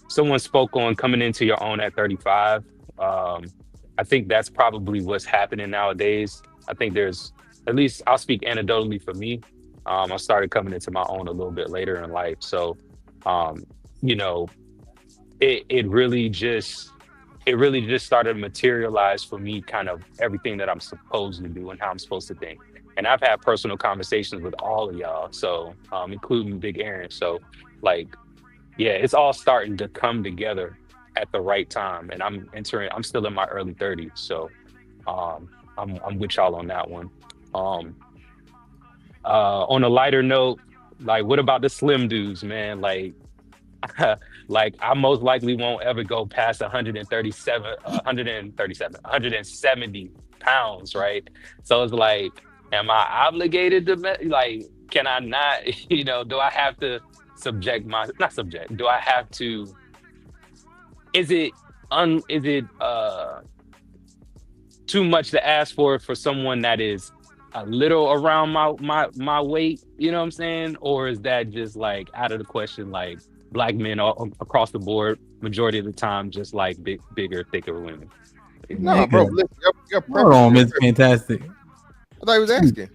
someone spoke on coming into your own at 35. I think that's probably what's happening nowadays. I think there's, at least I'll speak anecdotally for me. I started coming into my own a little bit later in life. So, you know, it really just started to materialize for me, kind of everything that I'm supposed to do and how I'm supposed to think. And I've had personal conversations with all of y'all, so including Big Aaron. So, like, yeah, it's all starting to come together at the right time. And I'm still in my early 30s, so I'm with y'all on that one. On a lighter note, like, what about the slim dudes, man? Like, like, I most likely won't ever go past 170 pounds, right? So it's like, am I obligated to, like, can I not, do I have to do I have to, is it too much to ask for someone that is a little around my weight, you know what I'm saying? Or is that just like out of the question? Like, black men all across the board, majority of the time, just like bigger, thicker women. No, bro. Listen, your Hold on, preference. Mr. Fantastic. I thought he was asking.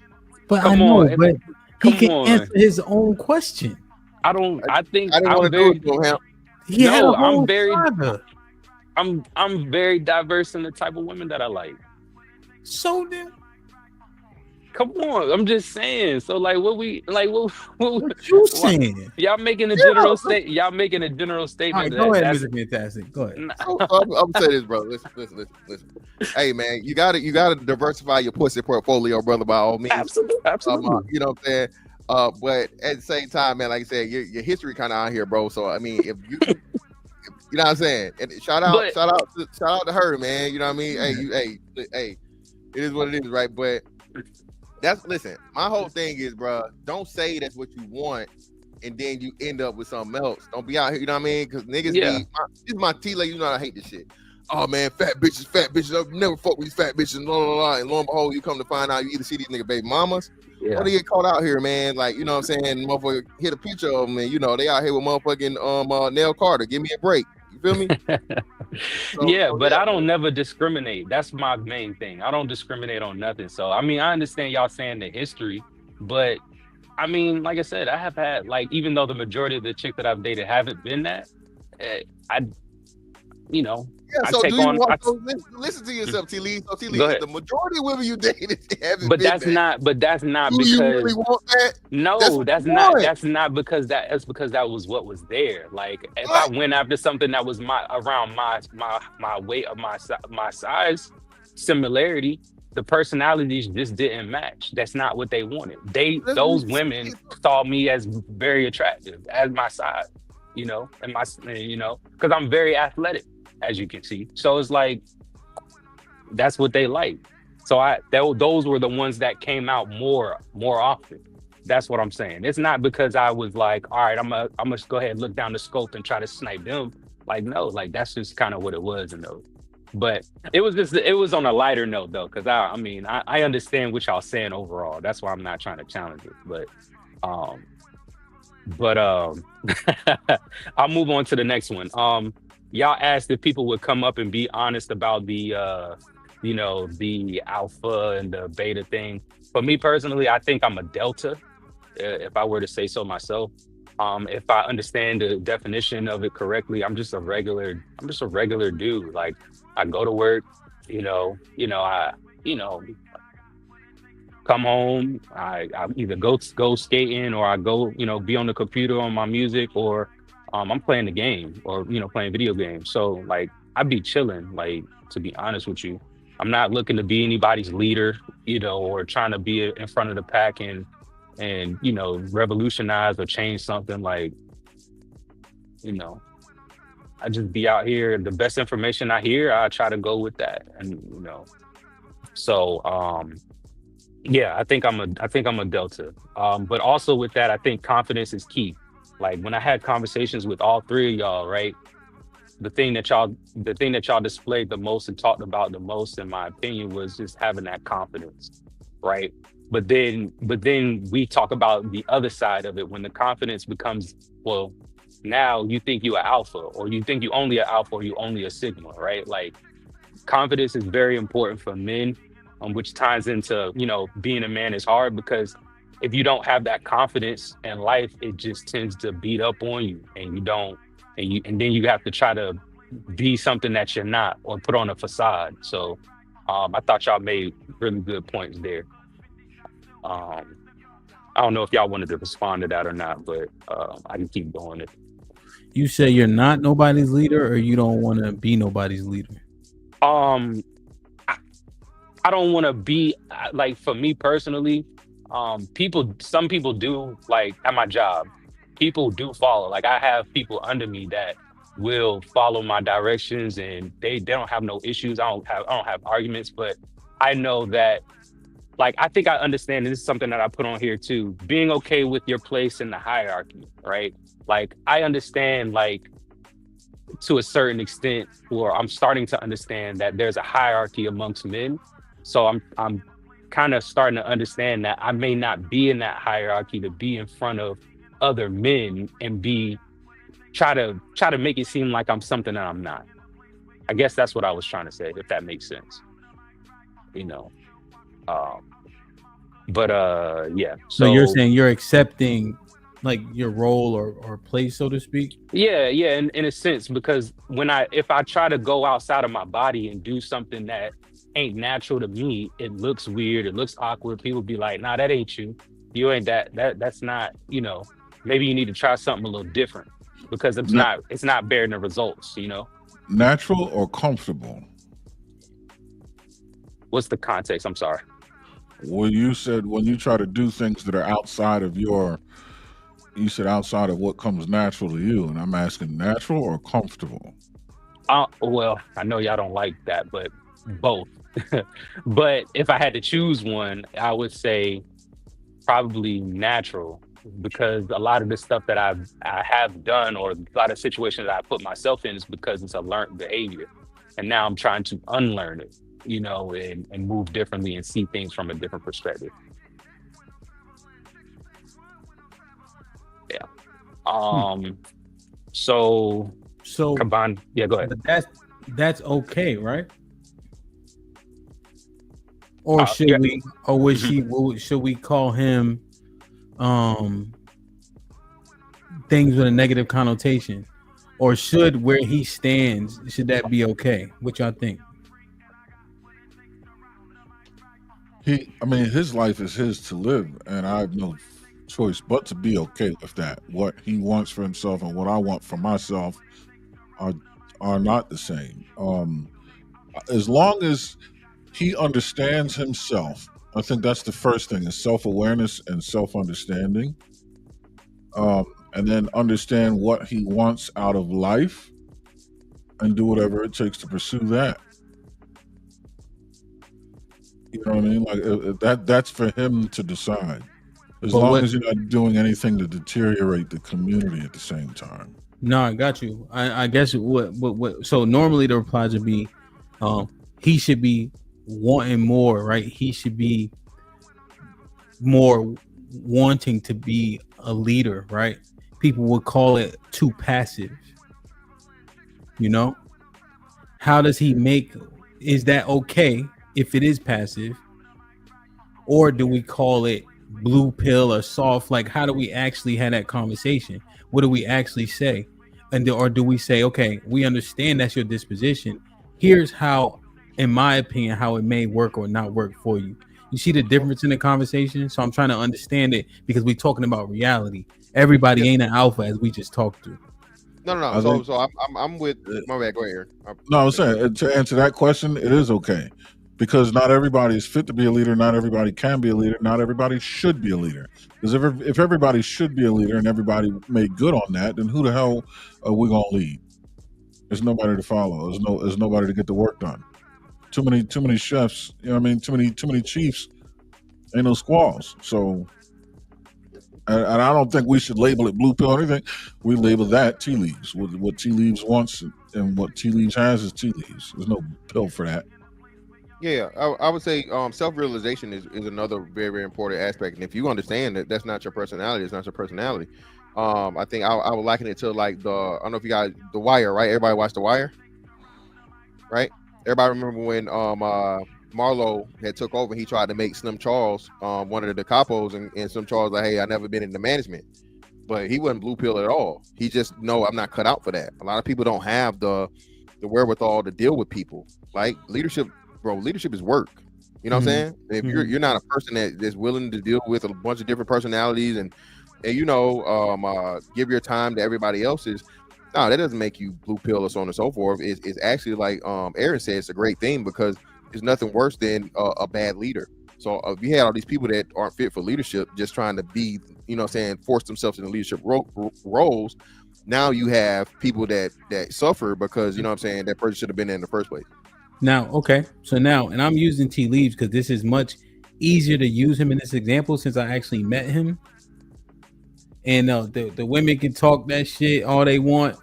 But Come I know, on, but he come can on. answer his own question. I think I didn't want to do it to him. He had a no, whole I'm very saga. I'm very diverse in the type of women that I like. So then, Come on, I'm just saying. So like, what you saying? y'all making a general state? Y'all making a general All statement? right, go ahead, that's Mr. Fantastic. Go ahead. So I'm gonna say this, bro. Listen. Hey, man, you gotta diversify your pussy portfolio, brother. By all means, absolutely. you know what I'm saying. But at the same time, man, like I said, your history kind of out here, bro. So I mean, if you, you know what I'm saying, and shout out to her, man. You know what I mean? Hey, it is what it is, right? But listen. My whole thing is, bro, don't say that's what you want, and then you end up with something else. Don't be out here, you know what I mean? Because niggas this is my T-lady, you know I hate this shit. Oh man, fat bitches. I've never fuck with these fat bitches, and lo and behold, you come to find out you either see these nigga baby mamas, or they get caught out here, man. Like, you know what I'm saying? Motherfucker hit a picture of them, and you know they out here with motherfucking Nell Carter. Give me a break. You feel me? But I don't never discriminate. That's my main thing. I don't discriminate on nothing. So I mean, I understand y'all saying the history, but I mean, like I said, I have had, like, even though the majority of the chicks that I've dated haven't been that, Yeah, so do you want to listen to yourself, T. Lee? So T. Lee, the majority of women you dated haven't but been that's that. not. But that's not do because you really want that? No, that's not. That's not because that. That's because that was what was there. Like if I went after something that was around my weight of my size, similarity, the personalities just didn't match. That's not what they wanted. Those women saw me as very attractive as my size, because I'm very athletic, as you can see. So it's like that's what they like. So those were the ones that came out more often. That's what I'm saying. It's not because I was like, all right, I'm gonna go ahead and look down the scope and try to snipe them. Like, no, like that's just kind of what it was in those. But it was on a lighter note though, because I understand what y'all saying overall. That's why I'm not trying to challenge it. But I'll move on to the next one. Y'all asked if people would come up and be honest about the the alpha and the beta thing. For me personally, I think I'm a delta, if I were to say so myself. If I understand the definition of it correctly, I'm just a regular dude. Like I go to work, I come home, I either go skating or I go, be on the computer on my music, or I'm playing the game or, playing video games. So like I'd be chilling, like, to be honest with you. I'm not looking to be anybody's leader, or trying to be in front of the pack and revolutionize or change something. Like, I just be out here. The best information I hear, I try to go with that. And, so, I think I'm a delta. But also with that, I think confidence is key. Like when I had conversations with all three of y'all, right? The thing that y'all displayed the most and talked about the most, in my opinion, was just having that confidence, right? But then we talk about the other side of it, when the confidence becomes, well, now you think you're an alpha, or you think you only an alpha, or you only a sigma, right? Like confidence is very important for men, which ties into, being a man is hard, because if you don't have that confidence in life, it just tends to beat up on you, and then you have to try to be something that you're not, or put on a facade. So I thought y'all made really good points there. I don't know if y'all wanted to respond to that or not, but I can keep going. You say you're not nobody's leader, or you don't want to be nobody's leader? I don't want to be, like, for me personally, some people do, like at my job, people do follow. Like I have people under me that will follow my directions, and they don't have no issues. I don't have arguments, but I know that, like, I think I understand, and this is something that I put on here too, being okay with your place in the hierarchy, right? Like I understand, like, to a certain extent, or I'm starting to understand that there's a hierarchy amongst men. So I'm kind of starting to understand that I may not be in that hierarchy to be in front of other men and try to make it seem like I'm something that I'm not. I guess that's what I was trying to say, if that makes sense. You know. But yeah. So you're So saying you're accepting like your role or place, so to speak? yeah, in a sense, because if I try to go outside of my body and do something that ain't natural to me, it looks weird, it looks awkward. People be like, nah, that ain't you. You ain't that's not, maybe you need to try something a little different because it's not bearing the results, Natural or comfortable? What's the context? I'm sorry. Well, you said when you try to do things that are outside of you said outside of what comes natural to you, and I'm asking natural or comfortable? Well, I know y'all don't like that, but both. But if I had to choose one, I would say probably natural, because a lot of the stuff that I have done, or a lot of situations that I put myself in, is because it's a learned behavior, and now I'm trying to unlearn it, and move differently and see things from a different perspective. Yeah. So combined. Yeah, go ahead. But that's okay, right? Or should yeah. we? Or would should we call him things with a negative connotation? Or should where he stands, should that be okay? What y'all think? His life is his to live, and I have no choice but to be okay with that. What he wants for himself and what I want for myself are not the same. As long as he understands himself, I think that's the first thing: is self-awareness and self-understanding, and then understand what he wants out of life, and do whatever it takes to pursue that. You know what I mean? Like that's for him to decide. As long as you're not doing anything to deteriorate the community at the same time. No, I got you. I guess what so normally the replies would be he should be wanting more, right? He should be more wanting to be a leader, right? People would call it too passive. How does he is that okay if it is passive? Or do we call it blue pill or soft? Like, how do we actually have that conversation? What do we actually say? Or do we say, okay, we understand that's your disposition. Here's how, in my opinion, how it may work or not work for you. You see the difference in the conversation? So I'm trying to understand it because we're talking about reality. Everybody ain't an alpha, as we just talked to. No. So I'm with my bad. Go ahead, Aaron. No, I'm saying to answer that question, it is okay, because not everybody is fit to be a leader. Not everybody can be a leader. Not everybody should be a leader. Because if everybody should be a leader and everybody made good on that, then who the hell are we gonna lead? There's nobody to follow. There's nobody to get the work done. Too many chefs. You know what I mean? Too many chiefs. Ain't no squalls. So. And I don't think we should label it blue pill or anything. We label that tea leaves. What tea leaves wants and what tea leaves has is tea leaves. There's no pill for that. Yeah, I would say self-realization is another very, very important aspect. And if you understand that that's not your personality, it's not your personality. I think I would liken it to like I don't know if you guys, The Wire, right? Everybody watched The Wire, right? Everybody remember when Marlo had took over, he tried to make Slim Charles one of the capos, and Slim Charles like, hey, I never been into management, but he wasn't blue pill at all. He just, no, I'm not cut out for that. A lot of people don't have the wherewithal to deal with people. Like leadership, bro, leadership is work. You know what I'm saying? If you're not a person that's willing to deal with a bunch of different personalities and give your time to everybody else's, no, that doesn't make you blue pill or so on and so forth. It's actually like Aaron said, it's a great thing because there's nothing worse than a bad leader. So if you had all these people that aren't fit for leadership, just trying to be, force themselves into leadership roles, now you have people that suffer because, that person should have been there in the first place. Now, okay. So now, and I'm using tea leaves because this is much easier to use him in this example since I actually met him. And the women can talk that shit all they want.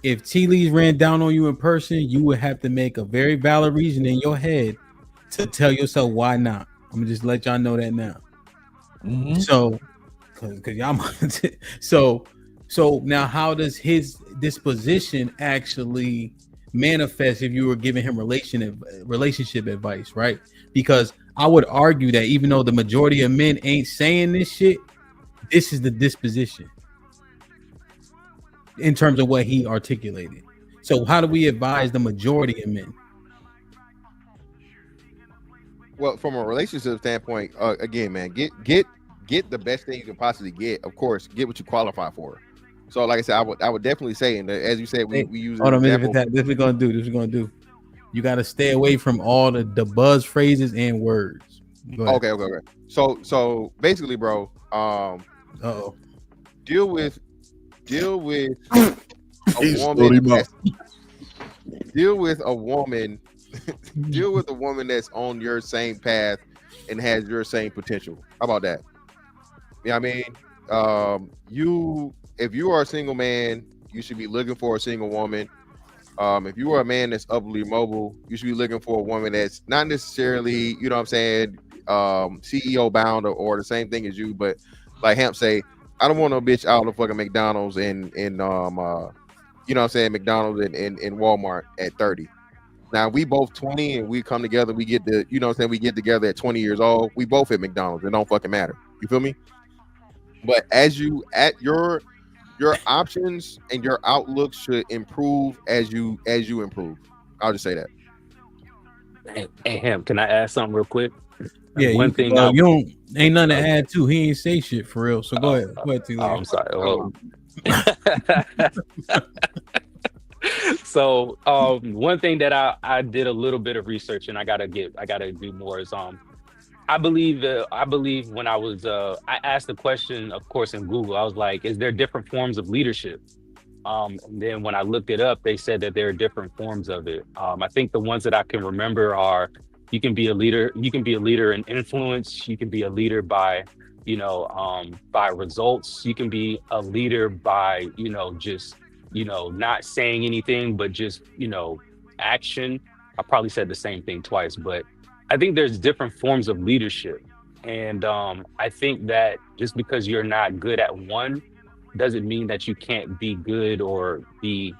If tea leaves ran down on you in person, you would have to make a very valid reason in your head to tell yourself why not. I'm gonna just let y'all know that now. So, because y'all, so now, how does his disposition actually manifest if you were giving him relationship advice, right? Because I would argue that even though the majority of men ain't saying this shit, this is the disposition in terms of what he articulated. So how do we advise the majority of men? Well, from a relationship standpoint, again, man, get the best thing you can possibly get. Of course, get what you qualify for. So, like I said, I would definitely say, and as you said, we use. Hold on, this we're gonna do. You got to stay away from all the buzz phrases and words. Okay. So basically, bro, deal with a woman. Deal with a woman. Deal with a woman that's on your same path and has your same potential. How about that? Yeah, I mean, if you are a single man, you should be looking for a single woman. If you are a man that's upwardly mobile, you should be looking for a woman that's not necessarily, you know what I'm saying, CEO bound or the same thing as you, but like Hamp say, I don't want no bitch out of fucking McDonald's and you know what I'm saying, McDonald's and Walmart at 30. Now we both 20 and we come together, we get the, you know what I'm saying, we get together at 20 years old, we both at McDonald's, it don't fucking matter. You feel me? But as you at your options and your outlook should improve as you improve. I'll just say that. Hey, Ham, can I add something real quick? Yeah, one thing you don't ain't nothing to add to. He ain't say shit for real. So go ahead. I'm sorry. So one thing that I did a little bit of research and I gotta do more is I believe when I was I asked the question, of course, in Google. I was like, is there different forms of leadership? And then when I looked it up, they said that there are different forms of it. I think the ones that I can remember are, you can be a leader in influence, you can be a leader by by results, you can be a leader by just not saying anything but just action. I probably said the same thing twice, but I think there's different forms of leadership. And I think that just because you're not good at one doesn't mean that you can't be good or be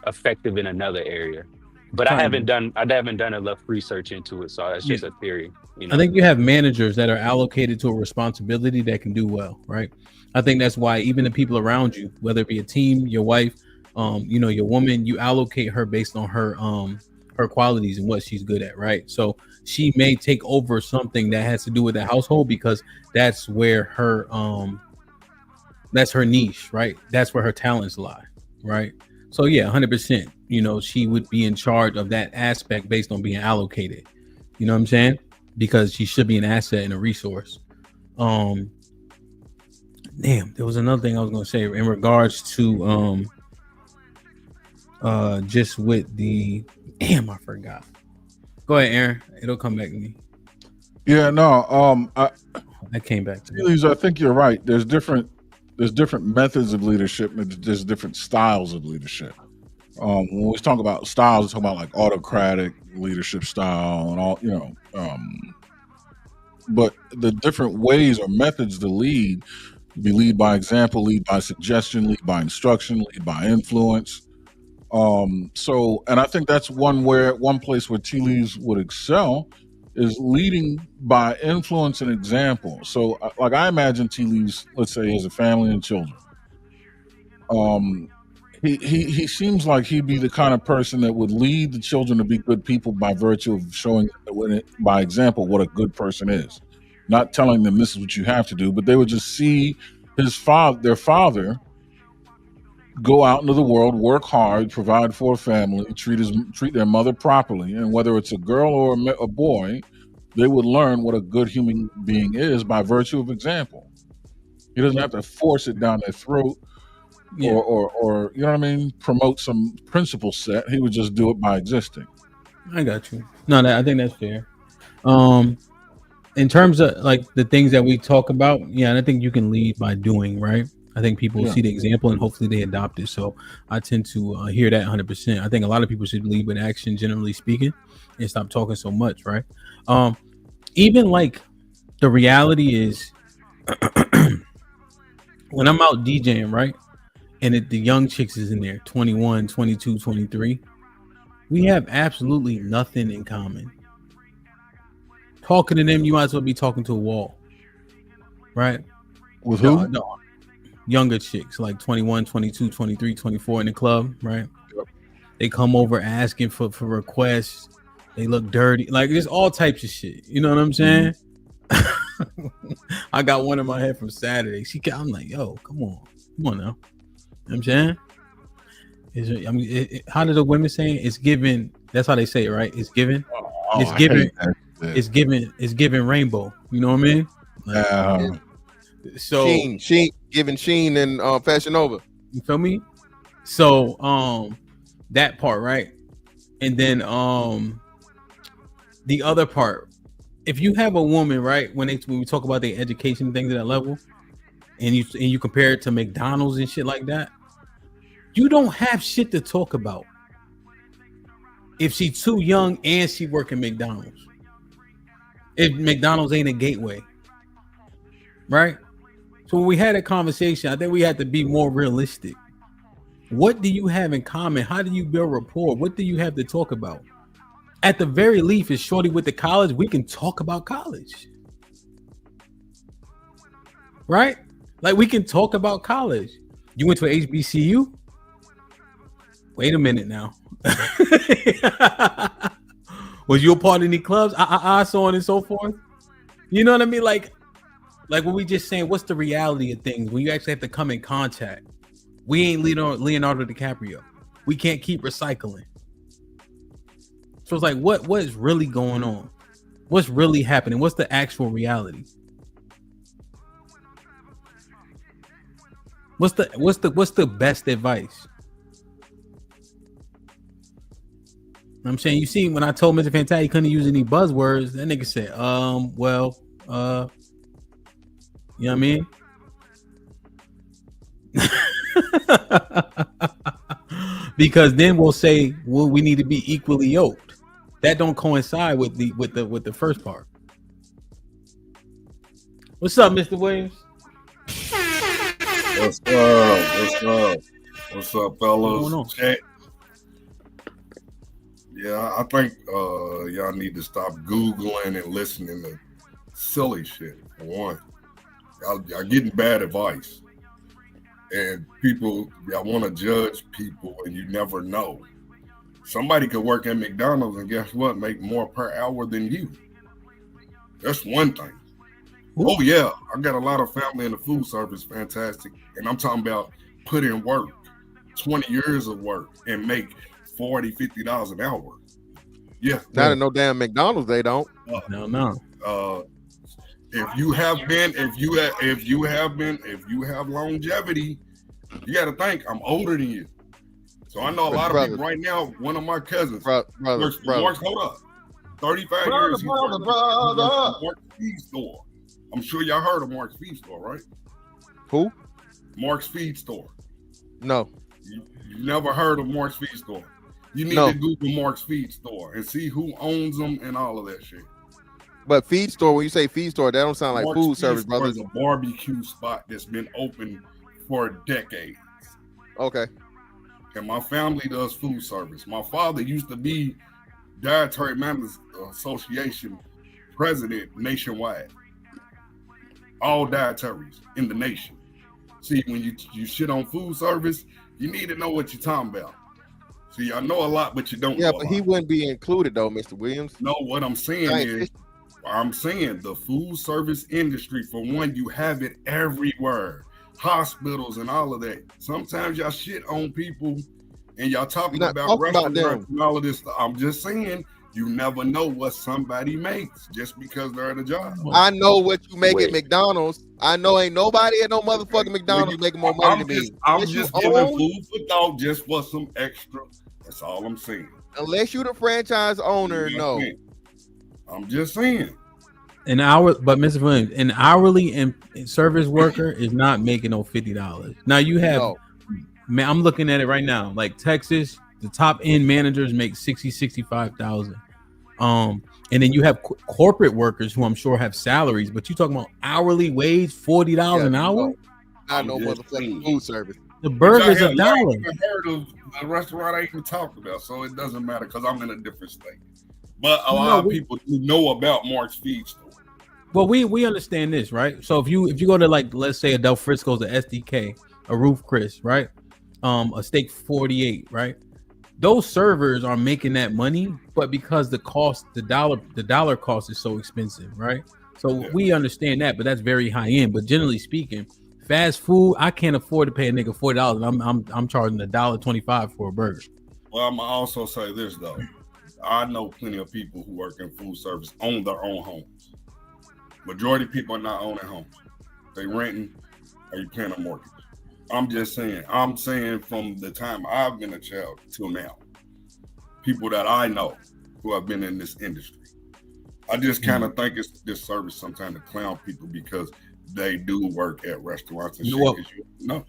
effective in another area. But I haven't done enough research into it, so that's just a theory. I think you have managers that are allocated to a responsibility that can do well, right? I think that's why even the people around you, whether it be a team, your wife, your woman, you allocate her based on her qualities and what she's good at, right? So she may take over something that has to do with the household because that's where her that's her niche, right? That's where her talents lie, right? So yeah, 100%, she would be in charge of that aspect based on being allocated. You know what I'm saying? Because she should be an asset and a resource. Damn, there was another thing I was gonna say in regards to just with the I forgot. Go ahead, Aaron. It'll come back to me. Yeah, no, that came back to me. I think you're right. There's different methods of leadership, and there's different styles of leadership. When we talk about styles, we talk about like autocratic leadership style and all, but the different ways or methods to lead by example, lead by suggestion, lead by instruction, lead by influence. And I think that's one place where tea leaves would excel is leading by influence and example. So like I imagine tea leaves, let's say, as a family and children. He seems like he'd be the kind of person that would lead the children to be good people by virtue of showing by example what a good person is. Not telling them this is what you have to do, but they would just see their father go out into the world, work hard, provide for a family, treat their mother properly, and whether it's a girl or a boy, they would learn what a good human being is by virtue of example. He doesn't have to force it down their throat or you know what I mean, promote some principle set. He would just do it by existing. I got you. No, I think that's fair. In terms of like the things that we talk about, and I think you can lead by doing, right? I think people see the example and hopefully they adopt it. So I tend to hear that 100%. I think a lot of people should lead with action, generally speaking, and stop talking so much, right? Even like the reality is when I'm out DJing, right? And the young chicks is in there, 21, 22, 23. We have absolutely nothing in common. Talking to them, you might as well be talking to a wall, right? With who? No, younger chicks, like 21, 22, 23, 24 in the club, right? They come over asking for requests. They look dirty. Like, there's all types of shit. You know what I'm saying? I got one in my head from Saturday. I'm like, yo, come on now. You know what I'm saying? How do the women say it? It's given. That's how they say it, right? It's given. It's given. It's given. It's given rainbow. You know what I mean? Like, so Sheen giving Sheen and Fashion Nova. You feel me? So that part, right? And then the other part, if you have a woman, right, when we talk about their education things at that level, and you compare it to McDonald's and shit like that, you don't have shit to talk about if she's too young and she working McDonald's. If McDonald's ain't a gateway, right? So when we had a conversation, I think we had to be more realistic. What do you have in common? How do you build rapport? What do you have to talk about? At the very least, is shorty with the college, we can talk about college. Right? Like, we can talk about college. You went to an HBCU? Wait a minute now. Was you a part of any clubs? So on and so forth. You know what I mean? Like when we just saying, what's the reality of things? When you actually have to come in contact. We ain't Leonardo DiCaprio. We can't keep recycling. So it's like, what is really going on? What's really happening? What's the actual reality? What's the best advice? I'm saying, you see, when I told Mr. Fantastic he couldn't use any buzzwords, that nigga said, you know what I mean? Because then we'll say, well, we need to be equally yoked. That don't coincide with the first part. What's up, Mr. Williams? What's up, fellas? Chat. Yeah, I think y'all need to stop Googling and listening to silly shit, for one. Y'all getting bad advice. And people, y'all want to judge people, and you never know. Somebody could work at McDonald's and guess what? Make more per hour than you. That's one thing. Ooh. Oh, yeah. I got a lot of family in the food service. Fantastic. And I'm talking about put in work, 20 years of work, and make $40, $50 an hour. Yeah. Not in no damn McDonald's, they don't. No. If you have longevity, you got to think I'm older than you. So I know a lot of people right now. One of my cousins works for Mark's. Hold up, 35 years. He works for Mark's Feed Store. I'm sure y'all heard of Mark's Feed Store, right? Who? Mark's Feed Store. No. You never heard of Mark's Feed Store. You need to Google Mark's Feed Store and see who owns them and all of that shit. But feed store, when you say feed store, that don't sound like Mark's food service, brother. It's a barbecue spot that's been open for decades. Okay. And my family does food service. My father used to be Dietary Managers Association president nationwide. All dietaries in the nation. See, when you shit on food service, you need to know what you're talking about. See, I know a lot, but you don't know a lot. He wouldn't be included though, Mr. Williams. No, what I'm saying is, the food service industry, for one, you have it everywhere. Hospitals and all of that. Sometimes y'all shit on people and y'all talking about restaurants and all of this stuff. I'm just saying, you never know what somebody makes just because they're at a job. I know what you make at McDonald's. I know ain't nobody at no motherfucking McDonald's making more money than me. I'm just giving food for thought just for some extra. That's all I'm saying. Unless you the franchise owner, no. I'm just saying. But Mr. Williams, an hourly and service worker is not making no $50. Now you have, man, I'm looking at it right now. Like Texas, the top end managers make 65,000. And then you have corporate workers who I'm sure have salaries, but you talking about hourly wage, $40 an hour? I know motherfucking food service. The burgers $1. Heard of The restaurant ain't even talked about, so it doesn't matter because I'm in a different state. But a lot of people know about Mark's Feed Store. Well, we understand this, right? So if you go to, like, let's say a Del Frisco's, a SDK, a Roof Chris, right? A Steak 48, right? Those servers are making that money, but because the dollar cost is so expensive, right? So we understand that, but that's very high end. But generally speaking, fast food, I can't afford to pay a nigga $40. I'm charging $1.25 for a burger. Well, I'm gonna also say this though. I know plenty of people who work in food service own their own homes. Majority of people are not owning homes. They renting or you paying a mortgage. I'm just saying. I'm saying from the time I've been a child till now, people that I know who have been in this industry. I just kind of think it's this service sometimes to clown people because they do work at restaurants and shit.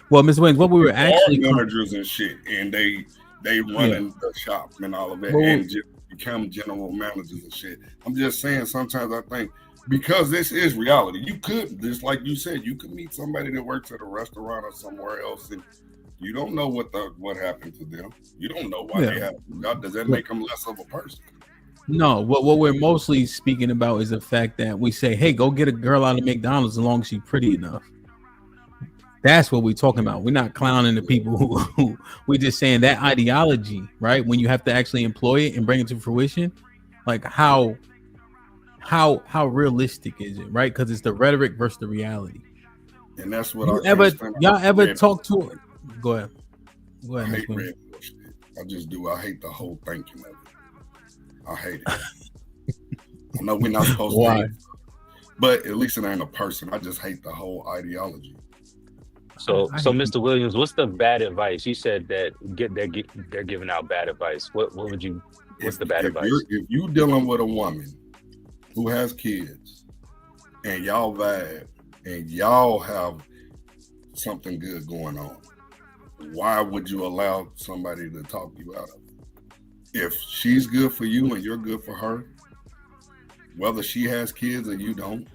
Well, Ms. Wings, what we were actually managers and shit, and they running the shop and all of that, and just become general managers and shit. I'm just saying sometimes I think because this is reality, you could, just like you said, you could meet somebody that works at a restaurant or somewhere else, and you don't know what happened to them. You don't know why they have. Does that make them less of a person? No, what we're mostly speaking about is the fact that we say, hey, go get a girl out of McDonald's as long as she's pretty enough. That's what we're talking about. We're not clowning the people who we're just saying that ideology, right? When you have to actually employ it and bring it to fruition, like how realistic is it, right? Because it's the rhetoric versus the reality. And that's what y'all ever talk to it? Go ahead. I hate red bullshit. I just do. I hate the whole thinking of it. I hate it. I know we're not supposed to, but at least it ain't a person. I just hate the whole ideology. So Mr. Williams, what's the bad advice? You said that they're giving out bad advice. What's the bad advice? If you dealing with a woman who has kids and y'all vibe and y'all have something good going on, why would you allow somebody to talk you out of it? If she's good for you and you're good for her, whether she has kids or you don't,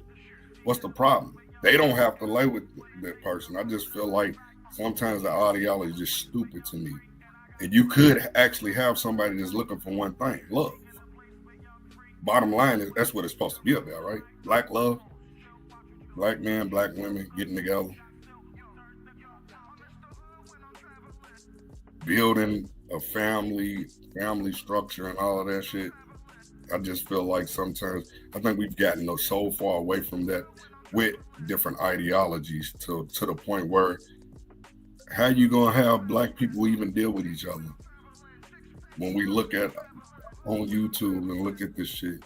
what's the problem? They don't have to lay with that person. I just feel like sometimes the ideology is just stupid to me. And you could actually have somebody that's looking for one thing, love. Bottom line is that's what it's supposed to be about, right? Black love, black men, black women getting together, building a family structure and all of that shit. I just feel like sometimes I think we've gotten so far away from that with different ideologies to the point where how you gonna have black people even deal with each other? When we look at on YouTube and look at this shit,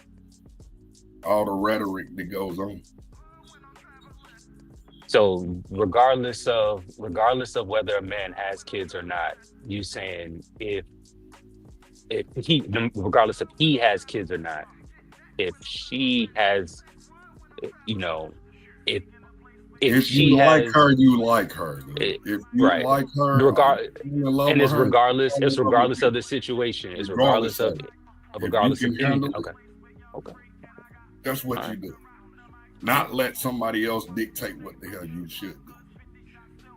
all the rhetoric that goes on. So regardless of whether a man has kids or not, you saying regardless if he has kids or not, if she has, if she like her, you like her. If you like her, it's regardless of the situation. It's regardless of anything. Okay. That's what you do. Not let somebody else dictate what the hell you should do.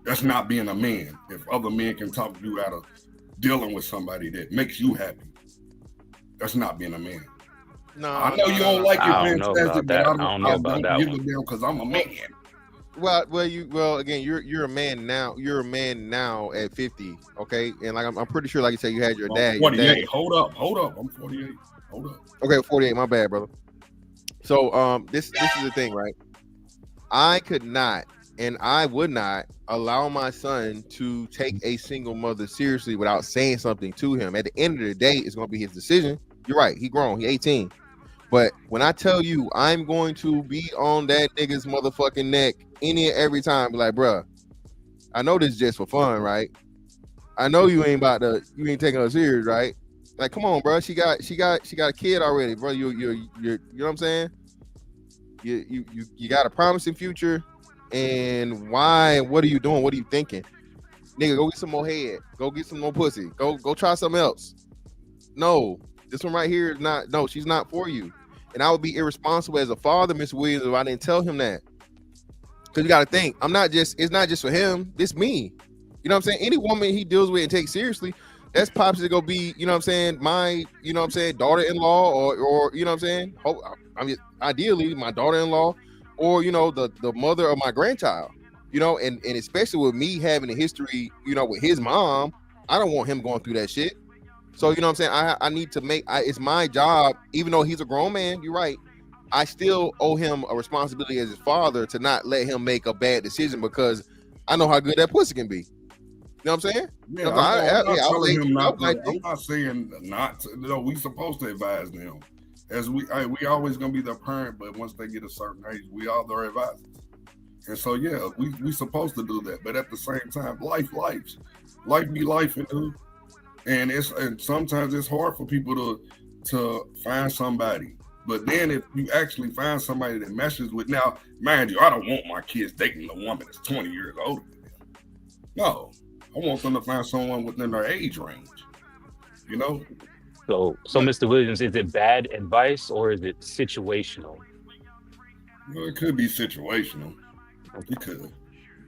That's not being a man. If other men can talk you out of dealing with somebody that makes you happy, that's not being a man. No, I know you don't like it, fantastic, but I don't give a damn because I'm a man. Well, again, you're a man now. You're a man now at 50, okay? And like I'm pretty sure, like you said, you had your dad. 48. Hold up. I'm 48. Hold up. Okay, 48. My bad, brother. So this is the thing, right? I could not and I would not allow my son to take a single mother seriously without saying something to him. At the end of the day, it's going to be his decision. You're right. He grown. He 18. But when I tell you I'm going to be on that nigga's motherfucking neck any and every time, be like, bruh, I know this is just for fun, right? I know you ain't taking her serious, right? Like, come on, bro. She got a kid already, bro. You know what I'm saying? You got a promising future, and why? What are you doing? What are you thinking, nigga? Go get some more head. Go get some more pussy. Go try something else. No, this one right here is not. No, she's not for you. And I would be irresponsible as a father, Mr. Williams, if I didn't tell him that. Because you got to think, it's not just for him. It's me. You know what I'm saying? Any woman he deals with and takes seriously, that's possibly gonna be, you know what I'm saying, my, you know what I'm saying, daughter-in-law, or you know what I'm saying? I mean, ideally my daughter-in-law, or you know, the mother of my grandchild. You know, and especially with me having a history, you know, with his mom, I don't want him going through that shit. So you know what I'm saying? I need to it's my job, even though he's a grown man, you're right. I still owe him a responsibility as his father to not let him make a bad decision, because I know how good that pussy can be. You know what I'm saying? Yeah, I'm not saying not to, you know, we supposed to advise them. As we always gonna be the parent, but once they get a certain age, we are their advisors. And so yeah, we supposed to do that. But at the same time, life be life, dude. And sometimes it's hard for people to find somebody. But then if you actually find somebody that meshes with, now, mind you, I don't want my kids dating a woman that's 20 years older than them. No, I want them to find someone within their age range, you know? So Mr. Williams, is it bad advice or is it situational? Well, it could be situational. It could.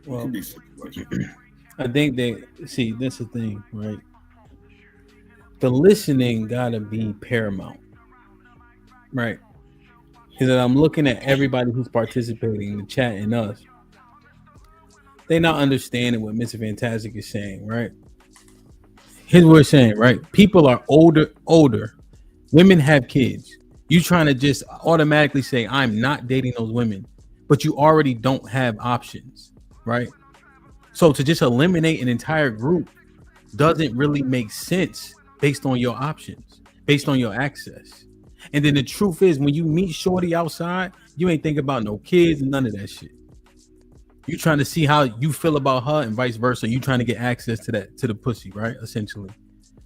Well, it could be situational. I think that's the thing, right? The listening gotta be paramount, right? Because I'm looking at everybody who's participating in the chat and us. They're not understanding what Mr. Fantastic is saying, right? Here's what we're saying, right? People are older. Women have kids. You trying to just automatically say, I'm not dating those women, but you already don't have options, right? So to just eliminate an entire group doesn't really make sense based on your options, based on your access. And then the truth is, when you meet shorty outside, you ain't thinking about no kids and none of that shit. You trying to see how you feel about her and vice versa. You trying to get access to the pussy, right? Essentially,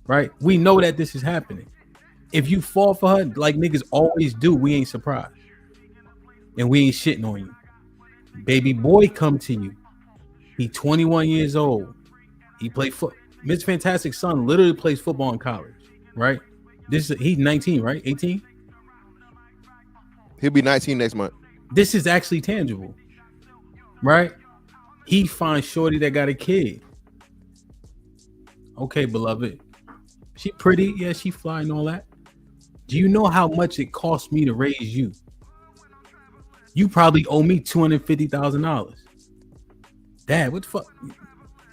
right? We know that this is happening. If you fall for her, like niggas always do, we ain't surprised. And we ain't shitting on you. Baby boy come to you. He 21 years old. He played foot. Mr. Fantastic's son literally plays football in college, right? He's 19, right? 18? He'll be 19 next month. This is actually tangible, right? He finds shorty that got a kid. Okay, beloved. She pretty, yeah, she fly and all that. Do you know how much it cost me to raise you? You probably owe me $250,000. Dad, what the fuck?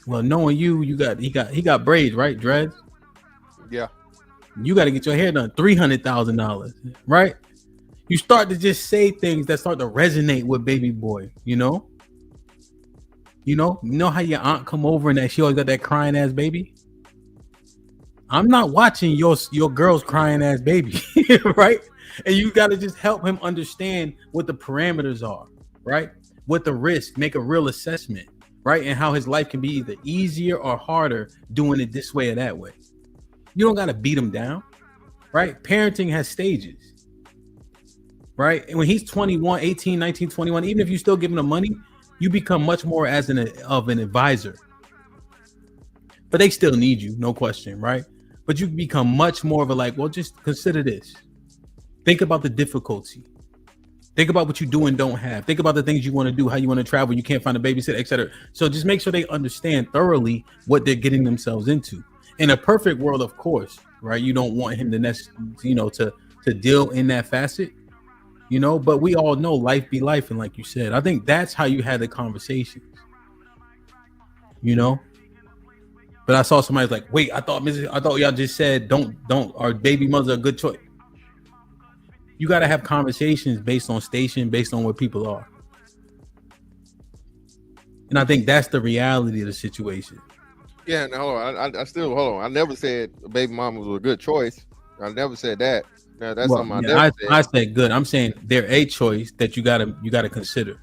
Well, knowing he got braids, right? Dreads. Yeah. You got to get your hair done. $300,000, right? You start to just say things that start to resonate with baby boy. You know how your aunt come over and that she always got that crying ass baby. I'm not watching your girl's crying ass baby, right? And you got to just help him understand what the parameters are, right? What the risk, make a real assessment, right? And how his life can be either easier or harder doing it this way or that way. You don't got to beat him down, right? Parenting has stages, right? And when he's 21, 18, 19, 21, even if you still giving him money, you become much more as an advisor. But they still need you, no question, right? But you become much more of a like, well, just consider this. Think about the difficulty. Think about what you do and don't have. Think about the things you want to do, how you want to travel, you can't find a babysitter, etc. So just make sure they understand thoroughly what they're getting themselves into. In a perfect world, of course, right? You don't want him to deal in that facet, but we all know life be life. And like you said, I think that's how you had the conversations, But I saw somebody like, wait, I thought y'all just said don't our baby mother's a good choice. You got to have conversations based on station, based on where people are. And I think that's the reality of the situation. Yeah, no, I still hold on. I never said baby mama was a good choice. I never said that. No, that's something I never said. I said good. I'm saying they're a choice that you gotta consider.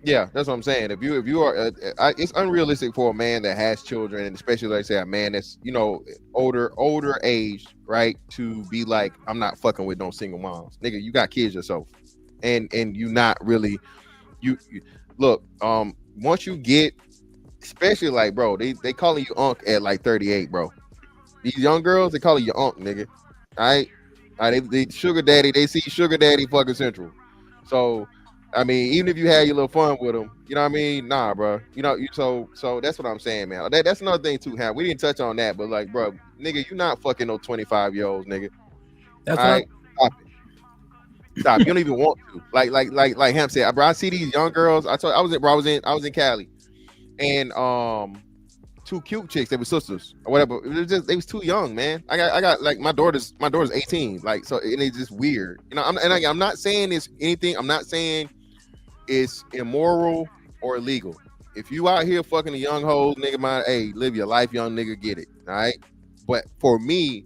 Yeah, that's what I'm saying. If you are, it's unrealistic for a man that has children, and especially like say a man that's older age, right, to be like, I'm not fucking with no single moms, nigga. You got kids yourself, and you not really, you look. Once you get, especially like, bro, they calling you unk at like 38, bro. These young girls, they calling you unk, nigga. All right, they sugar daddy. They see sugar daddy fucking central. So I mean, even if you had your little fun with them, you know what I mean? Nah, bro. You know, so that's what I'm saying, man. That's another thing too, Ham. We didn't touch on that, but like, bro, nigga, you not fucking no 25-year-olds, nigga. That's all right. Stop it. Stop. You don't even want to. Like Ham said, bro. I see these young girls. I was in Cali, and two cute chicks. They were sisters or whatever. It was just they was too young, man. I got like my daughter's 18. Like so, and it's just weird. You know, I'm not saying it's anything. I'm not saying it's immoral or illegal. If you out here fucking a young hoes, nigga, man, hey, live your life, young nigga, get it. All right. But for me,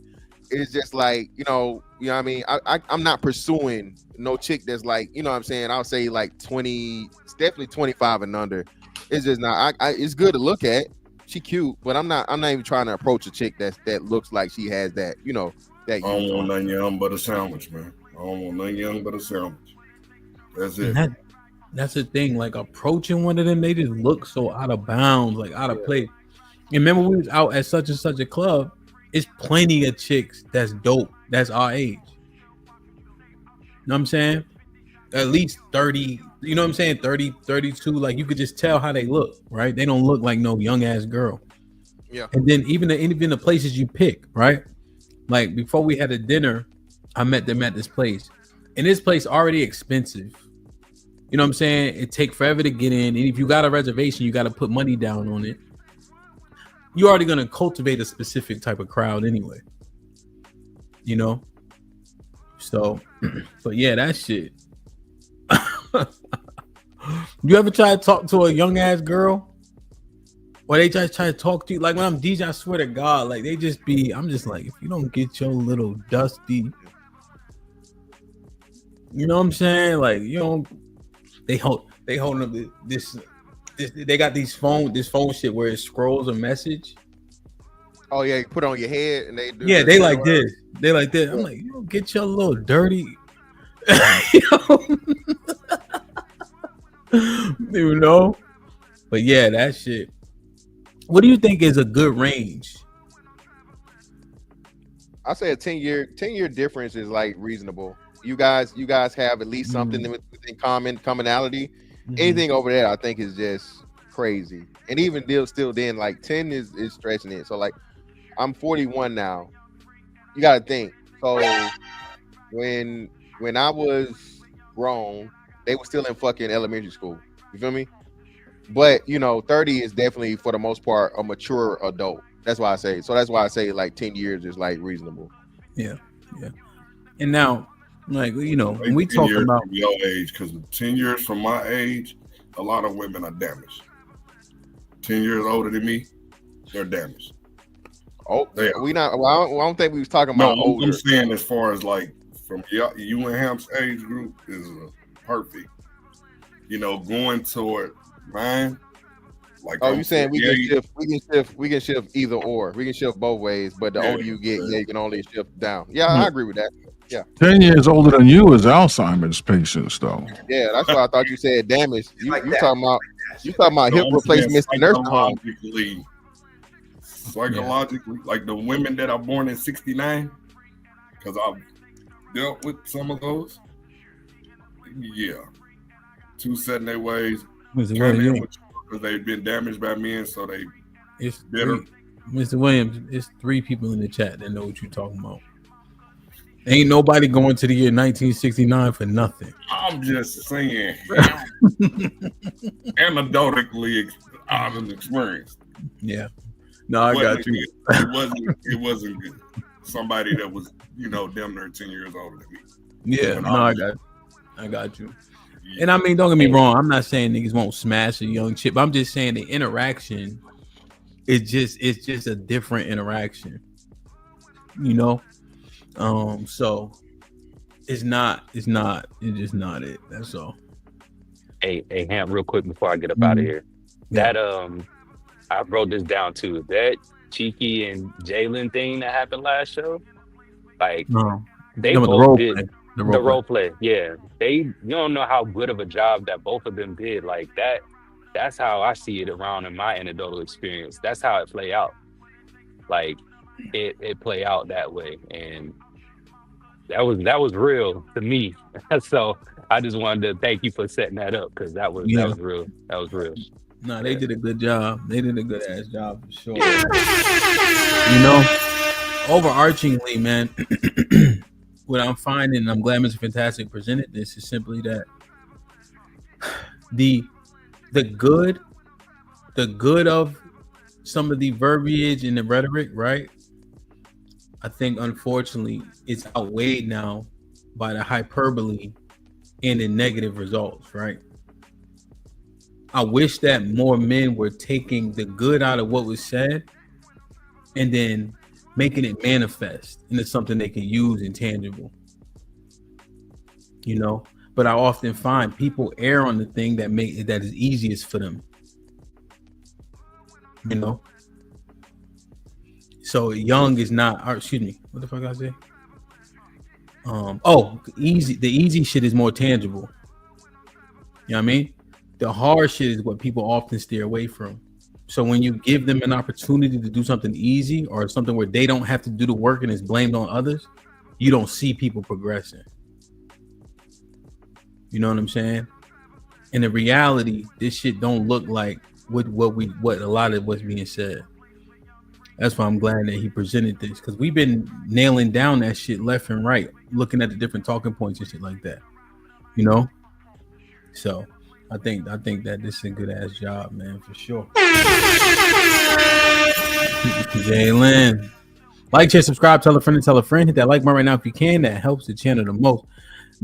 it's just like, you know what I mean? I'm not pursuing no chick that's like, you know what I'm saying? I'll say like 20, it's definitely 25 and under. It's just not, it's good to look at. She cute, but I'm not even trying to approach a chick that looks like she has that, you know, that. I don't want nothing young but a sandwich, man. I don't want nothing young but a sandwich. That's it. That's the thing. Like approaching one of them, they just look so out of bounds, like out of place. And remember, we was out at such and such a club. It's plenty of chicks that's dope. That's our age. You know what I'm saying? At least 30. You know what I'm saying? 30, 32. Like you could just tell how they look, right? They don't look like no young ass girl. Yeah. And then even the places you pick, right? Like before we had a dinner, I met them at this place, and this place already expensive. You know what I'm saying? It take forever to get in. And if you got a reservation, you got to put money down on it. You're already going to cultivate a specific type of crowd anyway. You know? So, but yeah, that shit. You ever try to talk to a young ass girl? Or they just try to talk to you? Like when I'm DJ, I swear to God, like they just be, I'm just like, if you don't get your little dusty, you know what I'm saying? Like, you don't. They hold up this. They got this phone shit where it scrolls a message. Oh yeah, you put it on your head and they do. Yeah, they like this. They like this. I'm like, you don't get your little dirty. You know, but yeah, that shit. What do you think is a good range? I say a 10-year difference is like reasonable. You guys have at least something within commonality. Mm-hmm. Anything over there, I think, is just crazy. And even still then, like 10 is stretching it. So like, I'm 41 now. You got to think. So when I was grown, they were still in fucking elementary school. You feel me? But you know, 30 is definitely for the most part a mature adult. That's why I say. So that's why I say like 10 years is like reasonable. Yeah. And now, like, you know, when we talk about your age, because 10 years from my age, a lot of women are damaged. 10 years older than me, they're damaged. Oh, we not. Well, I don't think we was talking about older. I'm saying as far as like from you and Ham's age group is perfect. You know, going toward mine. Like, you saying we can shift either or. We can shift both ways, but the older you get, you can only shift down. Yeah, I agree with that. Yeah. 10 years older than you is Alzheimer's patients, though. Yeah, that's why I thought you said damage. You talking about hip replacements in nursing home. Psychologically, like the women that are born in 69, because I've dealt with some of those. Yeah. Two set in their ways. Because they've been damaged by men, so it's bitter. Mr. Williams, it's 3 people in the chat that know what you're talking about. Ain't nobody going to the year 1969 for nothing. I'm just saying, anecdotally, I've experienced. Yeah, no, I got you. It wasn't good. Somebody that was, you know, damn near 10 years older than me. Yeah, I got you. And I mean, don't get me wrong. I'm not saying niggas won't smash a young chick, but I'm just saying the interaction it's just a different interaction, you know. So it's just not it. That's all. Hey, Ham, real quick before I get up out of here. That I wrote this down too. That Cheeky and Jalen thing that happened last show, like they both did the role play. Yeah, you don't know how good of a job that both of them did. Like that. That's how I see it around in my anecdotal experience. That's how it play out. Like it play out that way, and that was real to me. So I just wanted to thank you for setting that up because that was real. That was real. No, they did a good job. They did a good ass job for sure. You know, overarchingly, man, what I'm finding, and I'm glad Mr. Fantastic presented this, is simply that the good of some of the verbiage and the rhetoric, right? I think unfortunately it's outweighed now by the hyperbole and the negative results, right? I wish that more men were taking the good out of what was said and then making it manifest into something they can use and tangible. You know, but I often find people err on the thing that is easiest for them. You know, so young is not. Or excuse me, what the fuck I say? Easy. The easy shit is more tangible. You know what I mean? The hard shit is what people often steer away from. So when you give them an opportunity to do something easy or something where they don't have to do the work and it's blamed on others, you don't see people progressing. You know what I'm saying? And in reality, this shit don't look like what a lot of what's being said. That's why I'm glad that he presented this, because we've been nailing down that shit left and right, looking at the different talking points and shit like that. You know? So I think that this is a good ass job, man, for sure. Jalen, like, share, subscribe, tell a friend, hit that like button right now if you can. That helps the channel the most.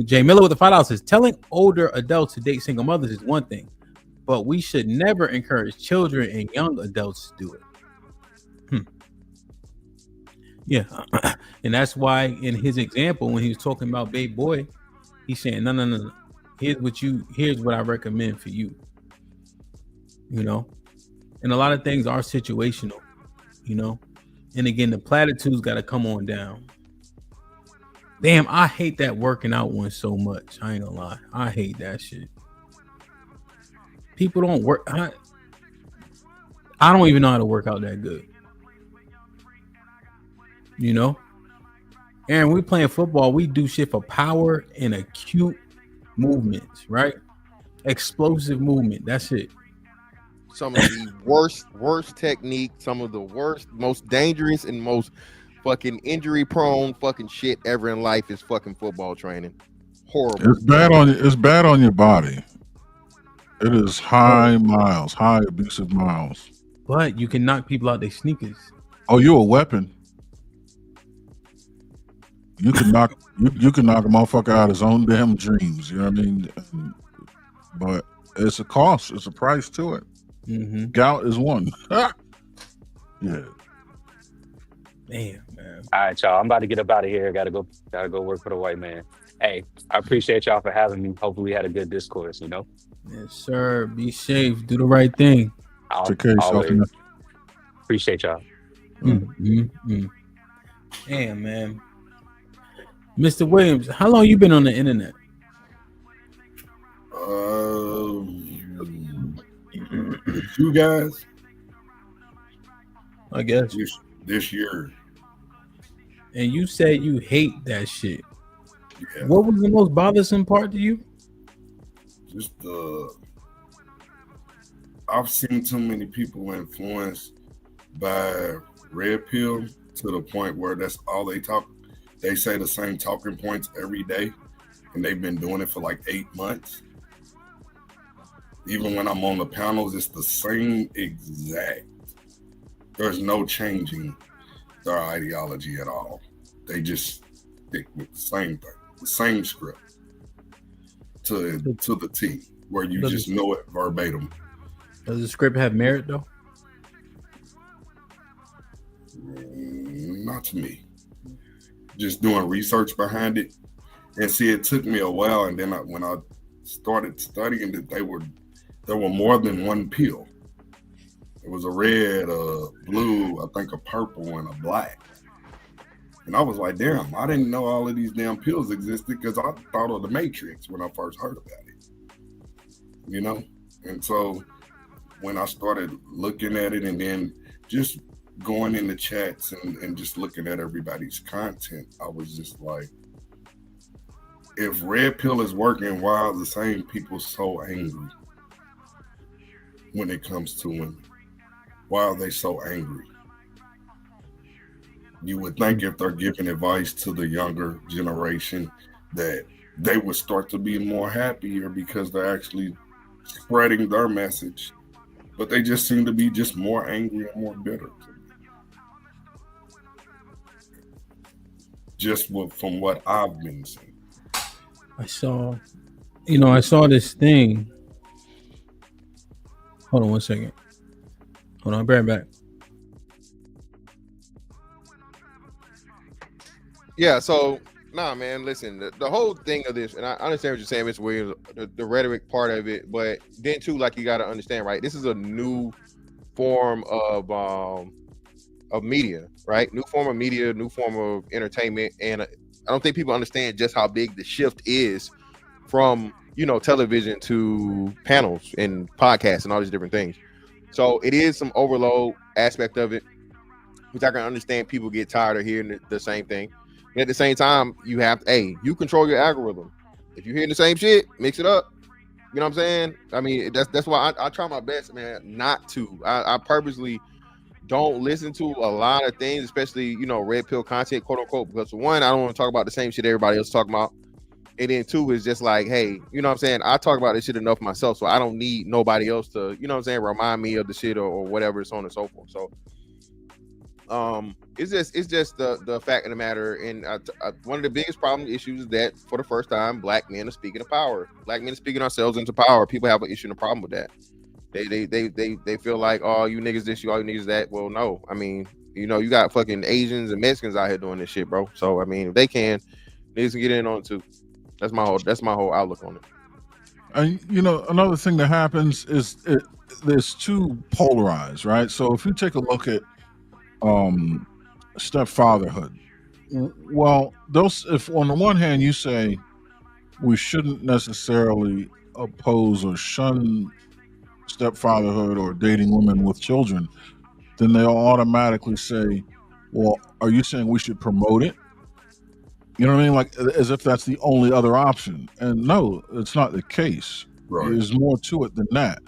Jay Miller with the $5 says, telling older adults to date single mothers is one thing, but we should never encourage children and young adults to do it. Yeah. And that's why in his example, when he was talking about Baby Boy, he's saying, no. Here's what I recommend for you. You know? And a lot of things are situational, you know? And again, the platitudes got to come on down. Damn, I hate that working out one so much. I ain't gonna lie. I hate that shit. People don't work. I don't even know how to work out that good. You know? Aaron, we playing football. We do shit for power and acute movements, right? Explosive movement. That's it. Some of the worst technique, some of the worst, most dangerous, and most fucking injury prone fucking shit ever in life is fucking football training. Horrible. It's bad on your body. It is high abusive miles. But you can knock people out their sneakers. Oh, you're a weapon. You can knock you can knock a motherfucker out of his own damn dreams. You know what I mean? But it's a cost. It's a price to it. Mm-hmm. Gout is one. Yeah. Damn, man. All right, y'all. I'm about to get up out of here. Gotta go work for the white man. Hey, I appreciate y'all for having me. Hopefully we had a good discourse, you know? Yes, sir. Be safe. Do the right thing. Take care of yourself. Appreciate y'all. Damn, man. Mr. Williams, how long you been on the internet? You guys? I guess. This year. And you said you hate that shit. Yeah. What was the most bothersome part to you? Just I've seen too many people influenced by Redpill to the point where that's all they talk. They say the same talking points every day, and they've been doing it for like 8 months. Even when I'm on the panels, it's the same exact. There's no changing their ideology at all. They just stick with the same thing, the same script to the T, where you just know it verbatim. Does the script have merit though? Not to me. Just doing research behind it, and see, it took me a while, and then when I started studying that there were more than one pill. It was a red, a blue, I think a purple, and a black. And I was like, damn, I didn't know all of these damn pills existed because I thought of the Matrix when I first heard about it. You know? And so when I started looking at it and then just going in the chats and just looking at everybody's content, I was just like, if Red Pill is working, why are the same people so angry when it comes to women? Why are they so angry? You would think if they're giving advice to the younger generation that they would start to be more happier because they're actually spreading their message, but they just seem to be just more angry and more bitter. Just from what I've been seeing. I saw this thing. Hold on one second. Hold on, I'll be right back. Yeah, so nah, man, listen, the whole thing of this, and I understand what you're saying, Mr. Williams, the rhetoric part of it, but then too, like, you got to understand, right? This is a new form of media, right? New form of media, new form of entertainment, and I don't think people understand just how big the shift is from, you know, television to panels and podcasts and all these different things. So it is some overload aspect of it, which I can understand. People get tired of hearing the same thing. But at the same time, you have, you control your algorithm. If you're hearing the same shit, mix it up. You know what I'm saying? I mean, that's why I try my best, man, not to. I purposely don't listen to a lot of things, especially, you know, red pill content, quote unquote, because for one, I don't want to talk about the same shit everybody else talking about. And then two is just like, hey, you know what I'm saying? I talk about this shit enough myself, so I don't need nobody else to, you know what I'm saying, remind me of the shit or whatever, so on and so forth. So it's just the fact of the matter. And one of the biggest issues is that for the first time, black men are speaking of power. Black men are speaking ourselves into power. People have an issue and a problem with that. They feel like, oh, you niggas this, you all you niggas that. Well, no, I mean, you know, you got fucking Asians and Mexicans out here doing this shit, bro. So I mean, if they can, niggas can get in on it too. That's my whole outlook on it. And you know, another thing that happens is there's two polarized, right? So if you take a look at stepfatherhood, well, if on the one hand you say we shouldn't necessarily oppose or shun stepfatherhood or dating women with children, then they'll automatically say, well, are you saying we should promote it? You know what I mean? Like, as if that's the only other option. And no, it's not the case. Right. There's more to it than that.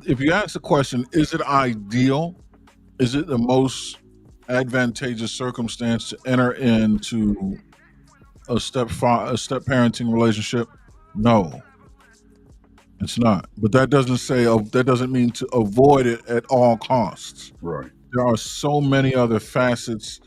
If you ask the question, is it ideal? Is it the most advantageous circumstance to enter into a step parenting relationship? No, it's not. But that doesn't mean to avoid it at all costs. Right. There are so many other facets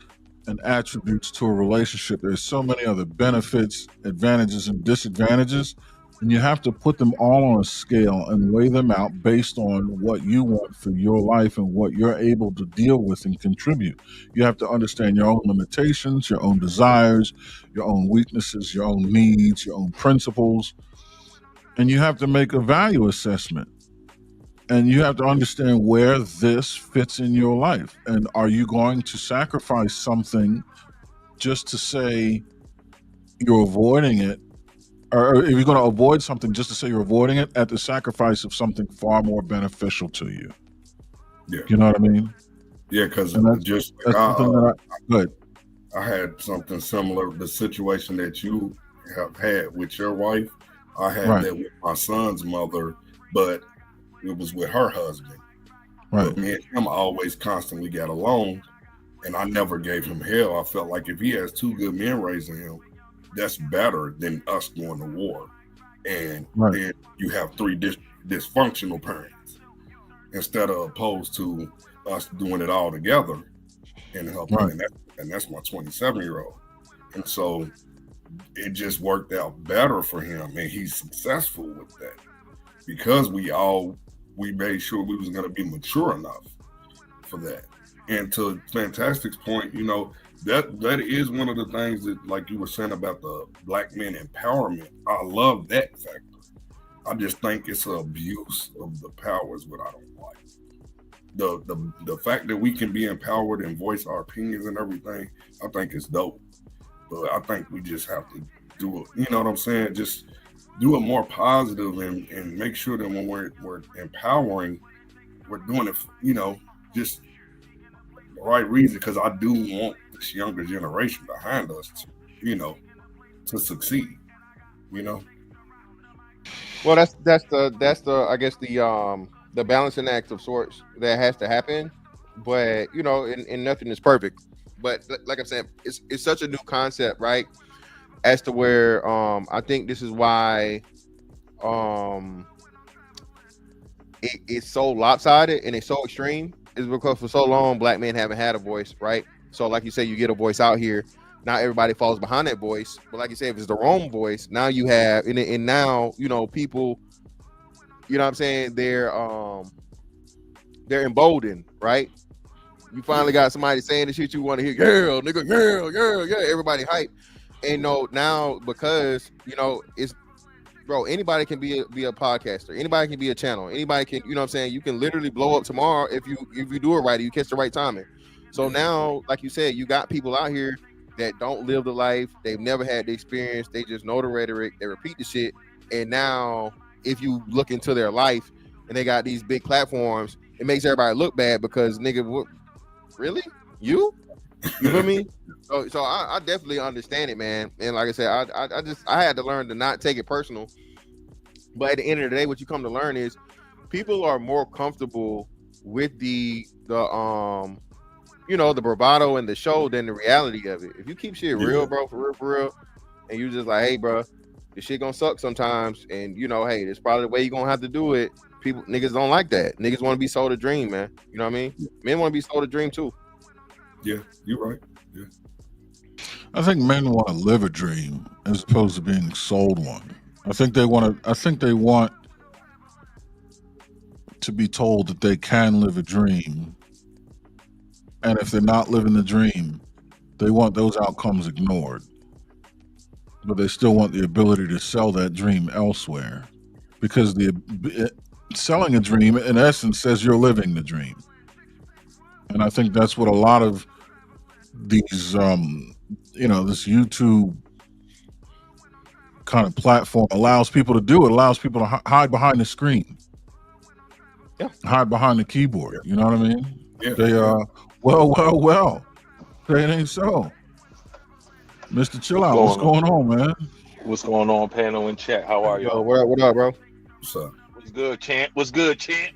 and attributes to a relationship. There's so many other benefits, advantages, and disadvantages, and you have to put them all on a scale and weigh them out based on what you want for your life and what you're able to deal with and contribute. You have to understand your own limitations, your own desires, your own weaknesses, your own needs, your own principles, and you have to make a value assessment. And you have to understand where this fits in your life. And are you going to sacrifice something just to say you're avoiding it? Or if you're going to avoid something just to say you're avoiding it at the sacrifice of something far more beneficial to you? Yeah. You know what I mean? Yeah, because that's something that I had something similar. The situation that you have had with your wife, I had that with my son's mother, but it was with her husband. Right. But me and him always constantly got along, and I never gave him hell. I felt like if he has two good men raising him, that's better than us going to war. And then you have three dysfunctional parents instead of opposed to us doing it all together and helping. Right. And that's my 27-year-old. And so it just worked out better for him, and he's successful with that because we made sure we was going to be mature enough for that. And to Fantastic's point, you know, that is one of the things that, like you were saying about the black men empowerment. I love that factor. I just think it's an abuse of the power is what I don't like. The fact that we can be empowered and voice our opinions and everything, I think is dope. But I think we just have to do it. You know what I'm saying? Just do it more positive and make sure that when we're empowering, we're doing it, you know, just the right reason. Because I do want this younger generation behind us to, you know, to succeed. you know. Well, that's the I guess the balancing act of sorts that has to happen. But you know, and nothing is perfect. But like I'm saying, it's such a new concept, right? As to where I think this is why um it's so lopsided and it's so extreme is because for so long black men haven't had a voice, right? So like you say, you get a voice out here. Not everybody falls behind that voice, but like you say, if it's the wrong voice, now you have and now you know people, you know what I'm saying, they're emboldened, right? You finally got somebody saying the shit you want to hear. Yeah, nigga, yeah. Everybody hype. And no, now because you know it's bro, anybody can be a podcaster. Anybody can be a channel. Anybody can, you know what I'm saying? You can literally blow up tomorrow if you do it right, you catch the right timing. So now, like you said, you got people out here that don't live the life. They've never had the experience. They just know the rhetoric. They repeat the shit. And now if you look into their life and they got these big platforms, it makes everybody look bad because nigga, what, really? You feel me? So I definitely understand it, man. And like I said, I had to learn to not take it personal. But at the end of the day, what you come to learn is people are more comfortable with the you know, the bravado and the show than the reality of it. If you keep shit real, bro, for real, and you just like, hey, bro, this shit gonna suck sometimes, and you know, hey, this probably the way you gonna have to do it. People, niggas don't like that. Niggas want to be sold a dream, man. You know what I mean? Men want to be sold a dream too. Yeah, you're right. Yeah. I think men want to live a dream as opposed to being sold one. I think they want to be told that they can live a dream, and if they're not living the dream, they want those outcomes ignored. But they still want the ability to sell that dream elsewhere, because selling a dream, in essence, says you're living the dream. And I think that's what a lot of these, you know, this YouTube kind of platform allows people to do. It allows people to hide behind the screen, hide behind the keyboard. You know what I mean? Yeah. They well. It ain't so. Mr. Chill Out, what's going on, man? What's going on, panel and chat? How are y'all? What up, bro? What's up? What's good, champ? What's good, champ?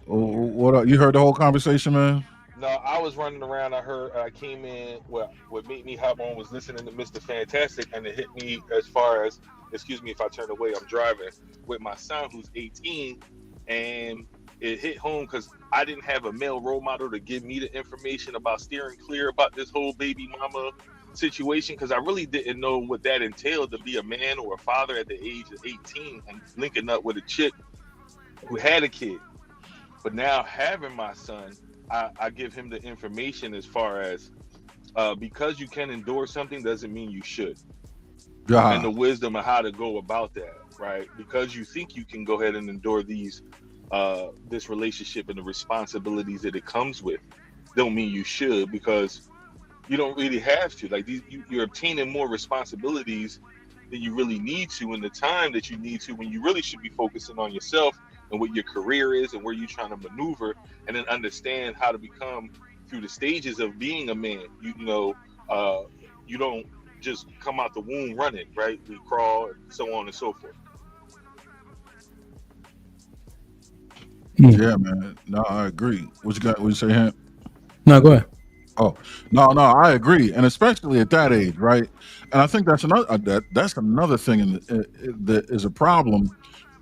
What up? You heard the whole conversation, man? No, I was running around. I came in. Well, what made me hop on was listening to Mr. Fantastic, and it hit me as far as, excuse me if I turn away, I'm driving with my son who's 18, and it hit home because I didn't have a male role model to give me the information about steering clear about this whole baby mama situation, because I really didn't know what that entailed to be a man or a father at the age of 18 and linking up with a chick who had a kid. But now having my son, I give him the information as far as because you can endure something doesn't mean you should. And the wisdom of how to go about that, right? Because you think you can go ahead and endure these this relationship and the responsibilities that it comes with, don't mean you should, because you don't really have to. Like you're obtaining more responsibilities than you really need to in the time that you need to, when you really should be focusing on yourself and what your career is and where you're trying to maneuver, and then understand how to become through the stages of being a man. You know, you don't just come out the womb running, right? We crawl and so on and so forth. Yeah, man. No, I agree. What you got? What you say, Hank? No, go ahead. Oh, no, I agree, and especially at that age, right? And I think that's another thing that is a problem.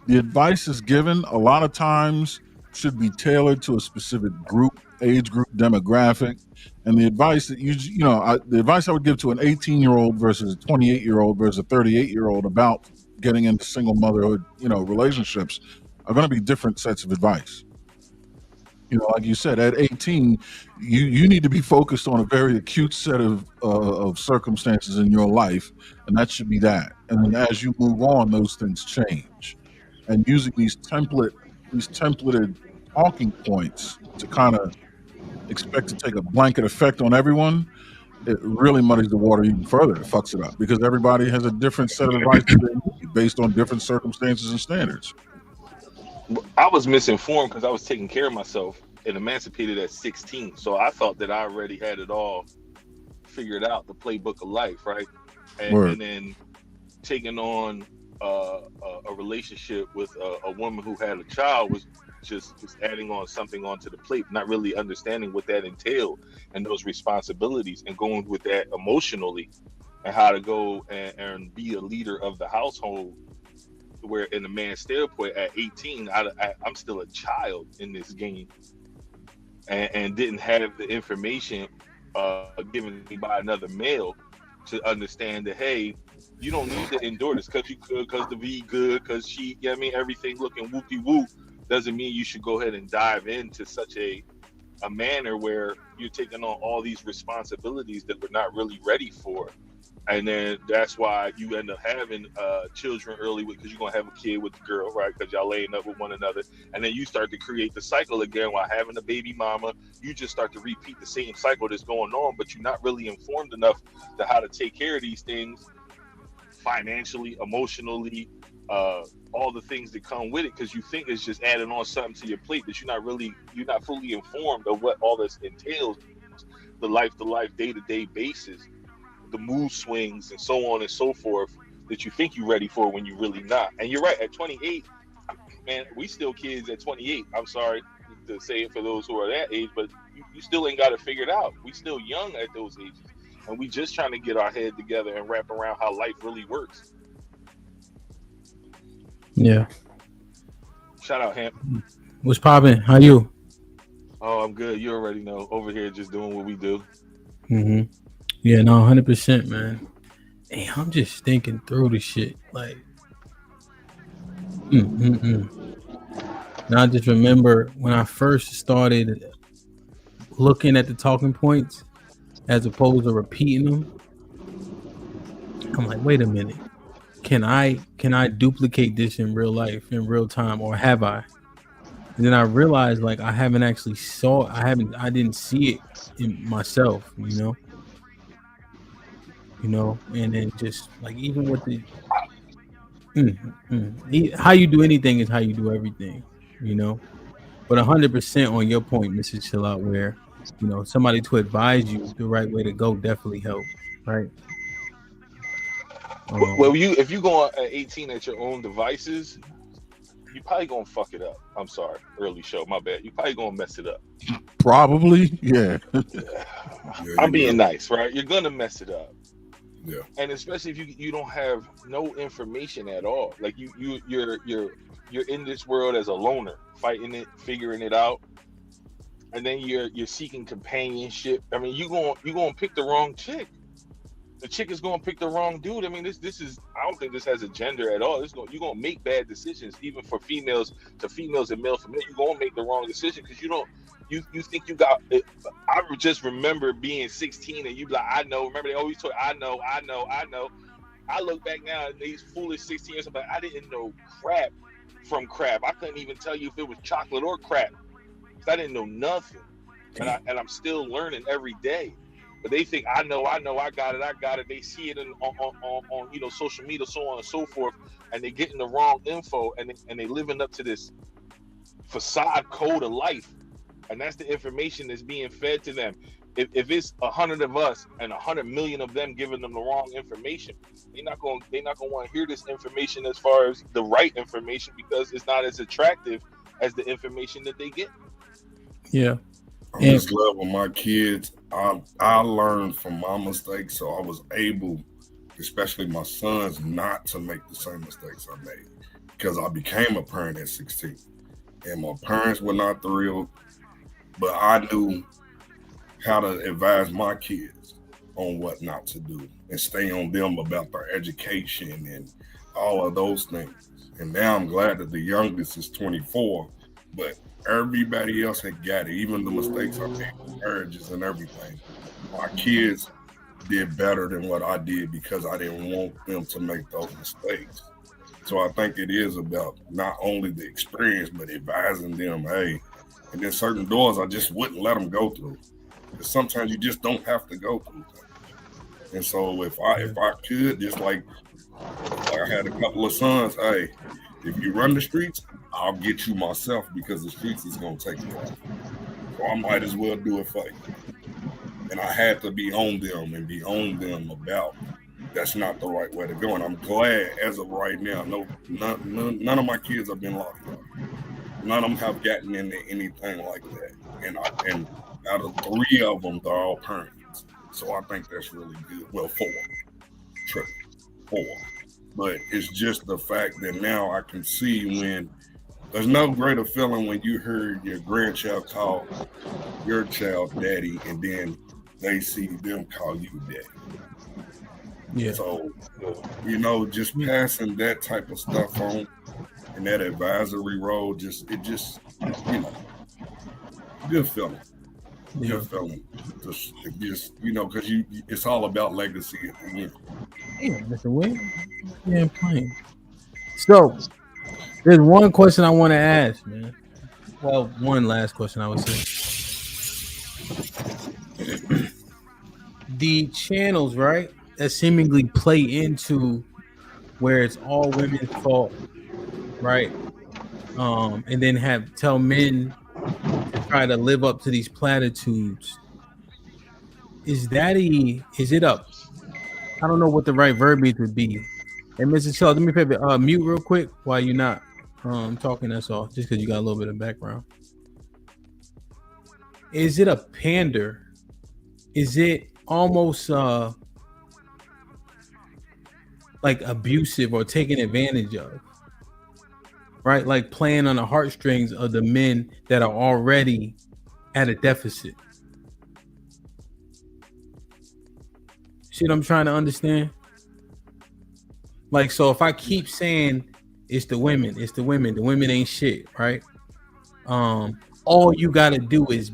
The advice is given a lot of times should be tailored to a specific group, age group, demographic, and the advice that the advice I would give to an 18-year-old versus a 28-year-old versus a 38-year-old about getting into single motherhood, relationships are going to be different sets of advice. Like you said, at 18, you need to be focused on a very acute set of circumstances in your life, and that should be that. And then as you move on, those things change. And using these templated talking points to kind of expect to take a blanket effect on everyone, it really muddies the water even further. It fucks it up because everybody has a different set of advice based on different circumstances and standards. I was misinformed because I was taking care of myself and emancipated at 16. So I thought that I already had it all figure it out, the playbook of life, right? And then taking on a relationship with a woman who had a child was just adding on something onto the plate, not really understanding what that entailed and those responsibilities, and going with that emotionally, and how to go and be a leader of the household. Where in the man's standpoint, at 18, I'm still a child in this game, and didn't have the information given me by another male to understand that, hey, you don't need to endure this because you could, because the V good, because she, you know what I mean, everything looking whoopty whoop, doesn't mean you should go ahead and dive into such a manner where you're taking on all these responsibilities that we're not really ready for. And then that's why you end up having children early, because you're going to have a kid with the girl, right? Because y'all laying up with one another. And then you start to create the cycle again while having a baby mama. You just start to repeat the same cycle that's going on, but you're not really informed enough to how to take care of these things financially, emotionally, all the things that come with it, because you think it's just adding on something to your plate, but you're not fully informed of what all this entails, the life-to-life, day-to-day basis, the mood swings and so on and so forth that you think you're ready for when you're really not. And you're right, at 28, man, we still kids at 28. I'm sorry to say it for those who are that age, but you still ain't got it figured out. We still young at those ages, and we just trying to get our head together and wrap around how life really works. Yeah. Shout out, Hamp. What's poppin'? How you? Oh, I'm good. You already know. Over here just doing what we do. Mm-hmm. Yeah, no, 100%, man. Hey, I'm just thinking through the shit. Like, Now I just remember when I first started looking at the talking points as opposed to repeating them. I'm like, wait a minute. Can I duplicate this in real life, in real time, or have I? And then I realized, like, I haven't actually I didn't see it in myself, you know, and then just like, even with the how you do anything is how you do everything, you know. But 100% on your point, Mrs. Chill Out, where, you know, somebody to advise you the right way to go definitely helps, right? Well, if you go at 18 at your own devices, you probably gonna fuck it up. I'm sorry, early show, my bad. You probably gonna mess it up. Probably, yeah. I'm being nice, right? You're gonna mess it up. Yeah. And especially if you don't have no information at all. Like you're in this world as a loner, fighting it, figuring it out, and then you're seeking companionship. I mean, you gonna pick the wrong chick. The chick is gonna pick the wrong dude. I mean, this is, I don't think this has a gender at all. You're gonna make bad decisions, even for females to females and male for male. You're gonna make the wrong decision because you think you got it. I just remember being 16 and you be like, I know. Remember they always talk, I know. I look back now at these foolish 16 years, I'm like, I didn't know crap from crap. I couldn't even tell you if it was chocolate or crap. I didn't know nothing, and I'm still learning every day. But they think I know, I got it. They see it on social media, so on and so forth, and they getting the wrong info, and they living up to this facade code of life, and that's the information that's being fed to them. If it's 100 of us and 100 million of them giving them the wrong information, they're not going to want to hear this information as far as the right information, because it's not as attractive as the information that they get. Yeah. On this level, my kids, I learned from my mistakes, so I was able, especially my sons, not to make the same mistakes I made, because I became a parent at 16, and my parents were not thrilled, but I knew how to advise my kids on what not to do and stay on them about their education and all of those things. And now I'm glad that the youngest is 24, but everybody else had got it, even the mistakes I made with marriages and everything. My kids did better than what I did because I didn't want them to make those mistakes. So I think it is about not only the experience, but advising them, hey, and then certain doors I just wouldn't let them go through. Because sometimes you just don't have to go through them. And so if I could, just like I had a couple of sons, hey, if you run the streets, I'll get you myself, because the streets is going to take you off. So I might as well do it for you. And I had to be on them and be on them about that's not the right way to go. And I'm glad as of right now, none of my kids have been locked up. None of them have gotten into anything like that. And out of 3 of them, they're all parents. So I think that's really good. Well, 4. True. 4. But it's just the fact that now I can see when there's no greater feeling when you heard your grandchild call your child daddy, and then they see them call you daddy. Yeah. So, just passing that type of stuff on and that advisory role, good feeling. Yeah. Good feeling. Just because it's all about legacy at the end. Yeah, Mr. Wayne. Yeah, playing. So, there's one question I want to ask, man. Well, one last question I would say. The channels, right, that seemingly play into where it's all women's fault, right? And then tell men to try to live up to these platitudes. I don't know what the right verbiage would be. And Mrs. Shaw, do me a favor, mute real quick while you're not talking. That's all, just because you got a little bit of background. Is it a pander? Is it almost like abusive or taken advantage of? Right, like playing on the heartstrings of the men that are already at a deficit. See what I'm trying to understand? Like, so if I keep saying it's the women, the women ain't shit, right? All you gotta do is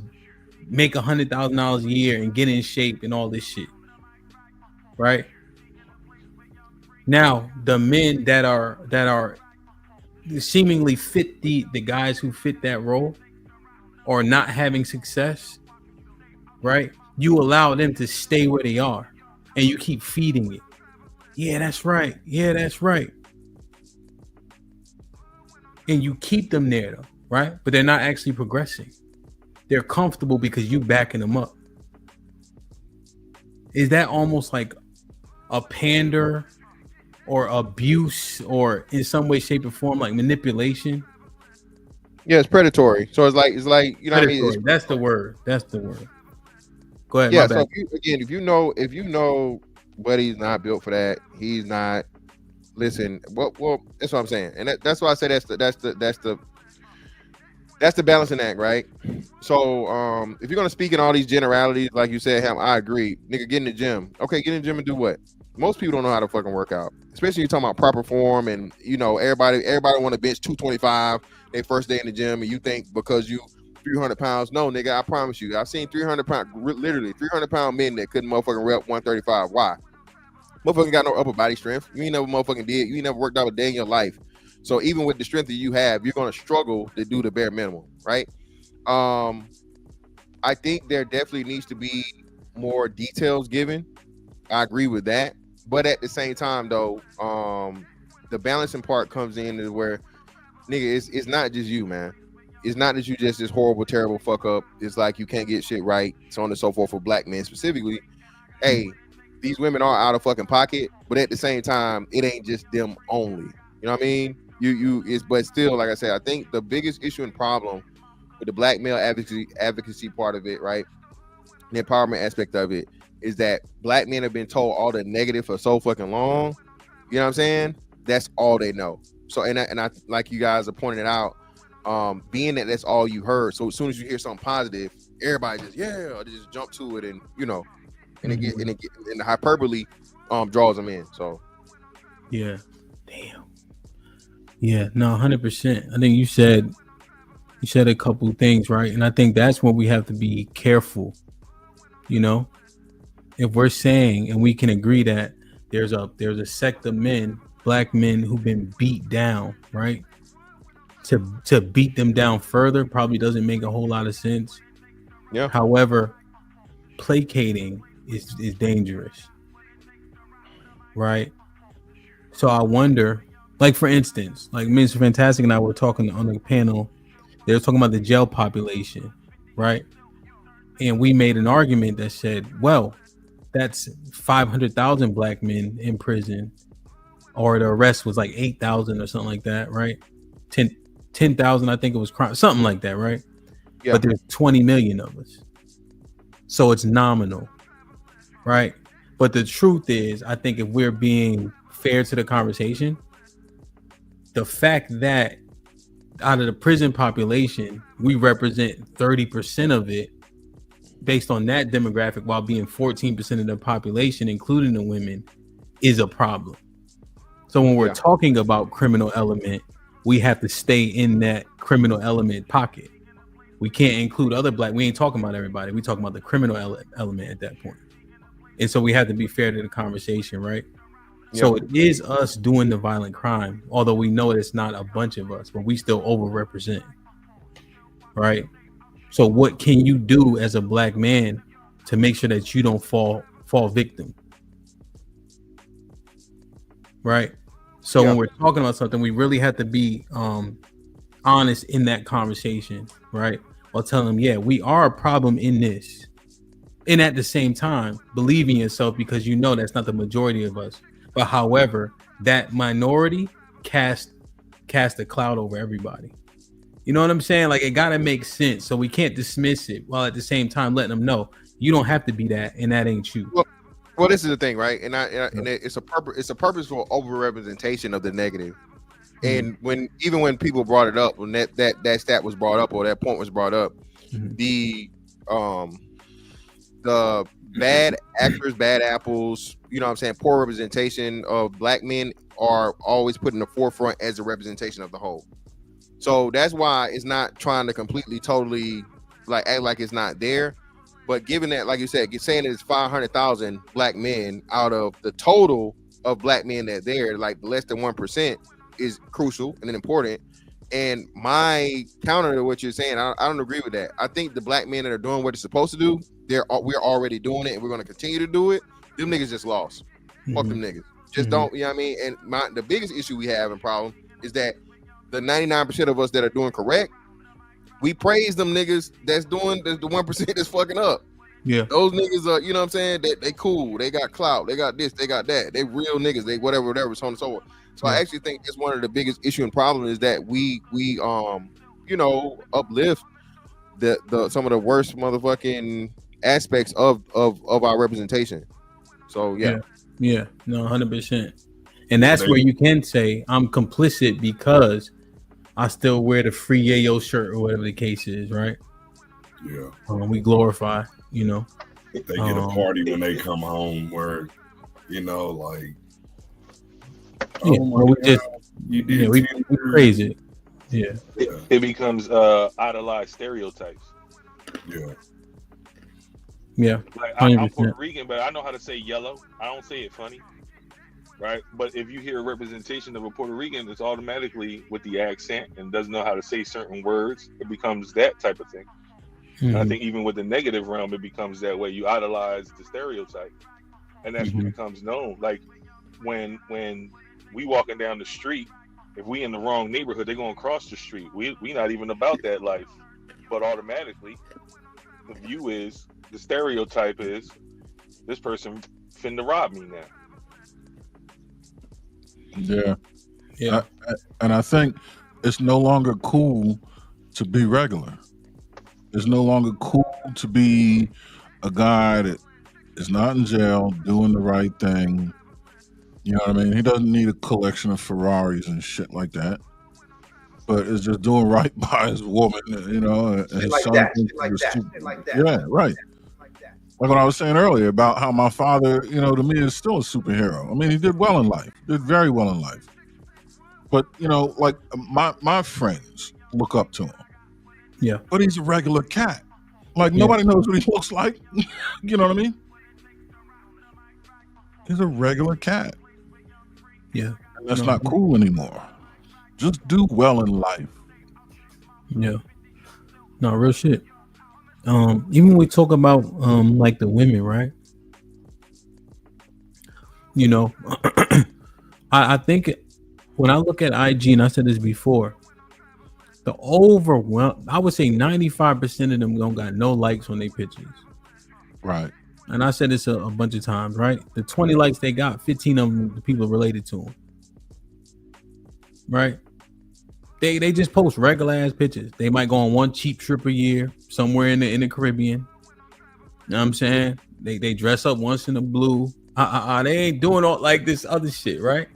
make $100,000 a year and get in shape and all this shit, right? Now the men that are seemingly fit the guys who fit that role are not having success, right? You allow them to stay where they are and you keep feeding it. Yeah, that's right. Yeah, that's right. And you keep them there though, right? But they're not actually progressing. They're comfortable because you backing them up. Is that almost like a pander or abuse or in some way, shape, or form like manipulation? Yeah, it's predatory. So it's like you know predatory. What I mean? That's the word. Go ahead. Yeah. So if you know Buddy's not built for that, he's not. Listen, well, that's what I'm saying, and that's why I say that's the balancing act, right? So if you're gonna speak in all these generalities, like you said, I agree. Nigga, get in the gym. Okay, get in the gym and do what? Most people don't know how to fucking work out, especially you're talking about proper form, and everybody want to bench 225 their first day in the gym, and you think because you 300 pounds. No, nigga, I promise you, I've seen 300 pound, literally 300 pound men that couldn't motherfucking rep 135. Why? Motherfucking got no upper body strength. You ain't never motherfucking did. You ain't never worked out a day in your life. So even with the strength that you have, you're gonna struggle to do the bare minimum, right? I think there definitely needs to be more details given. I agree with that, but at the same time, though, the balancing part comes in is where, nigga, it's not just you, man. It's not that you just this horrible, terrible fuck up. It's like you can't get shit right, so on and so forth for black men specifically. Hey, these women are out of fucking pocket, but at the same time, it ain't just them only. You know what I mean? But still, like I said, I think the biggest issue and problem with the black male advocacy part of it, right, the empowerment aspect of it, is that black men have been told all the negative for so fucking long. You know what I'm saying? That's all they know. So, and I like you guys are pointing it out, being that that's all you heard. So as soon as you hear something positive, everybody just just jump to it, and and the hyperbole draws them in. So yeah, damn. Yeah, no, 100%. I think you said a couple things, right? And I think that's when we have to be careful. If we're saying, and we can agree that there's a sect of men, black men, who've been beat down, right? To beat them down further probably doesn't make a whole lot of sense. Yeah. However, placating is dangerous, right? So I wonder, like for instance, like Mr. Fantastic and I were talking on the panel. They were talking about the jail population, right? And we made an argument that said, well, that's 500,000 black men in prison, or the arrest was like 8,000 or something like that, right? 10,000, I think it was crime, something like that, right? Yeah. But there's 20 million of us. So it's nominal, right? But the truth is, I think if we're being fair to the conversation, the fact that out of the prison population, we represent 30% of it based on that demographic, while being 14% of the population, including the women, is a problem. So when we're talking about criminal element, we have to stay in that criminal element pocket. We can't include other black. We ain't talking about everybody. We talking about the criminal element at that point. And so we have to be fair to the conversation, right? Yep. So it is us doing the violent crime, although we know it's not a bunch of us, but we still overrepresent, right? So what can you do as a black man to make sure that you don't fall victim, right? So when we're talking about something, we really have to be honest in that conversation, right? While telling them, yeah, we are a problem in this. And at the same time, believe in yourself, because you know that's not the majority of us. But however, that minority cast a cloud over everybody. You know what I'm saying? Like, it gotta make sense. So we can't dismiss it, while at the same time letting them know you don't have to be that, and that ain't you. Well, this is the thing, right? And it's a purposeful overrepresentation of the negative. And when people brought it up, when that stat was brought up, or that point was brought up, the bad actors, bad apples, you know what I'm saying, poor representation of black men are always put in the forefront as a representation of the whole. So that's why it's not trying to completely, totally like act like it's not there. But given that, like you said, saying it's 500,000 black men out of the total of black men that there, like less than 1%, is crucial and important. And my counter to what you're saying, I don't agree with that. I think the black men that are doing what they're supposed to do, we're already doing it, and we're going to continue to do it. Them niggas just lost. Fuck them niggas. Just don't, you know what I mean? And the biggest issue we have and problem is that the 99% of us that are doing correct, we praise them niggas that's doing the 1% that's fucking up. Yeah. Those niggas are, you know what I'm saying? They cool. They got clout. They got this. They got that. They real niggas. They whatever, so on and so forth. So I actually think that's one of the biggest issue and problem is that we you know, uplift the some of the worst motherfucking aspects of our representation. So yeah, no, 100%. And that's where you can say I'm complicit because I still wear the free yayo shirt or whatever the case is, right? Yeah. We glorify, you know. They get a party when they come home where, you know, like, we crazy. Yeah. It becomes idolized stereotypes. Yeah. Yeah. Like I'm Puerto Rican, but I know how to say yellow. I don't say it funny. Right, but if you hear a representation of a Puerto Rican, it's automatically with the accent and doesn't know how to say certain words. It becomes that type of thing. And I think even with the negative realm, it becomes that way. You idolize the stereotype, and that's what becomes known. Like when we walking down the street, if we in the wrong neighborhood, they're gonna cross the street. We not even about that life, but automatically, the view is the stereotype is this person finna rob me now. Yeah. And I think it's no longer cool to be regular. It's no longer cool to be a guy that is not in jail doing the right thing. You know what I mean? He doesn't need a collection of Ferraris and shit like that, but is just doing right by his woman, you know, and his son. Yeah, right. Like what I was saying earlier about how my father, you know, to me is still a superhero. I mean, he did well in life, did very well in life. But, you know, like my friends look up to him. Yeah. But he's a regular cat. Like nobody knows what he looks like. You know what I mean? He's a regular cat. Yeah. And that's not cool anymore. Just do well in life. Yeah. No, real shit. Even when we talk about like the women, right? You know, I think when I look at IG, and I said this before, the overwhelm, I would say 95% of them don't got no likes on their pictures. Right. And I said this a bunch of times, right? The 20 likes they got, 15 of them, the people related to them. Right? They just post regular ass pictures. They might go on one cheap trip a year somewhere in the Caribbean. You know what I'm saying? They dress up once in the blue. They ain't doing all like this other shit, right?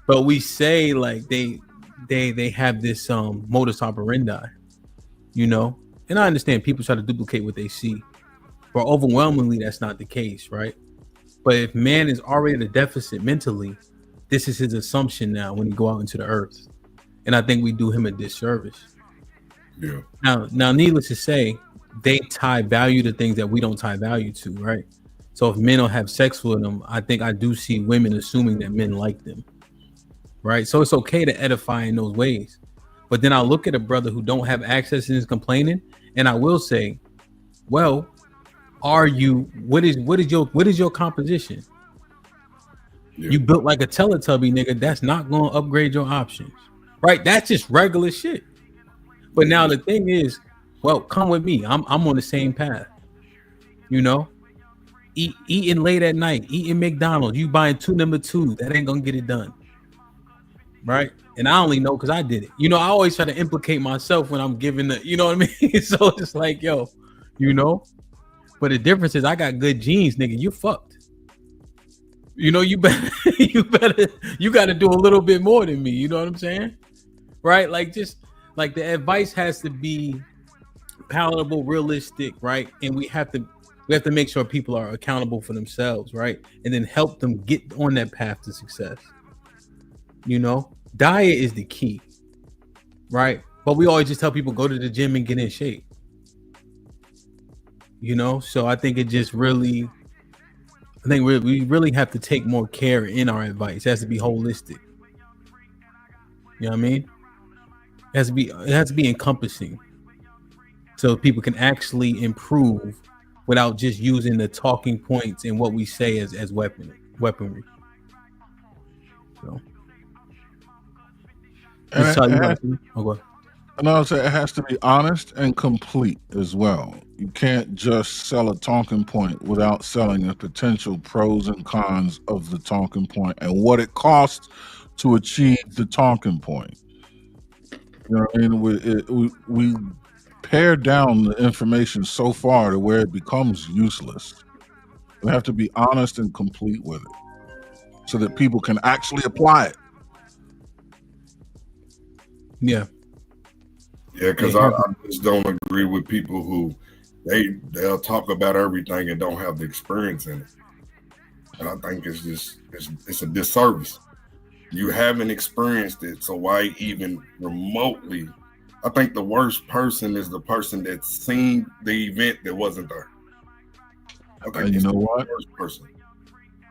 But we say like they have this modus operandi, you know? And I understand people try to duplicate what they see. But overwhelmingly, that's not the case, right? But if man is already at a deficit mentally, this is his assumption now when he go out into the earth. And I think we do him a disservice. Yeah. Now, needless to say, they tie value to things that we don't tie value to, right? So if men don't have sex with them, I think I do see women assuming that men like them, right? So it's okay to edify in those ways. But then I'll look at a brother who don't have access and is complaining, and I will say, well, what is your composition? Yeah. You built like a Teletubby, nigga. That's not going to upgrade your options, right? That's just regular shit. But now the thing is, well, come with me. I'm on the same path. You know, eating late at night, eating McDonald's. You buying 2 number 2. That ain't gonna get it done, right? And I only know because I did it. You know, I always try to implicate myself when I'm giving the, you know what I mean? So it's like, yo, you know. But the difference is I got good genes, nigga. You fucked. You know, you got to do a little bit more than me. You know what I'm saying? Right? Like, just like the advice has to be palatable, realistic, right? And we have to make sure people are accountable for themselves, right? And then help them get on that path to success. You know, diet is the key, right? But we always just tell people go to the gym and get in shape. You know, so I think it just really, we really have to take more care in our advice. It has to be holistic. You know what I mean? It has to be encompassing, so people can actually improve without just using the talking points and what we say as weaponry. So, and I would say it has to be honest and complete as well. You can't just sell a talking point without selling the potential pros and cons of the talking point and what it costs to achieve the talking point. You know what I mean? We pare down the information so far to where it becomes useless. We have to be honest and complete with it so that people can actually apply it. Yeah. Yeah, because I just don't agree with people who they'll talk about everything and don't have the experience in it. And I think it's a disservice. You haven't experienced it, so why even remotely? I think the worst person is the person that's seen the event that wasn't there. I think you know what? The worst person.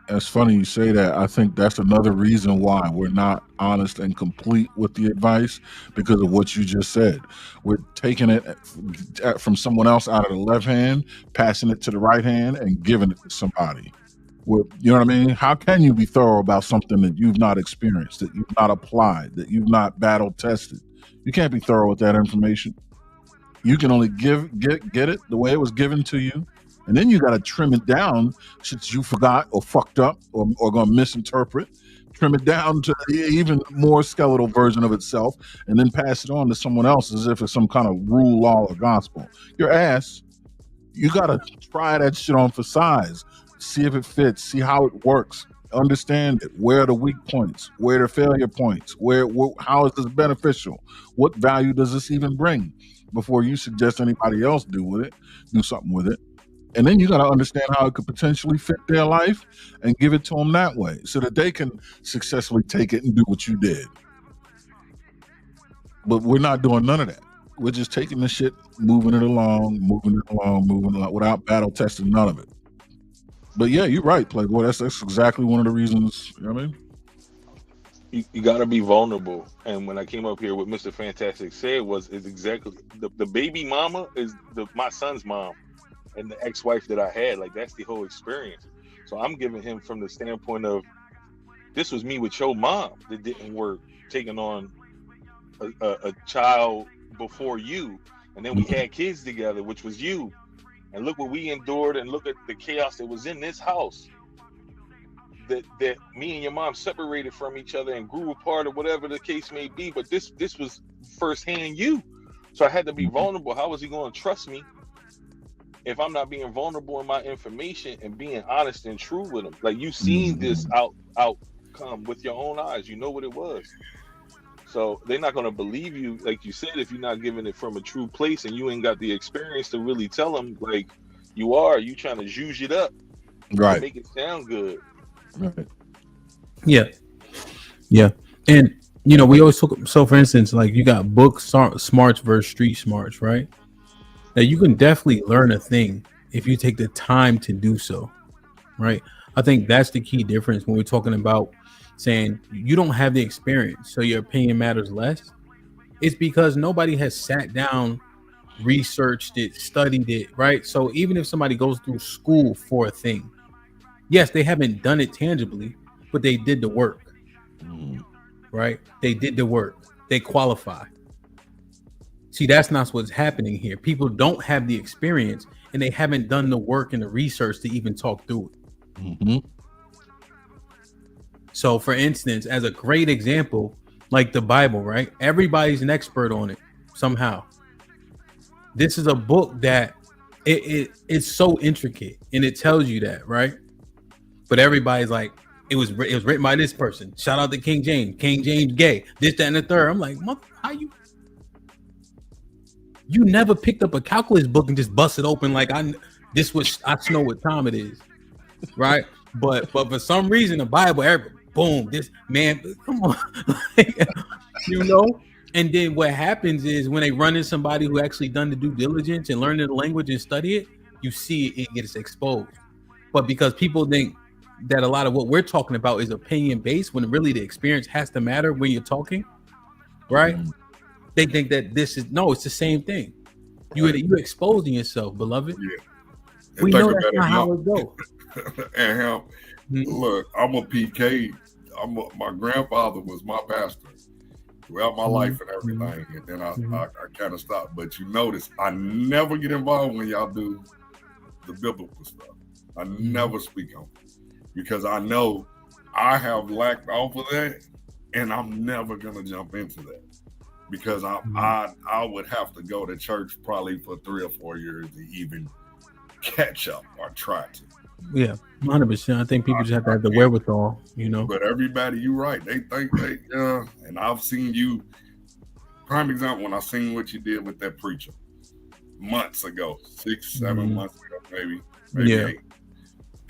It's funny you say that. I think that's another reason why we're not honest and complete with the advice, because of what you just said. We're taking it from someone else out of the left hand, passing it to the right hand, and giving it to somebody. You know what I mean? How can you be thorough about something that you've not experienced, that you've not applied, that you've not battle tested? You can't be thorough with that information. You can only get it the way it was given to you. And then you got to trim it down since you forgot or fucked up or going to misinterpret. Trim it down to the even more skeletal version of itself and then pass it on to someone else as if it's some kind of rule, law, or gospel. Your ass, you got to try that shit on for size. See if it fits. See how it works. Understand it. Where are the weak points? Where are the failure points? How is this beneficial? What value does this even bring? Before you suggest anybody else do something with it. And then you got to understand how it could potentially fit their life and give it to them that way so that they can successfully take it and do what you did. But we're not doing none of that. We're just taking the shit, moving it along without battle testing none of it. But yeah, you're right, Playboy. That's exactly one of the reasons, you know what I mean? You got to be vulnerable. And when I came up here, what Mr. Fantastic said is exactly the baby mama is my son's mom. And the ex-wife that I had, like, that's the whole experience. So I'm giving him from the standpoint of, this was me with your mom that didn't work, taking on a child before you, and then we had kids together, which was you. And look what we endured, and look at the chaos that was in this house. That me and your mom separated from each other and grew apart, or whatever the case may be. But this was firsthand you. So I had to be vulnerable. How was he going to trust me if I'm not being vulnerable in my information and being honest and true with him? Like, you seen this outcome with your own eyes. You know what it was. So they're not going to believe you, like you said, if you're not giving it from a true place and you ain't got the experience to really tell them like you are. You trying to zhuzh it up, right? Make it sound good. Right. Yeah. And we always talk. So for instance, like, you got book smarts versus street smarts, right? Now you can definitely learn a thing if you take the time to do so, right? I think that's the key difference when we're talking about saying you don't have the experience, so your opinion matters less. It's because nobody has sat down, researched it, studied it, right? So even if somebody goes through school for a thing, yes, they haven't done it tangibly, but they did the work, right? They did the work. They qualify. See, that's not what's happening here. People don't have the experience, and they haven't done the work and the research to even talk through it. So, for instance, as a great example, like the Bible, right? Everybody's an expert on it somehow. This is a book that it's so intricate, and it tells you that, right? But everybody's like, it was written by this person. Shout out to King James gay, this, that, and the third. I'm like, how you never picked up a calculus book and just bust it open like I know what time it is, right? But for some reason, the Bible, boom, this man, come on, And then what happens is when they run in somebody who actually done the due diligence and learn the language and study it, you see it gets exposed. But because people think that a lot of what we're talking about is opinion based, when really the experience has to matter when you're talking, right? They think that it's the same thing. You're exposing yourself, beloved. Yeah. We know that's not how it goes. And look, I'm a PK. My grandfather was my pastor throughout my life and everything. And then I kind of stopped. But you notice I never get involved when y'all do the biblical stuff. I never speak on it because I know I have lacked off of that, and I'm never gonna jump into that because I would have to go to church probably for 3 or 4 years to even catch up or try to. Yeah, 100%. I think people just have to have the wherewithal, But everybody, you're right. They think and I've seen you. Prime example, when I seen what you did with that preacher months ago, 6, 7 months ago, maybe 8.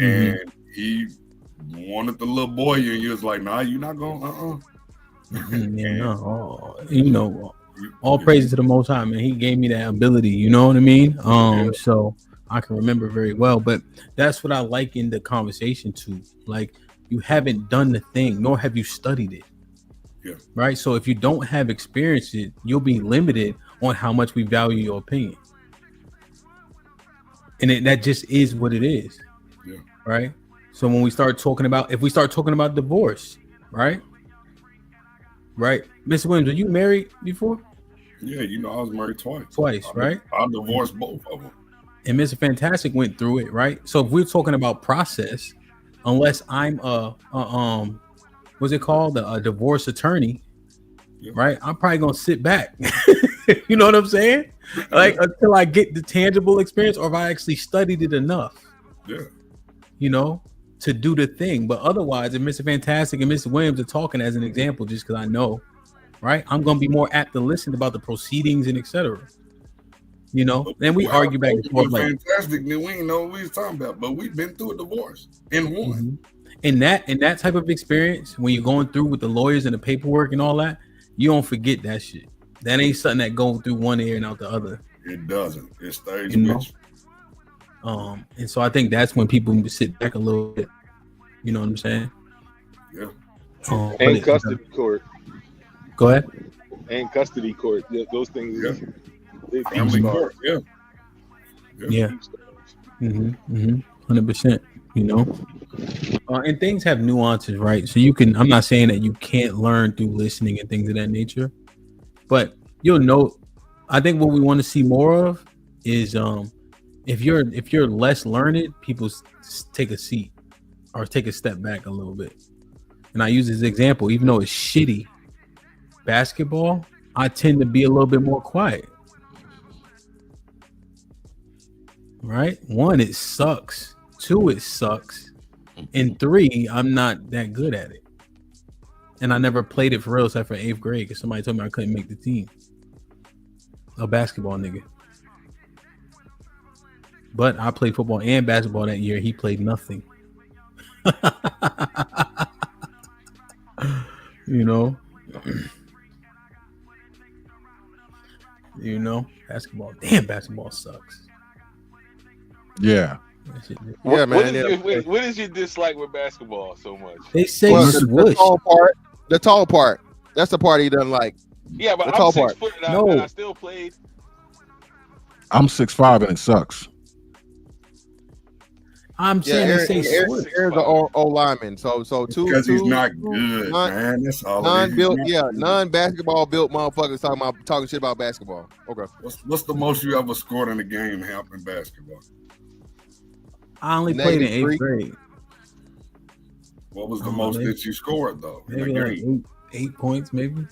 And he wanted the little boy, and you was like, "Nah, you're not going." All praise to the Most High, man. He gave me that ability. You know what I mean? So I can remember very well. But that's what I like in the conversation too. Like, you haven't done the thing, nor have you studied it. Yeah. Right. So if you don't have experienced it, you'll be limited on how much we value your opinion. And that just is what it is. Yeah. Right. So when we start talking about, divorce, right? Right. Mr. Williams, were you married before? Yeah, I was married twice. Right? I divorced both of them. And Mr. Fantastic went through it, right? So if we're talking about process, unless I'm what's it called? A divorce attorney, right? I'm probably gonna sit back. You know what I'm saying? Like, until I get the tangible experience, or if I actually studied it enough. Yeah. To do the thing. But otherwise, if Mr. Fantastic and Mr. Williams are talking as an example, just because I know, right? I'm gonna be more apt to listen about the proceedings and etc. Then we argue back and forth. Like, Fantastic, then we ain't know what we was talking about, but we've been through a divorce and won. In that type of experience, when you're going through with the lawyers and the paperwork and all that, you don't forget that shit. That ain't something that goes through one ear and out the other. It doesn't. It stays with you. And so I think that's when people sit back a little bit. You know what I'm saying? Yeah. And custody court. Go ahead. And custody court. Yeah, those things. Yeah. Family court. Yeah. Yeah. 100%. And things have nuances, right? So I'm not saying that you can't learn through listening and things of that nature, But you'll know. I think what we want to see more of is if you're less learned, people take a seat or take a step back a little bit. And I use this example, even though it's shitty basketball, I tend to be a little bit more quiet. Right? 1, it sucks. 2, it sucks. And 3, I'm not that good at it. And I never played it for real except for 8th grade because somebody told me I couldn't make the team. A basketball nigga. But I played football and basketball that year. He played nothing. You know? You know? Basketball. Damn, basketball sucks. Yeah. Yeah, man. What is your dislike with basketball so much? They say the tall part. That's the part he doesn't like. Yeah, but the I'm tall 6 part. foot and I still played. I'm 6'5" and it sucks. I'm saying Aaron's an old lineman, so two because he's not good, man. That's all. Non-basketball built motherfuckers talking shit about basketball. Okay. What's the most you ever scored in a game in basketball? I only played in 8th grade. What was the most that you scored though? Maybe like 8 points, maybe.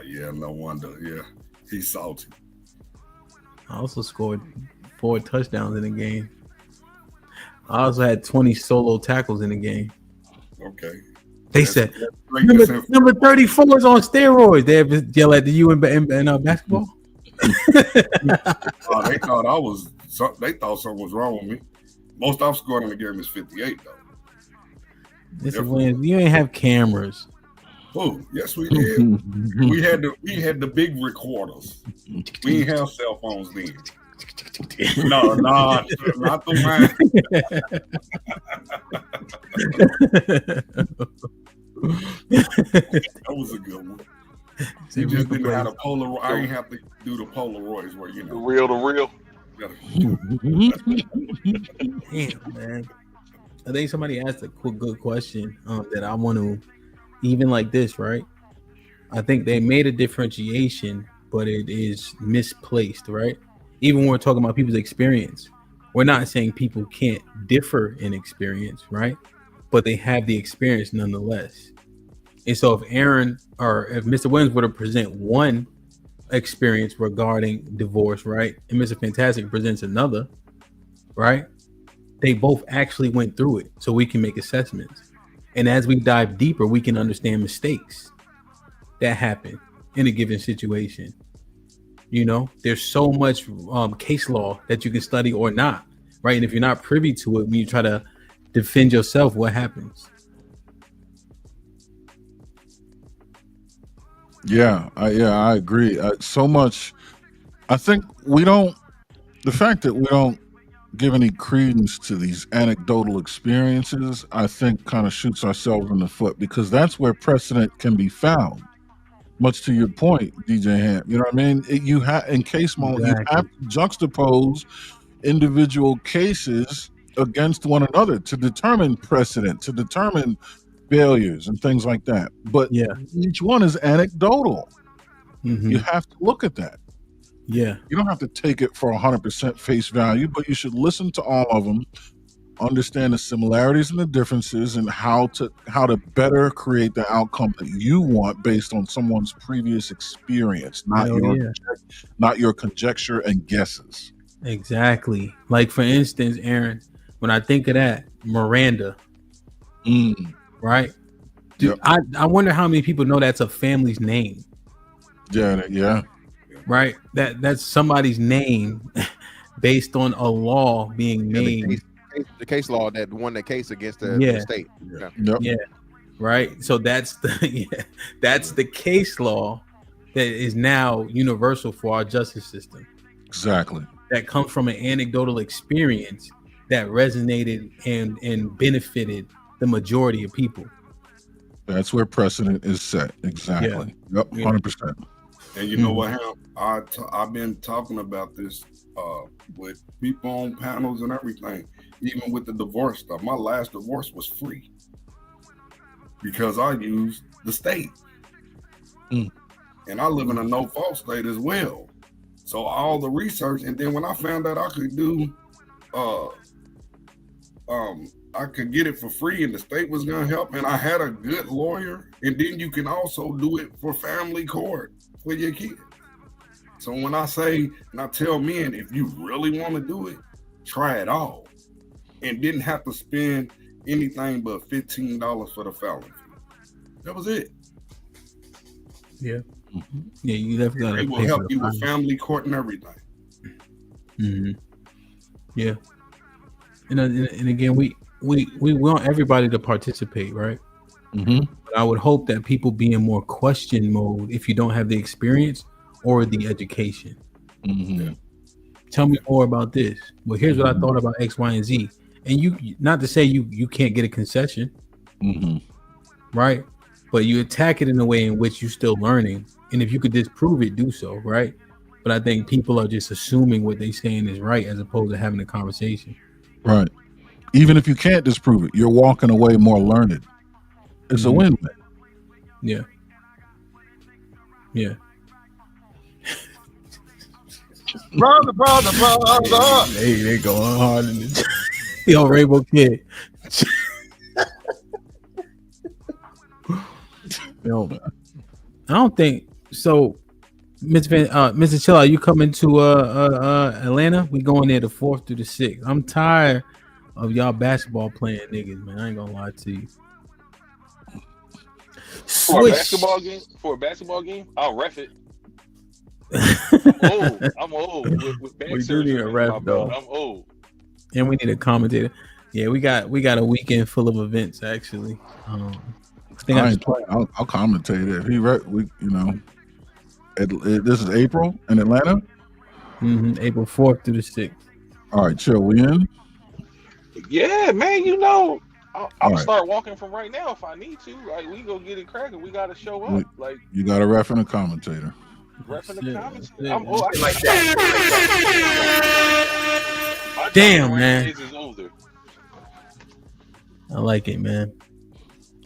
Yeah, no wonder. Yeah, he's salty. I also scored 4 touchdowns in a game. I also had 20 solo tackles in the game. Okay. They said number 34 is on steroids. They ever yell at you in basketball? They thought something was wrong with me. Most I've scored in the game is 58 though. This is when you ain't have cameras. Oh, yes, we did. we had the big recorders. We didn't have cell phones then. No, not the one. That was a good one. You just didn't have the Polaroid. I didn't have to do the Polaroids where the real. Damn, man. I think somebody asked a good question that I want to, even like this, right? I think they made a differentiation, but it is misplaced, right? Even when we're talking about people's experience, we're not saying people can't differ in experience, right? But they have the experience nonetheless. And so if Aaron or if Mr. Williams were to present one experience regarding divorce, right? And Mr. Fantastic presents another, right? They both actually went through it, so we can make assessments. And as we dive deeper, we can understand mistakes that happen in a given situation. You know, there's so much case law that you can study or not, right? And if you're not privy to it, when you try to defend yourself, what happens? Yeah, I agree. So much. I think the fact that we don't give any credence to these anecdotal experiences, I think kind of shoots ourselves in the foot, because that's where precedent can be found. Much to your point, DJ Ham, you know what I mean? You have in case mode, you have to juxtapose individual cases against one another to determine precedent, to determine failures and things like that. But each one is anecdotal. Mm-hmm. You have to look at that. Yeah, you don't have to take it for 100% face value, but you should listen to all of them, understand the similarities and the differences, and how to better create the outcome that you want based on someone's previous experience, not your conjecture and guesses. Exactly. Like for instance, Aaron, when I think of that, Miranda, right? Dude, I wonder how many people know that's a family's name. Yeah. Right? That's somebody's name based on a law being made. The case law that won the case against the state. Yeah. Right. So that's the case law that is now universal for our justice system. Exactly. That comes from an anecdotal experience that resonated and benefited the majority of people. That's where precedent is set. Exactly. Yeah. Yep. 100%. And you know what, Ham? I've been talking about this with people on panels and everything, even with the divorce stuff. My last divorce was free because I used the state. and I live in a no fault state as well. So all the research, and then when I found out I could do, I could get it for free, and the state was gonna help, and I had a good lawyer, and then you can also do it for family court for your kid. So when I say, and I tell men, if you really want to do it, try it all, and didn't have to spend anything but $15 for the filing fee. That was it. Yeah. Yeah, you definitely got to. It will help you with family court and everything. Yeah. And again, we want everybody to participate, right? But I would hope that people be in more question mode if you don't have the experience or the education. Tell me more about this. Well, here's what I thought about X, Y, and Z. And you, not to say you can't get a concession, right? But you attack it in a way in which you're still learning. And if you could disprove it, do so, right? But I think people are just assuming what they're saying is right as opposed to having a conversation. Right. Even if you can't disprove it, you're walking away more learned. It's a win-win. Yeah. Yeah. Brother. They going hard in the yo, Rainbow Kid. Yo, I don't think so. Mr. Chill Out, you coming to Atlanta? We going there the 4th through the 6th. I'm tired of y'all basketball playing niggas, man. I ain't gonna lie to you. For a basketball game, I'll ref it. I'm old. With back we do surgery need a ref though. I'm old. And we need a commentator. Yeah, we got a weekend full of events actually. I'll commentate it. This is April in Atlanta. April 4th through the 6th. All right, chill. We in? Yeah, man. I'll start walking from right now if I need to. Like, we go get it cracking. We gotta show up. Like, you got a ref and a commentator. I'm old. I like that. Damn, man. I like it, man.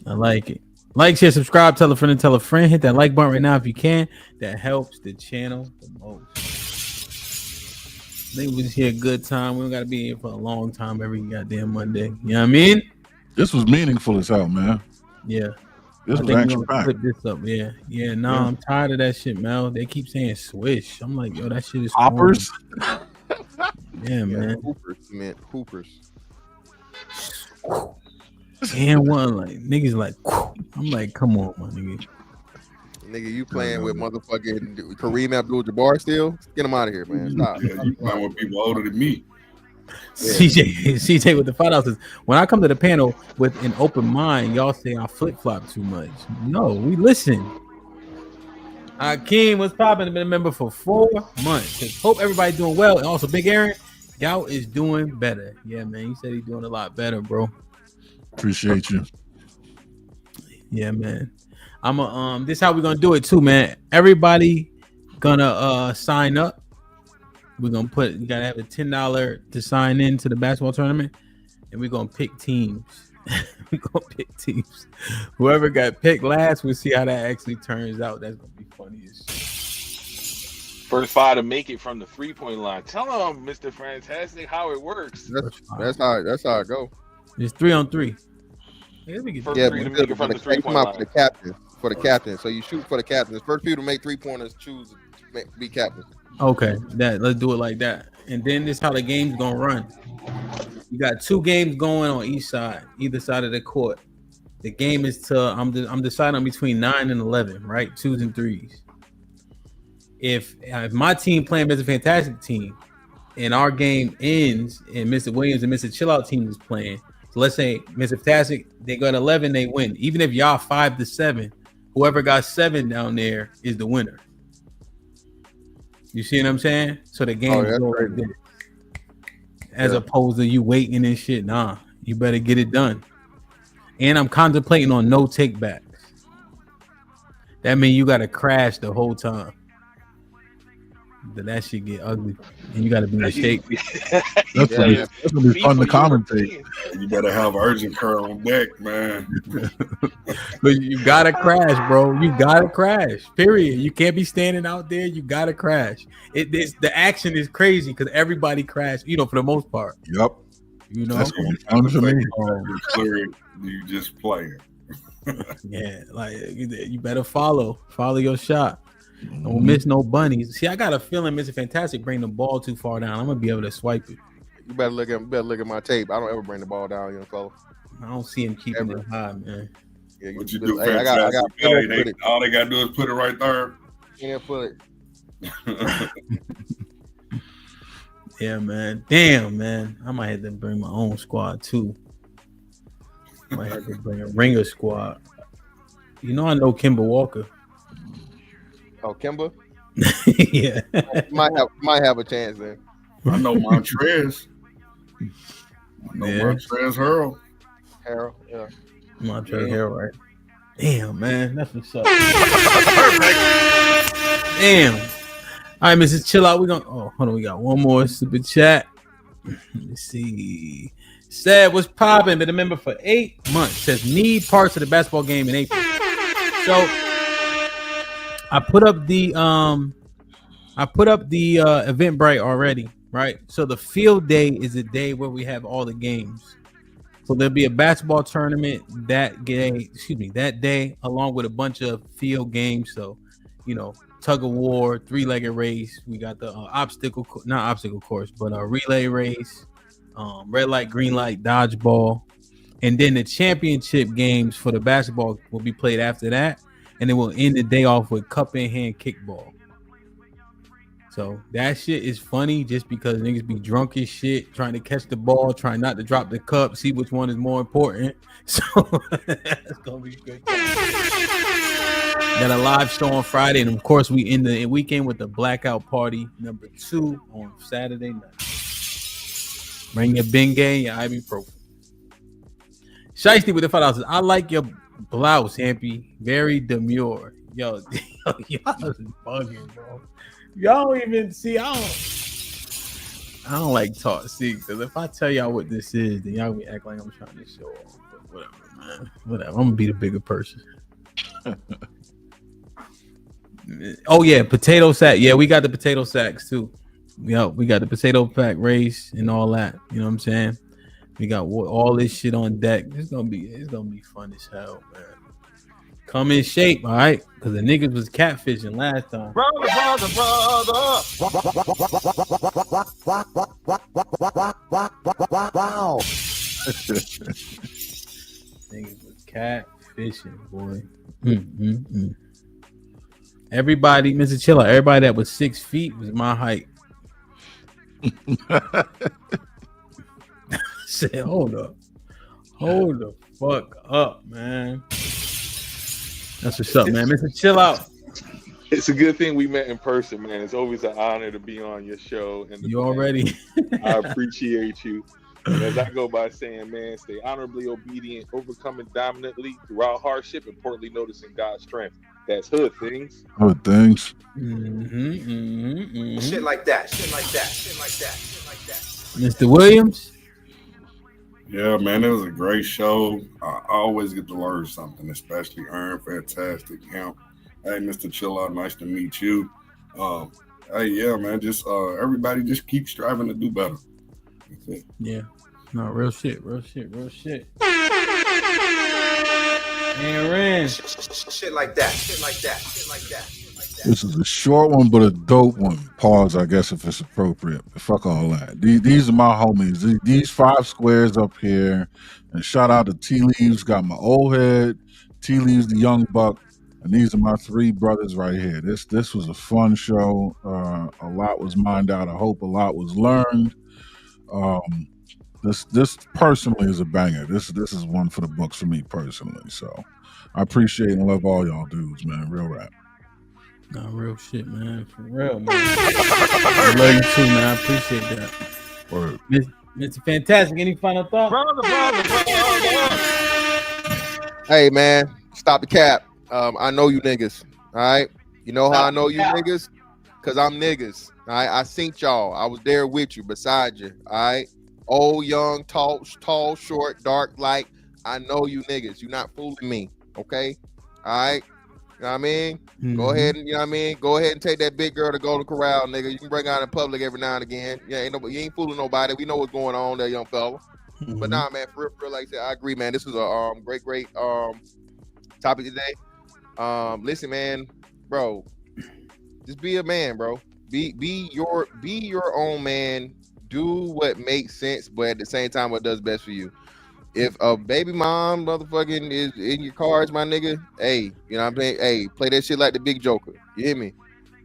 I like it. Like, share, subscribe, tell a friend, and tell a friend. Hit that like button right now if you can. That helps the channel the most. I think we just here a good time. We don't gotta be here for a long time every goddamn Monday. You know what I mean? This was meaningful as hell, man. Yeah. This was action packed. Flip this up, yeah. I'm tired of that shit, Mel. They keep saying swish. I'm like, yo, that shit is hoppers. Yeah, man. Hoopers. And one like niggas like, I'm like, come on, my nigga. Nigga, you playing with motherfucking Kareem Abdul-Jabbar still? Get him out of here, man. Stop. Yeah, you playing with people older than me. Yeah. CJ with the $5 says, when I come to the panel with an open mind, y'all say I flip-flop too much. No, we listen. Akeem was popping, been a member for 4 months. Hope everybody doing well. And also Big Aaron, Gout is doing better. Yeah, man. He said he's doing a lot better, bro. Appreciate you. Yeah, man. This is how we're gonna do it too, man. Everybody gonna sign up. We're gonna you gotta have a $10 to sign in to the basketball tournament, and we're gonna pick teams. We're gonna pick teams. Whoever got picked last, we'll see how that actually turns out. That's gonna be funny as shit. First 5 to make it from the 3-point line. Tell them, Mr. Fantastic, how it works. That's how it go. It's 3-on-3. Yeah, but for the captain. So you shoot for the captain. The first people to make 3-pointers choose to be captain. Okay, let's do it like that. And then this is how the game's gonna run. You got 2 games going on each side, either side of the court. The game is I'm deciding on between 9 and 11, right? 2s and 3s. If my team playing Mr. Fantastic team, and our game ends, and Mr. Williams and Mr. Chill Out team is playing. So let's say Mr. Fantastic, they got 11, they win. Even if y'all 5-7, whoever got 7 down there is the winner. You see what I'm saying? So the game is like this. As opposed to you waiting and shit. Nah, you better get it done. And I'm contemplating on no takebacks. That means you got to crash the whole time. then that shit get ugly, and you got to be in shape. That's gonna be fun to commentate. You better have urgent care on deck, man. But you gotta crash, bro. You gotta crash. Period. You can't be standing out there. You gotta crash. The action is crazy because everybody crashed. You know, for the most part. Yep. You know, that's gonna be fun for me. You just playing. Yeah, like you better follow your shot. Don't miss no bunnies. See, I got a feeling Mr. Fantastic bring the ball too far down. I'm gonna be able to swipe it. You better look at my tape. I don't ever bring the ball down, young fella. I don't see him keeping it high, man. Yeah, what you do? Hey, I got all they gotta do is put it right there. Yeah, put it. Yeah, man. Damn, man. I might have to bring my own squad too. I might have to bring a ringer squad. You know, I know Kimber Walker. Oh, Kimber? Yeah. might have a chance there. I know Montrez. Montrez Harrell. Harrell, yeah. Montrez Harrell, right? Damn, man. That's what's up. Damn. All right, Mrs. Chill out. We're gonna hold on, we got one more super chat. Let's see. Said what's popping, been a member for 8 months. Says need parts of the basketball game in April. So I put up the Eventbrite already, right? So the field day is the day where we have all the games. So there'll be a basketball tournament that day, along with a bunch of field games. So, you know, tug of war, 3-legged race. We got the not obstacle course, but a relay race, red light, green light, dodgeball, and then the championship games for the basketball will be played after that, and then we'll end the day off with cup in hand kickball. So that shit is funny just because niggas be drunk as shit, trying to catch the ball, trying not to drop the cup, see which one is more important. So that's gonna be good. Got a live show on Friday, and of course we end the weekend with the blackout party number 2 on Saturday night. Bring your Bengay, your ibuprofen. Shiesty with the $5. I like your blouse, Hampy. Very demure. Yo, y'all is bugging, bro. Y'all don't even see. I don't like talk. See, because if I tell y'all what this is, then y'all be act like I'm trying to show off. But whatever, man. Whatever. I'm gonna be the bigger person. Oh yeah, potato sack. Yeah, we got the potato sacks too. Yeah, we got the potato pack race and all that. You know what I'm saying? We got all this shit on deck. It's gonna be fun as hell, man. Come in shape, all right? Because the niggas was catfishing last time. Brother. Wow. Niggas was catfishing, boy. Everybody, Mr. Chiller, everybody that was 6 feet was my height. Said, hold the fuck up, man. That's what's up, man. Mr. Chill out. It's a good thing we met in person, man. It's always an honor to be on your show. And you already. I appreciate you. And as I go by saying, man, stay honorably obedient, overcoming dominantly throughout hardship, importantly noticing God's strength. That's hood things. Hood things. Shit like that. Mr. Williams. Yeah, man, it was a great show. I always get to learn something, especially Earn, fantastic. Hey, Mr. Chill Out, nice to meet you. Hey, yeah, man, just everybody just keep striving to do better. That's it. Yeah, no, real shit. And Ren. Shit like that. This is a short one, but a dope one. Pause, I guess, if it's appropriate. But fuck all that. These are my homies. These 5 squares up here. And shout out to Tea Leaves. Got my old head. Tea Leaves, the young buck. And these are my 3 brothers right here. This was a fun show. A lot was mined out. I hope a lot was learned. This personally is a banger. This is one for the books for me personally. So I appreciate and love all y'all dudes, man. Real rap. No, real shit, man. For real, man. I love you too, man. I appreciate that. Word. Mr. Fantastic, any final thoughts? Brother. Hey, man, stop the cap. I know you niggas. All right. You know how I know you niggas? Because I'm niggas. I seen y'all. I was there with you, beside you. All right. Old, young, tall, short, dark, light. I know you niggas. You not fooling me. Okay. All right. You know what I mean? Go ahead and, you know what I mean? Go ahead and take that big girl to Golden Corral, nigga. You can bring her out in public every now and again. Yeah, you ain't fooling nobody. We know what's going on there, young fella. But nah, man, for real, like I said, I agree, man. This was a great topic today. Listen, man, bro, just be a man, bro. Be your own man. Do what makes sense, but at the same time, what does best for you. If a baby mom motherfucking is in your cards, my nigga, hey, you know what I'm saying? Hey, play that shit like the big joker. You hear me?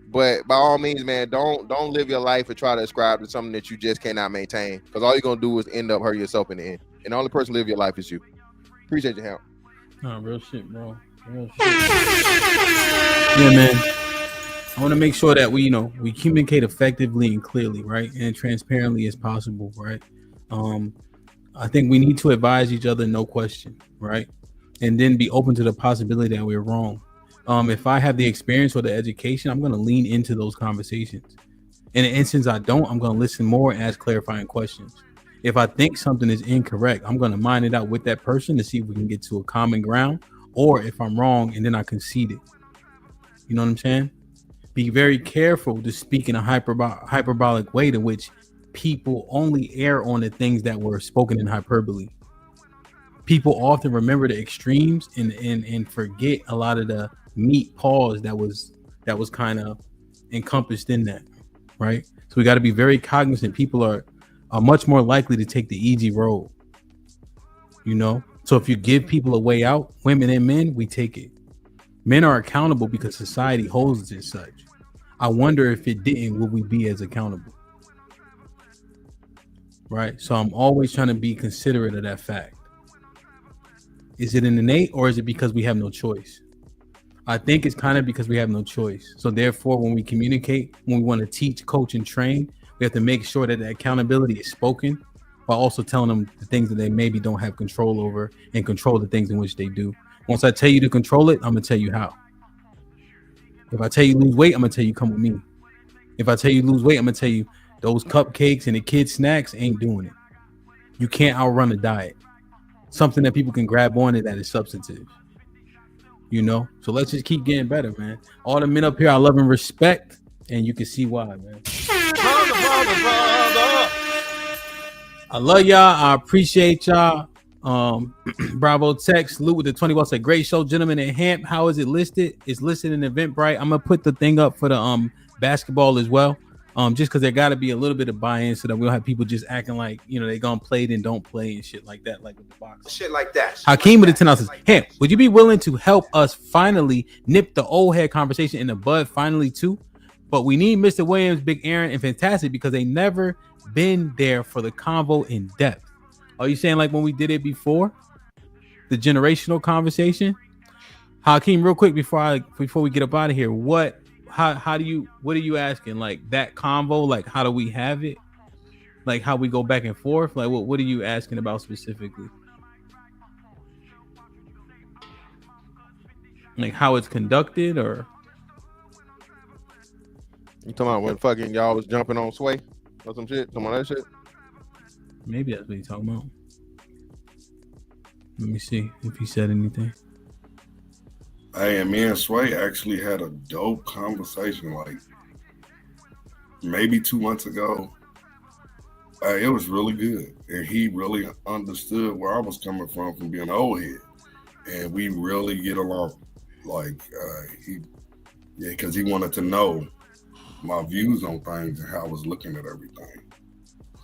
But by all means, man, don't live your life and try to ascribe to something that you just cannot maintain. Because all you're gonna do is end up hurting yourself in the end. And the only person live your life is you. Appreciate your help. Oh, real shit, bro. Real shit. Yeah, man. I want to make sure that we communicate effectively and clearly, right, and transparently as possible, right. I think we need to advise each other, no question, right, and then be open to the possibility that we're wrong. If I have the experience or the education, I'm going to lean into those conversations. In the instance I don't, I'm going to listen more and ask clarifying questions. If I think something is incorrect, I'm going to mine it out with that person to see if we can get to a common ground, or if I'm wrong and then I concede it. You know what I'm saying? Be very careful to speak in a hyperbolic way, to which people only err on the things that were spoken in hyperbole. People often remember the extremes and forget a lot of the meat pause that was kind of encompassed in that, right? So we got to be very cognizant. People are much more likely to take the easy road, you know? So if you give people a way out, women and men, we take it. Men are accountable because society holds it as such. I wonder if it didn't, would we be as accountable? Right? So I'm always trying to be considerate of that fact. Is it an innate, or is it because we have no choice? I think it's kind of because we have no choice. So therefore, when we communicate, when we want to teach, coach, and train, we have to make sure that the accountability is spoken, while also telling them the things that they maybe don't have control over, and control the things in which they do. Once I tell you to control it, I'm going to tell you how. If I tell you lose weight, I'm going to tell you come with me. If I tell you lose weight, I'm going to tell you those cupcakes and the kids' snacks ain't doing it. You can't outrun a diet. Something that people can grab on to that is substantive. You know? So let's just keep getting better, man. All the men up here, I love and respect, and you can see why, man. I love y'all. I appreciate y'all. Bravo Tex Luke with the 20 bucks. A great show, gentlemen. And Hamp, how is it listed? It's listed in Eventbrite. I'm gonna put the thing up for the basketball as well. Just because there got to be a little bit of buy-in so that we don't have people just acting like, you know, they gonna play then don't play and shit like that, like with the box. Shit like that. Hakeem with the 10 ounces. Hamp, would you be willing to help us finally nip the old head conversation in the bud finally too? But we need Mr. Williams, Big Aaron, and Fantastic because they never been there for the convo in depth. Are you saying like when we did it before, the generational conversation? Hakeem, real quick before we get up out of here, what are you asking? Like that convo, like how do we have it? Like how we go back and forth? Like what are you asking about specifically? Like how it's conducted, or you talking about when fucking y'all was jumping on Sway or some shit? Talking about that shit? Maybe that's what he's talking about. Let me see if he said anything. Hey, and me and Sway actually had a dope conversation like maybe 2 months ago. It was really good. And he really understood where I was coming from being an old head. And we really get along. Like, because he wanted to know my views on things and how I was looking at everything.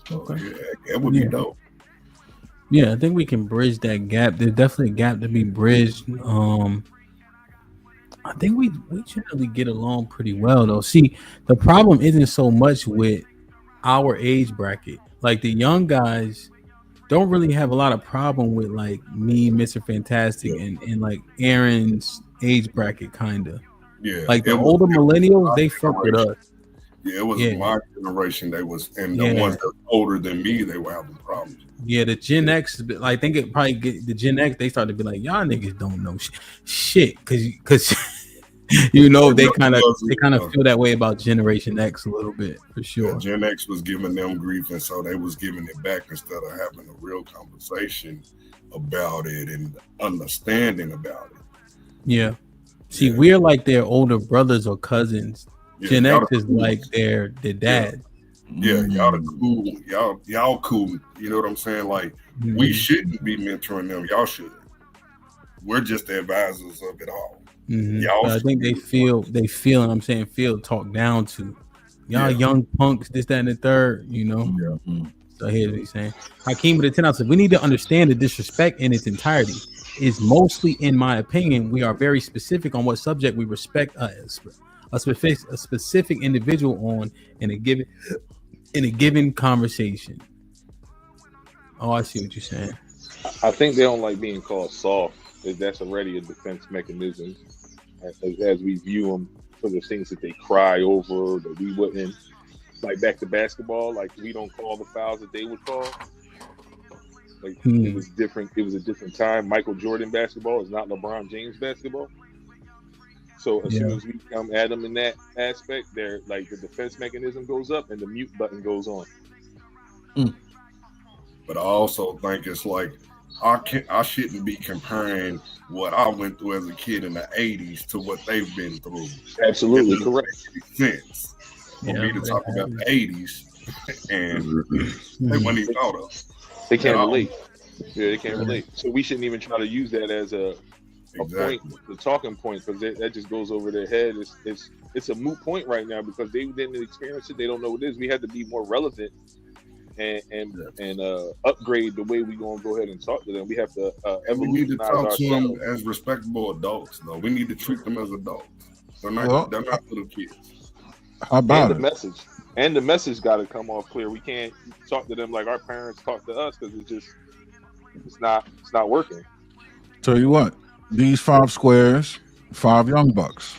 So, okay. Yeah, it would be dope. Yeah, I think we can bridge that gap. There's definitely a gap to be bridged. I think we generally get along pretty well, though. See, the problem isn't so much with our age bracket. Like the young guys don't really have a lot of problem with like me, Mr. Fantastic, and like Aaron's age bracket, kind of. Yeah. Like the older millennials, they fuck with us. Yeah, it was my generation. They was, and the ones that were older than me, they were having problems. Yeah, the Gen X, I think it probably get the Gen X. They started to be like, y'all niggas don't know shit, because You know, they kind of feel that way about Generation X a little bit, for sure. Yeah, Gen X was giving them grief, and so they was giving it back instead of having a real conversation about it and understanding about it. Yeah. See, we're like their older brothers or cousins. Yeah, Gen X is like their dad. Yeah, y'all the cool. Y'all cool. You know what I'm saying? Like, we shouldn't be mentoring them. Y'all should. We're just the advisors of it all. Y'all, I think they feel, and I'm saying feel talked down to. Y'all young punks, this, that, and the third, you know? Yeah. So here's what he's saying. Hakeem with the 10 out said, we need to understand the disrespect in its entirety. Is mostly, in my opinion, we are very specific on what subject we respect a specific individual on in a given conversation. Oh, I see what you're saying. I think they don't like being called soft. That's already a defense mechanism, as we view them for the things that they cry over that we wouldn't. Like back to basketball, like we don't call the fouls that they would call. Like it was different. It was a different time. Michael Jordan basketball is not LeBron James basketball. So as soon as we come at them in that aspect, they're like the defense mechanism goes up and the mute button goes on. But I also think it's like I shouldn't be comparing what I went through as a kid in the 80s to what they've been through. Absolutely correct. Sense for me to talk about the 80s and they wouldn't even thought of. They can't relate. Yeah, they can't relate. So we shouldn't even try to use that as a point, the talking point, because that just goes over their head. It's a moot point right now because they didn't experience it. They don't know what it is. We had to be more relevant and upgrade the way we gonna go ahead and talk to them. We have to evolutionize we need to talk to ourselves them as respectable adults. Though we need to treat them as adults. They're not little kids. How about the message? And the message got to come off clear. We can't talk to them like our parents talk to us because it's not working. Tell you what, these 5 squares, 5 young bucks.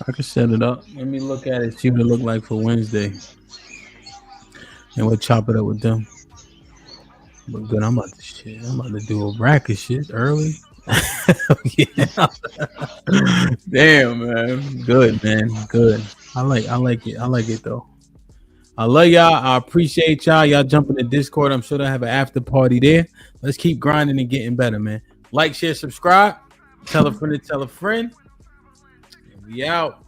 I can set it up. Let me look at it, see what it look like for Wednesday. And we'll chop it up with them. But good, I'm about to do a bracket shit early. Yeah. Damn, man. Good, man. Good. I like it. I like it though. I love y'all. I appreciate y'all. Y'all jump in the Discord. I'm sure they'll have an after party there. Let's keep grinding and getting better, man. Like, share, subscribe. Tell a friend to tell a friend. And we out.